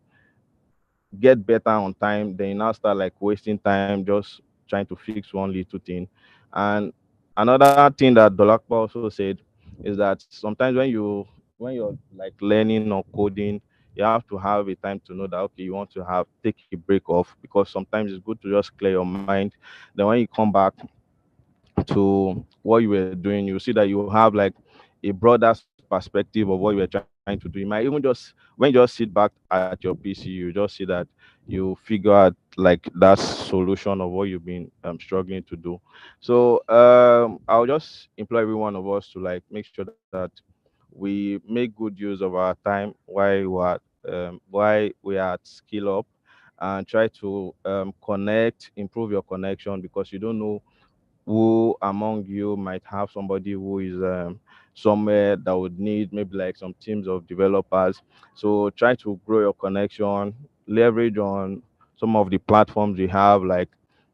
[SPEAKER 6] get better on time, then you now start like wasting time just trying to fix one little thing. And another thing that Dolakpa also said is that sometimes when you're like learning or coding, you have to have a time to know that okay, you want to have take a break off, because sometimes it's good to just clear your mind. Then when you come back to what you were doing, you see that you have like a broader perspective of what you were trying to do. You might even just, when you just sit back at your PC, you just see that you figure out like that solution of what you've been struggling to do. So I'll just implore every one of us to like make sure that we make good use of our time while we are at Skill Up, and try to connect, improve your connection, because you don't know who among you might have somebody who is somewhere that would need maybe like some teams of developers. So try to grow your connection, leverage on some of the platforms we have, like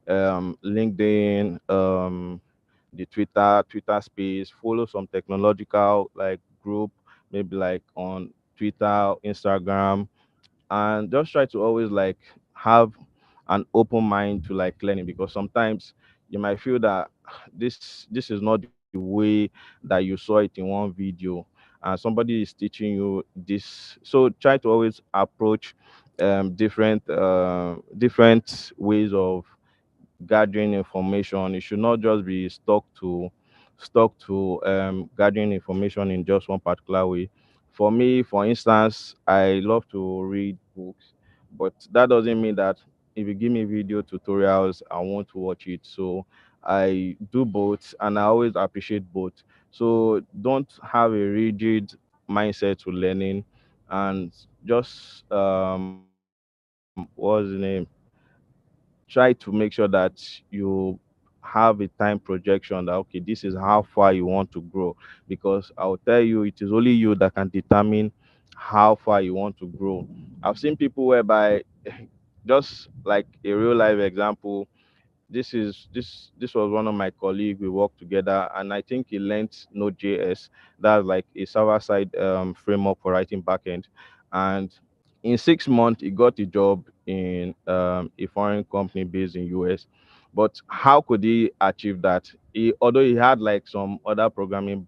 [SPEAKER 6] LinkedIn, the Twitter space. Follow some technological like group, maybe like on Twitter, Instagram, and just try to always like have an open mind to like learning, because sometimes you might feel that this is not the way that you saw it in one video, and somebody is teaching you this. So try to always approach different ways of gathering information. It should not just be stuck to gathering information in just one particular way. For me, for instance, I love to read books, but that doesn't mean that if you give me video tutorials, I want to watch it. So I do both, and I always appreciate both. So don't have a rigid mindset to learning, and just what's the name, try to make sure that you have a time projection that okay, this is how far you want to grow, because I'll tell you it is only you that can determine how far you want to grow. I've seen people whereby just like a real life example, this was one of my colleagues. We worked together, and I think he learned Node.js. That's like a server-side framework for writing backend. And in 6 months, he got a job in a foreign company based in US. But how could he achieve that? Although he had like some other programming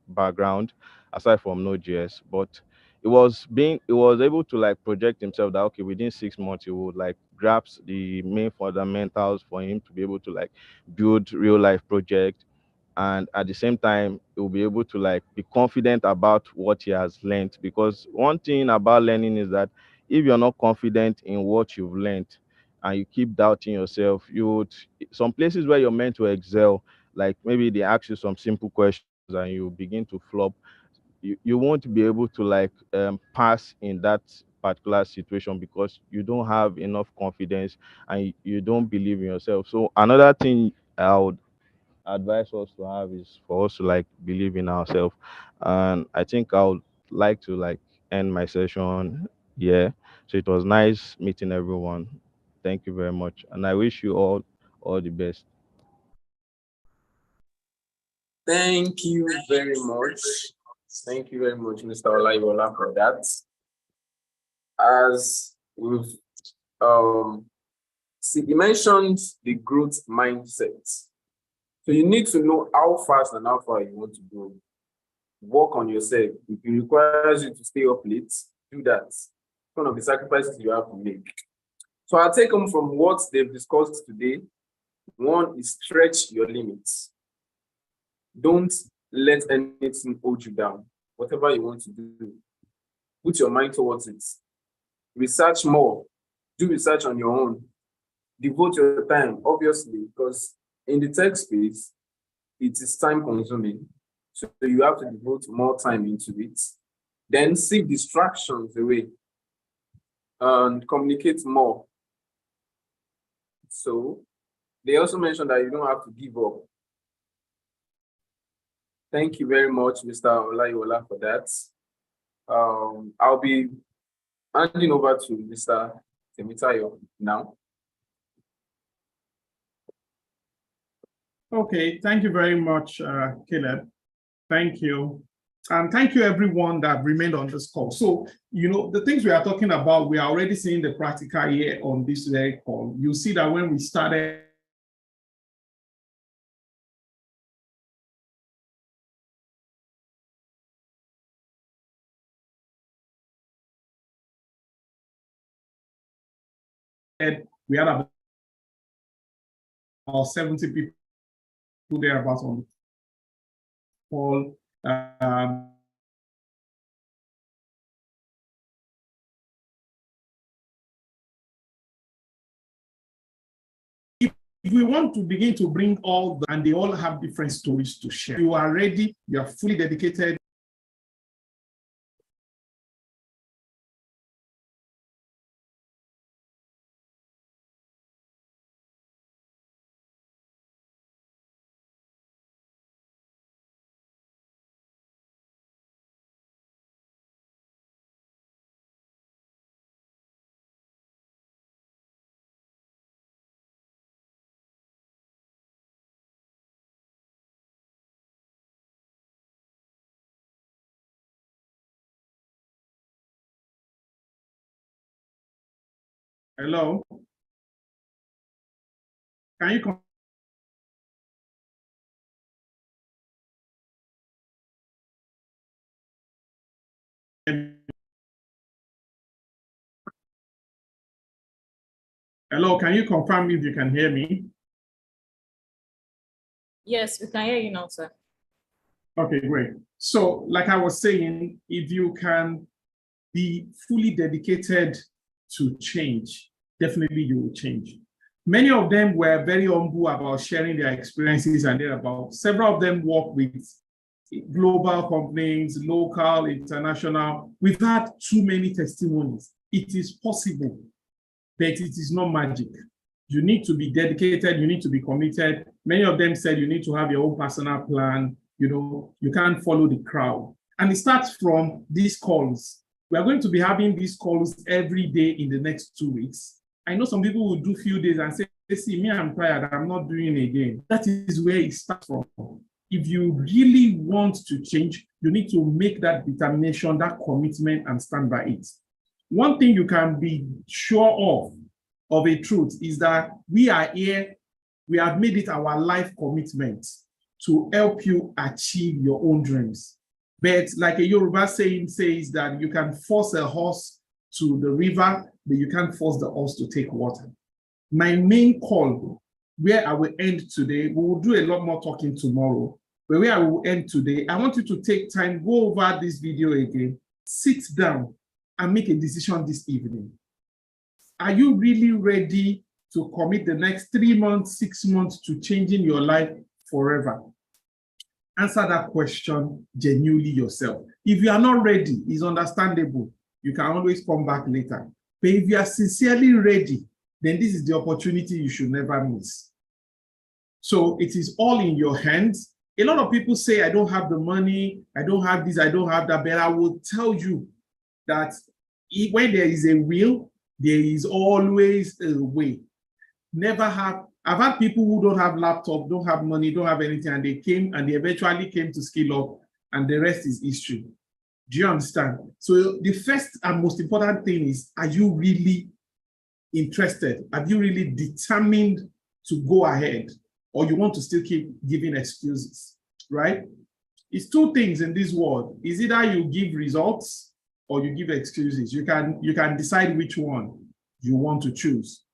[SPEAKER 6] background aside from Node.js, but it was able to like project himself that okay, within 6 months he would like grasp the main fundamentals for him to be able to like build real life project, and at the same time he will be able to like be confident about what he has learned. Because one thing about learning is that if you're not confident in what you've learned and you keep doubting yourself, you would, some places where you're meant to excel, like maybe they ask you some simple questions and you begin to flop, you won't be able to like pass in that particular situation, because you don't have enough confidence and you don't believe in yourself. So another thing I would advise us to have is for us to like believe in ourselves. And I think I would like to like end my session here. So it was nice meeting everyone. Thank you very much, and I wish you all the best.
[SPEAKER 12] Thank you very much. Thank you very much, Mr. Olaiwola, for that. As we've you mentioned the growth mindset. So you need to know how fast and how far you want to grow. Work on yourself. If it requires you to stay up late, do that. It's one of the sacrifices you have to make. So I'll take them from what they've discussed today. One is stretch your limits. Don't let anything hold you down. Whatever you want to do, put your mind towards it. Research more. Do research on your own. Devote your time, obviously, because in the tech space, it is time consuming. So you have to devote more time into it. Then seek distractions away and communicate more. So they also mentioned that you don't have to give up. Thank you very much, Mr. Olayola, for that. I'll be handing over to Mr. Temitayo now.
[SPEAKER 11] Okay, thank you very much, Caleb. Thank you. And thank you everyone that remained on this call. So, the things we are talking about, we are already seeing the practical here on this very call. You see that when we started, we had about 70 people thereabouts on the call. If we want to begin to bring and they all have different stories to share. You are ready, you are fully dedicated. Hello? Can you come? Hello, can you confirm if you can hear me?
[SPEAKER 10] Yes, we can hear you now, sir.
[SPEAKER 11] Okay, great. So, like I was saying, if you can be fully dedicated to change, definitely you will change. Many of them were very humble about sharing their experiences and thereabout. Several of them work with global companies, local, international. We've had too many testimonies. It is possible, but it is not magic. You need to be dedicated, you need to be committed. Many of them said you need to have your own personal plan. You can't follow the crowd. And it starts from these calls. We are going to be having these calls every day in the next 2 weeks. I know some people will do few days and say, see, me, I'm tired, I'm not doing it again. That is where it starts from. If you really want to change, you need to make that determination, that commitment, and stand by it. One thing you can be sure of a truth is that we are here, we have made it our life commitment to help you achieve your own dreams. But like a Yoruba saying says that you can force a horse to the river, but you can't force the horse to take water. My main call, where I will end today, we will do a lot more talking tomorrow, but where I will end today, I want you to take time, go over this video again, sit down and make a decision this evening. Are you really ready to commit the next 3 months, 6 months to changing your life forever? Answer that question genuinely yourself. If you are not ready, it's understandable. You can always come back later. But if you are sincerely ready, then this is the opportunity you should never miss. So it is all in your hands. A lot of people say, I don't have the money, I don't have this, I don't have that, but I will tell you that when there is a will, there is always a way. I've had people who don't have laptop, don't have money, don't have anything, and they came and they eventually came to Skillup, and the rest is history. Do you understand? So the first and most important thing is, are you really interested? Are you really determined to go ahead? Or you want to still keep giving excuses, right? It's two things in this world. Is either you give results or you give excuses. You can decide which one you want to choose.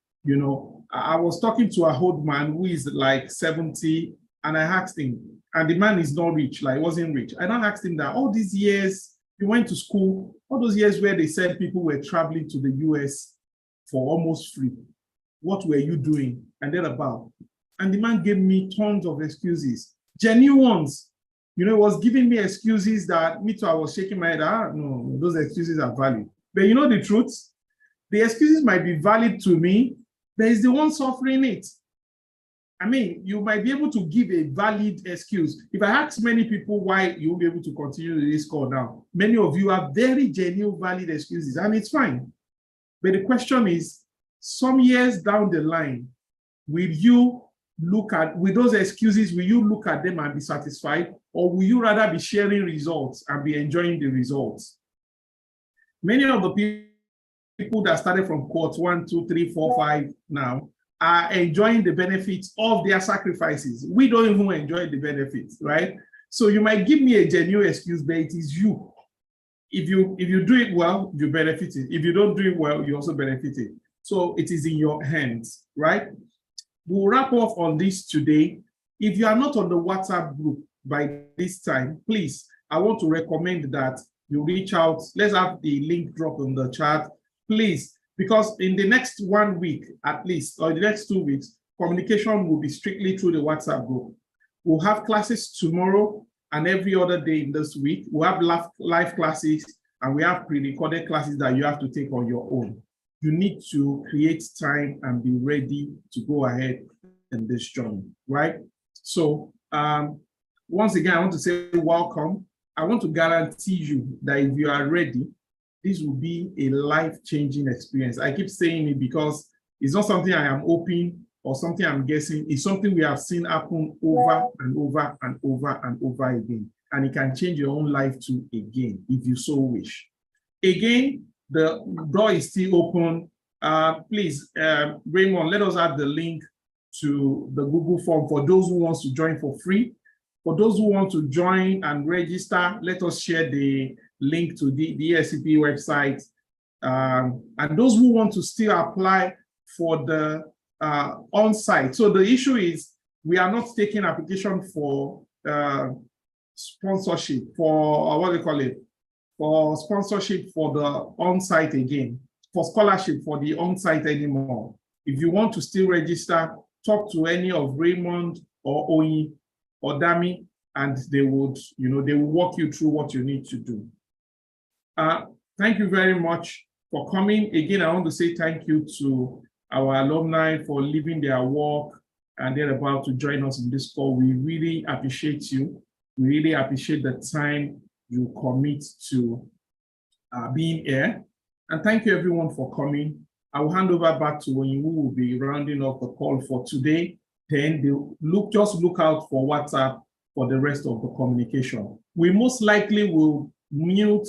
[SPEAKER 11] I was talking to a old man who is like 70, and I asked him, and the man is not rich, like wasn't rich. And I asked him that all these years you went to school, all those years where they said people were traveling to the US for almost free, what were you doing? And then about. And the man gave me tons of excuses, genuine ones. He was giving me excuses that me too, I was shaking my head. No, those excuses are valid. But you know the truth? The excuses might be valid to me, but it's the one suffering it. I mean, you might be able to give a valid excuse. If I ask many people why you won't be able to continue this call now, many of you have very genuine, valid excuses, and it's fine. But the question is, some years down the line, will you look at, with those excuses, will you look at them and be satisfied, or will you rather be sharing results and be enjoying the results? Many of the people that started from cohort 1, 2, 3, 4, 5 now are enjoying the benefits of their sacrifices. We don't even enjoy the benefits, right? So you might give me a genuine excuse, but it is you. If you do it well, you benefit it. If you don't do it well, you also benefit it. So it is in your hands, right? We'll wrap up on this today. If you are not on the WhatsApp group by this time, please, I want to recommend that you reach out. Let's have the link drop in the chat, please, because in the next 1 week, at least, or the next 2 weeks, communication will be strictly through the WhatsApp group. We'll have classes tomorrow and every other day in this week. We'll have live classes, and we have pre-recorded classes that you have to take on your own. You need to create time and be ready to go ahead in this journey, right? So once again, I want to say welcome. I want to guarantee you that if you are ready, this will be a life-changing experience. I keep saying it because it's not something I am hoping or something I'm guessing. It's something we have seen happen over and over and over and over again. And it can change your own life too again, if you so wish. Again, the door is still open. Please, Raymond, let us add the link to the Google form for those who want to join for free. For those who want to join and register, let us share the link to the DSEP website. And those who want to still apply for the on-site. So the issue is we are not taking application for sponsorship, for what do you call it? For sponsorship for the on-site again, for scholarship for the on-site anymore. If you want to still register, talk to any of Raymond or Oyi or Dami, and they would, they will walk you through what you need to do. Thank you very much for coming. Again, I want to say thank you to our alumni for leaving their work and they're about to join us in this call. We really appreciate you. We really appreciate the time you commit to being here. And thank you everyone for coming. I will hand over back to Oyin, who will be rounding up the call for today. Then just look out for WhatsApp for the rest of the communication. We most likely will mute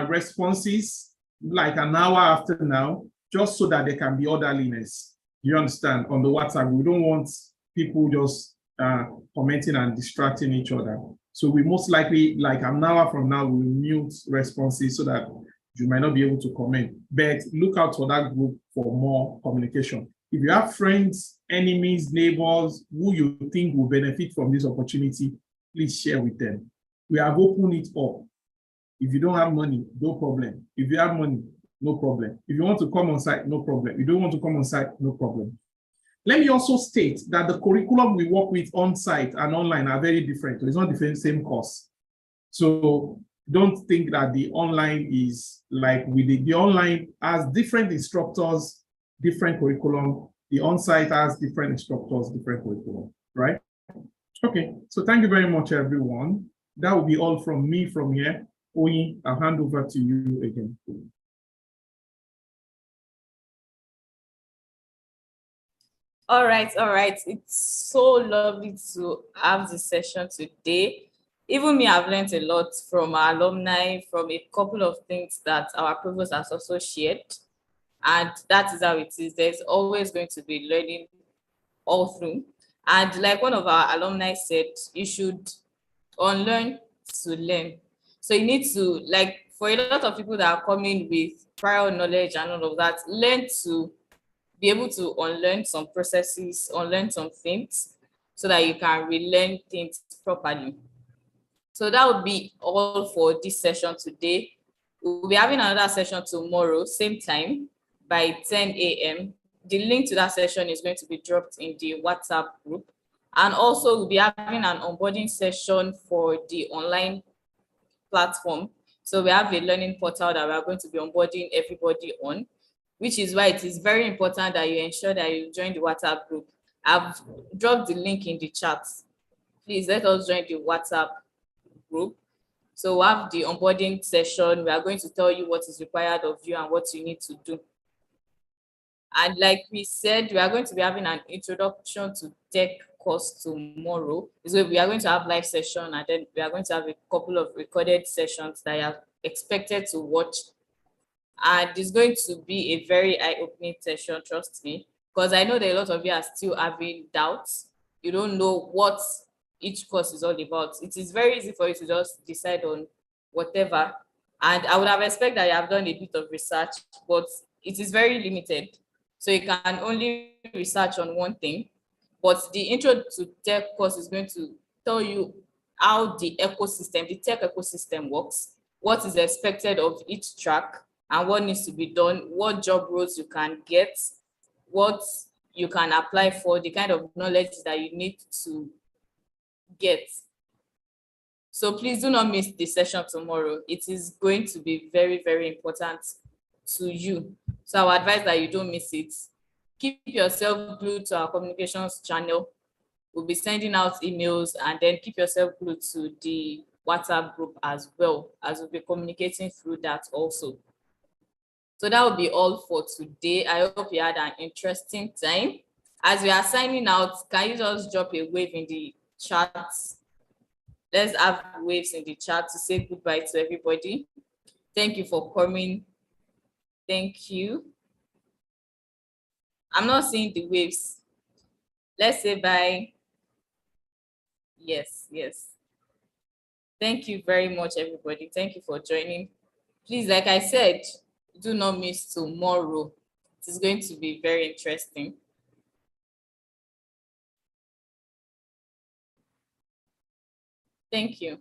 [SPEAKER 11] responses like an hour after now, just so that there can be orderliness. You understand? On the WhatsApp, we don't want people just commenting and distracting each other. So we most likely, like an hour from now, we'll mute responses so that you might not be able to comment. But look out for that group for more communication. If you have friends, enemies, neighbors who you think will benefit from this opportunity, please share with them. We have opened it up. If you don't have money, no problem. If you have money, no problem. If you want to come on site, no problem. If you don't want to come on site, no problem. Let me also state that the curriculum we work with on site and online are very different. It's not the same course. So don't think that the online is like the online has different instructors, different curriculum. The on-site has different instructors, different curriculum, right? Okay, so thank you very much, everyone. That will be all from me from here. Oyin, I'll hand over to you again.
[SPEAKER 10] All right. It's so lovely to have this session today. Even me, I've learned a lot from our alumni, from a couple of things that our provost has also shared. And that is how it is. There's always going to be learning all through. And like one of our alumni said, you should unlearn to learn. So you need to, like, for a lot of people that are coming with prior knowledge and all of that, learn to be able to unlearn some processes, unlearn some things, so that you can relearn things properly. So that would be all for this session today. We'll be having another session tomorrow, same time, by 10 a.m. The link to that session is going to be dropped in the WhatsApp group. And also we'll be having an onboarding session for the online platform. So we have a learning portal that we are going to be onboarding everybody on, which is why it is very important that you ensure that you join the WhatsApp group. I've dropped the link in the chat. Please let us join the WhatsApp group. So we'll have the onboarding session. We are going to tell you what is required of you and what you need to do. And like we said, we are going to be having an introduction to tech course tomorrow. So we are going to have live session, and then we are going to have a couple of recorded sessions that you are expected to watch. And it's going to be a very eye-opening session, trust me, because I know that a lot of you are still having doubts. You don't know what each course is all about. It is very easy for you to just decide on whatever. And I would have expected that you have done a bit of research, but it is very limited. So you can only research on one thing. But the intro to tech course is going to tell you how the ecosystem, the tech ecosystem works, what is expected of each track, and what needs to be done, what job roles you can get, what you can apply for, the kind of knowledge that you need to get. So please do not miss the session tomorrow. It is going to be very, very important to you. So I would advise that you don't miss it. Keep yourself glued to our communications channel. We'll be sending out emails, and then keep yourself glued to the WhatsApp group as well, as we'll be communicating through that also. So that will be all for today. I hope you had an interesting time. As we are signing out, can you just drop a wave in the chat? Let's have waves in the chat to say goodbye to everybody. Thank you for coming. Thank you. I'm not seeing the waves. Let's say bye. Yes, yes. Thank you very much, everybody. Thank you for joining. Please, like I said, do not miss tomorrow. It is going to be very interesting. Thank you.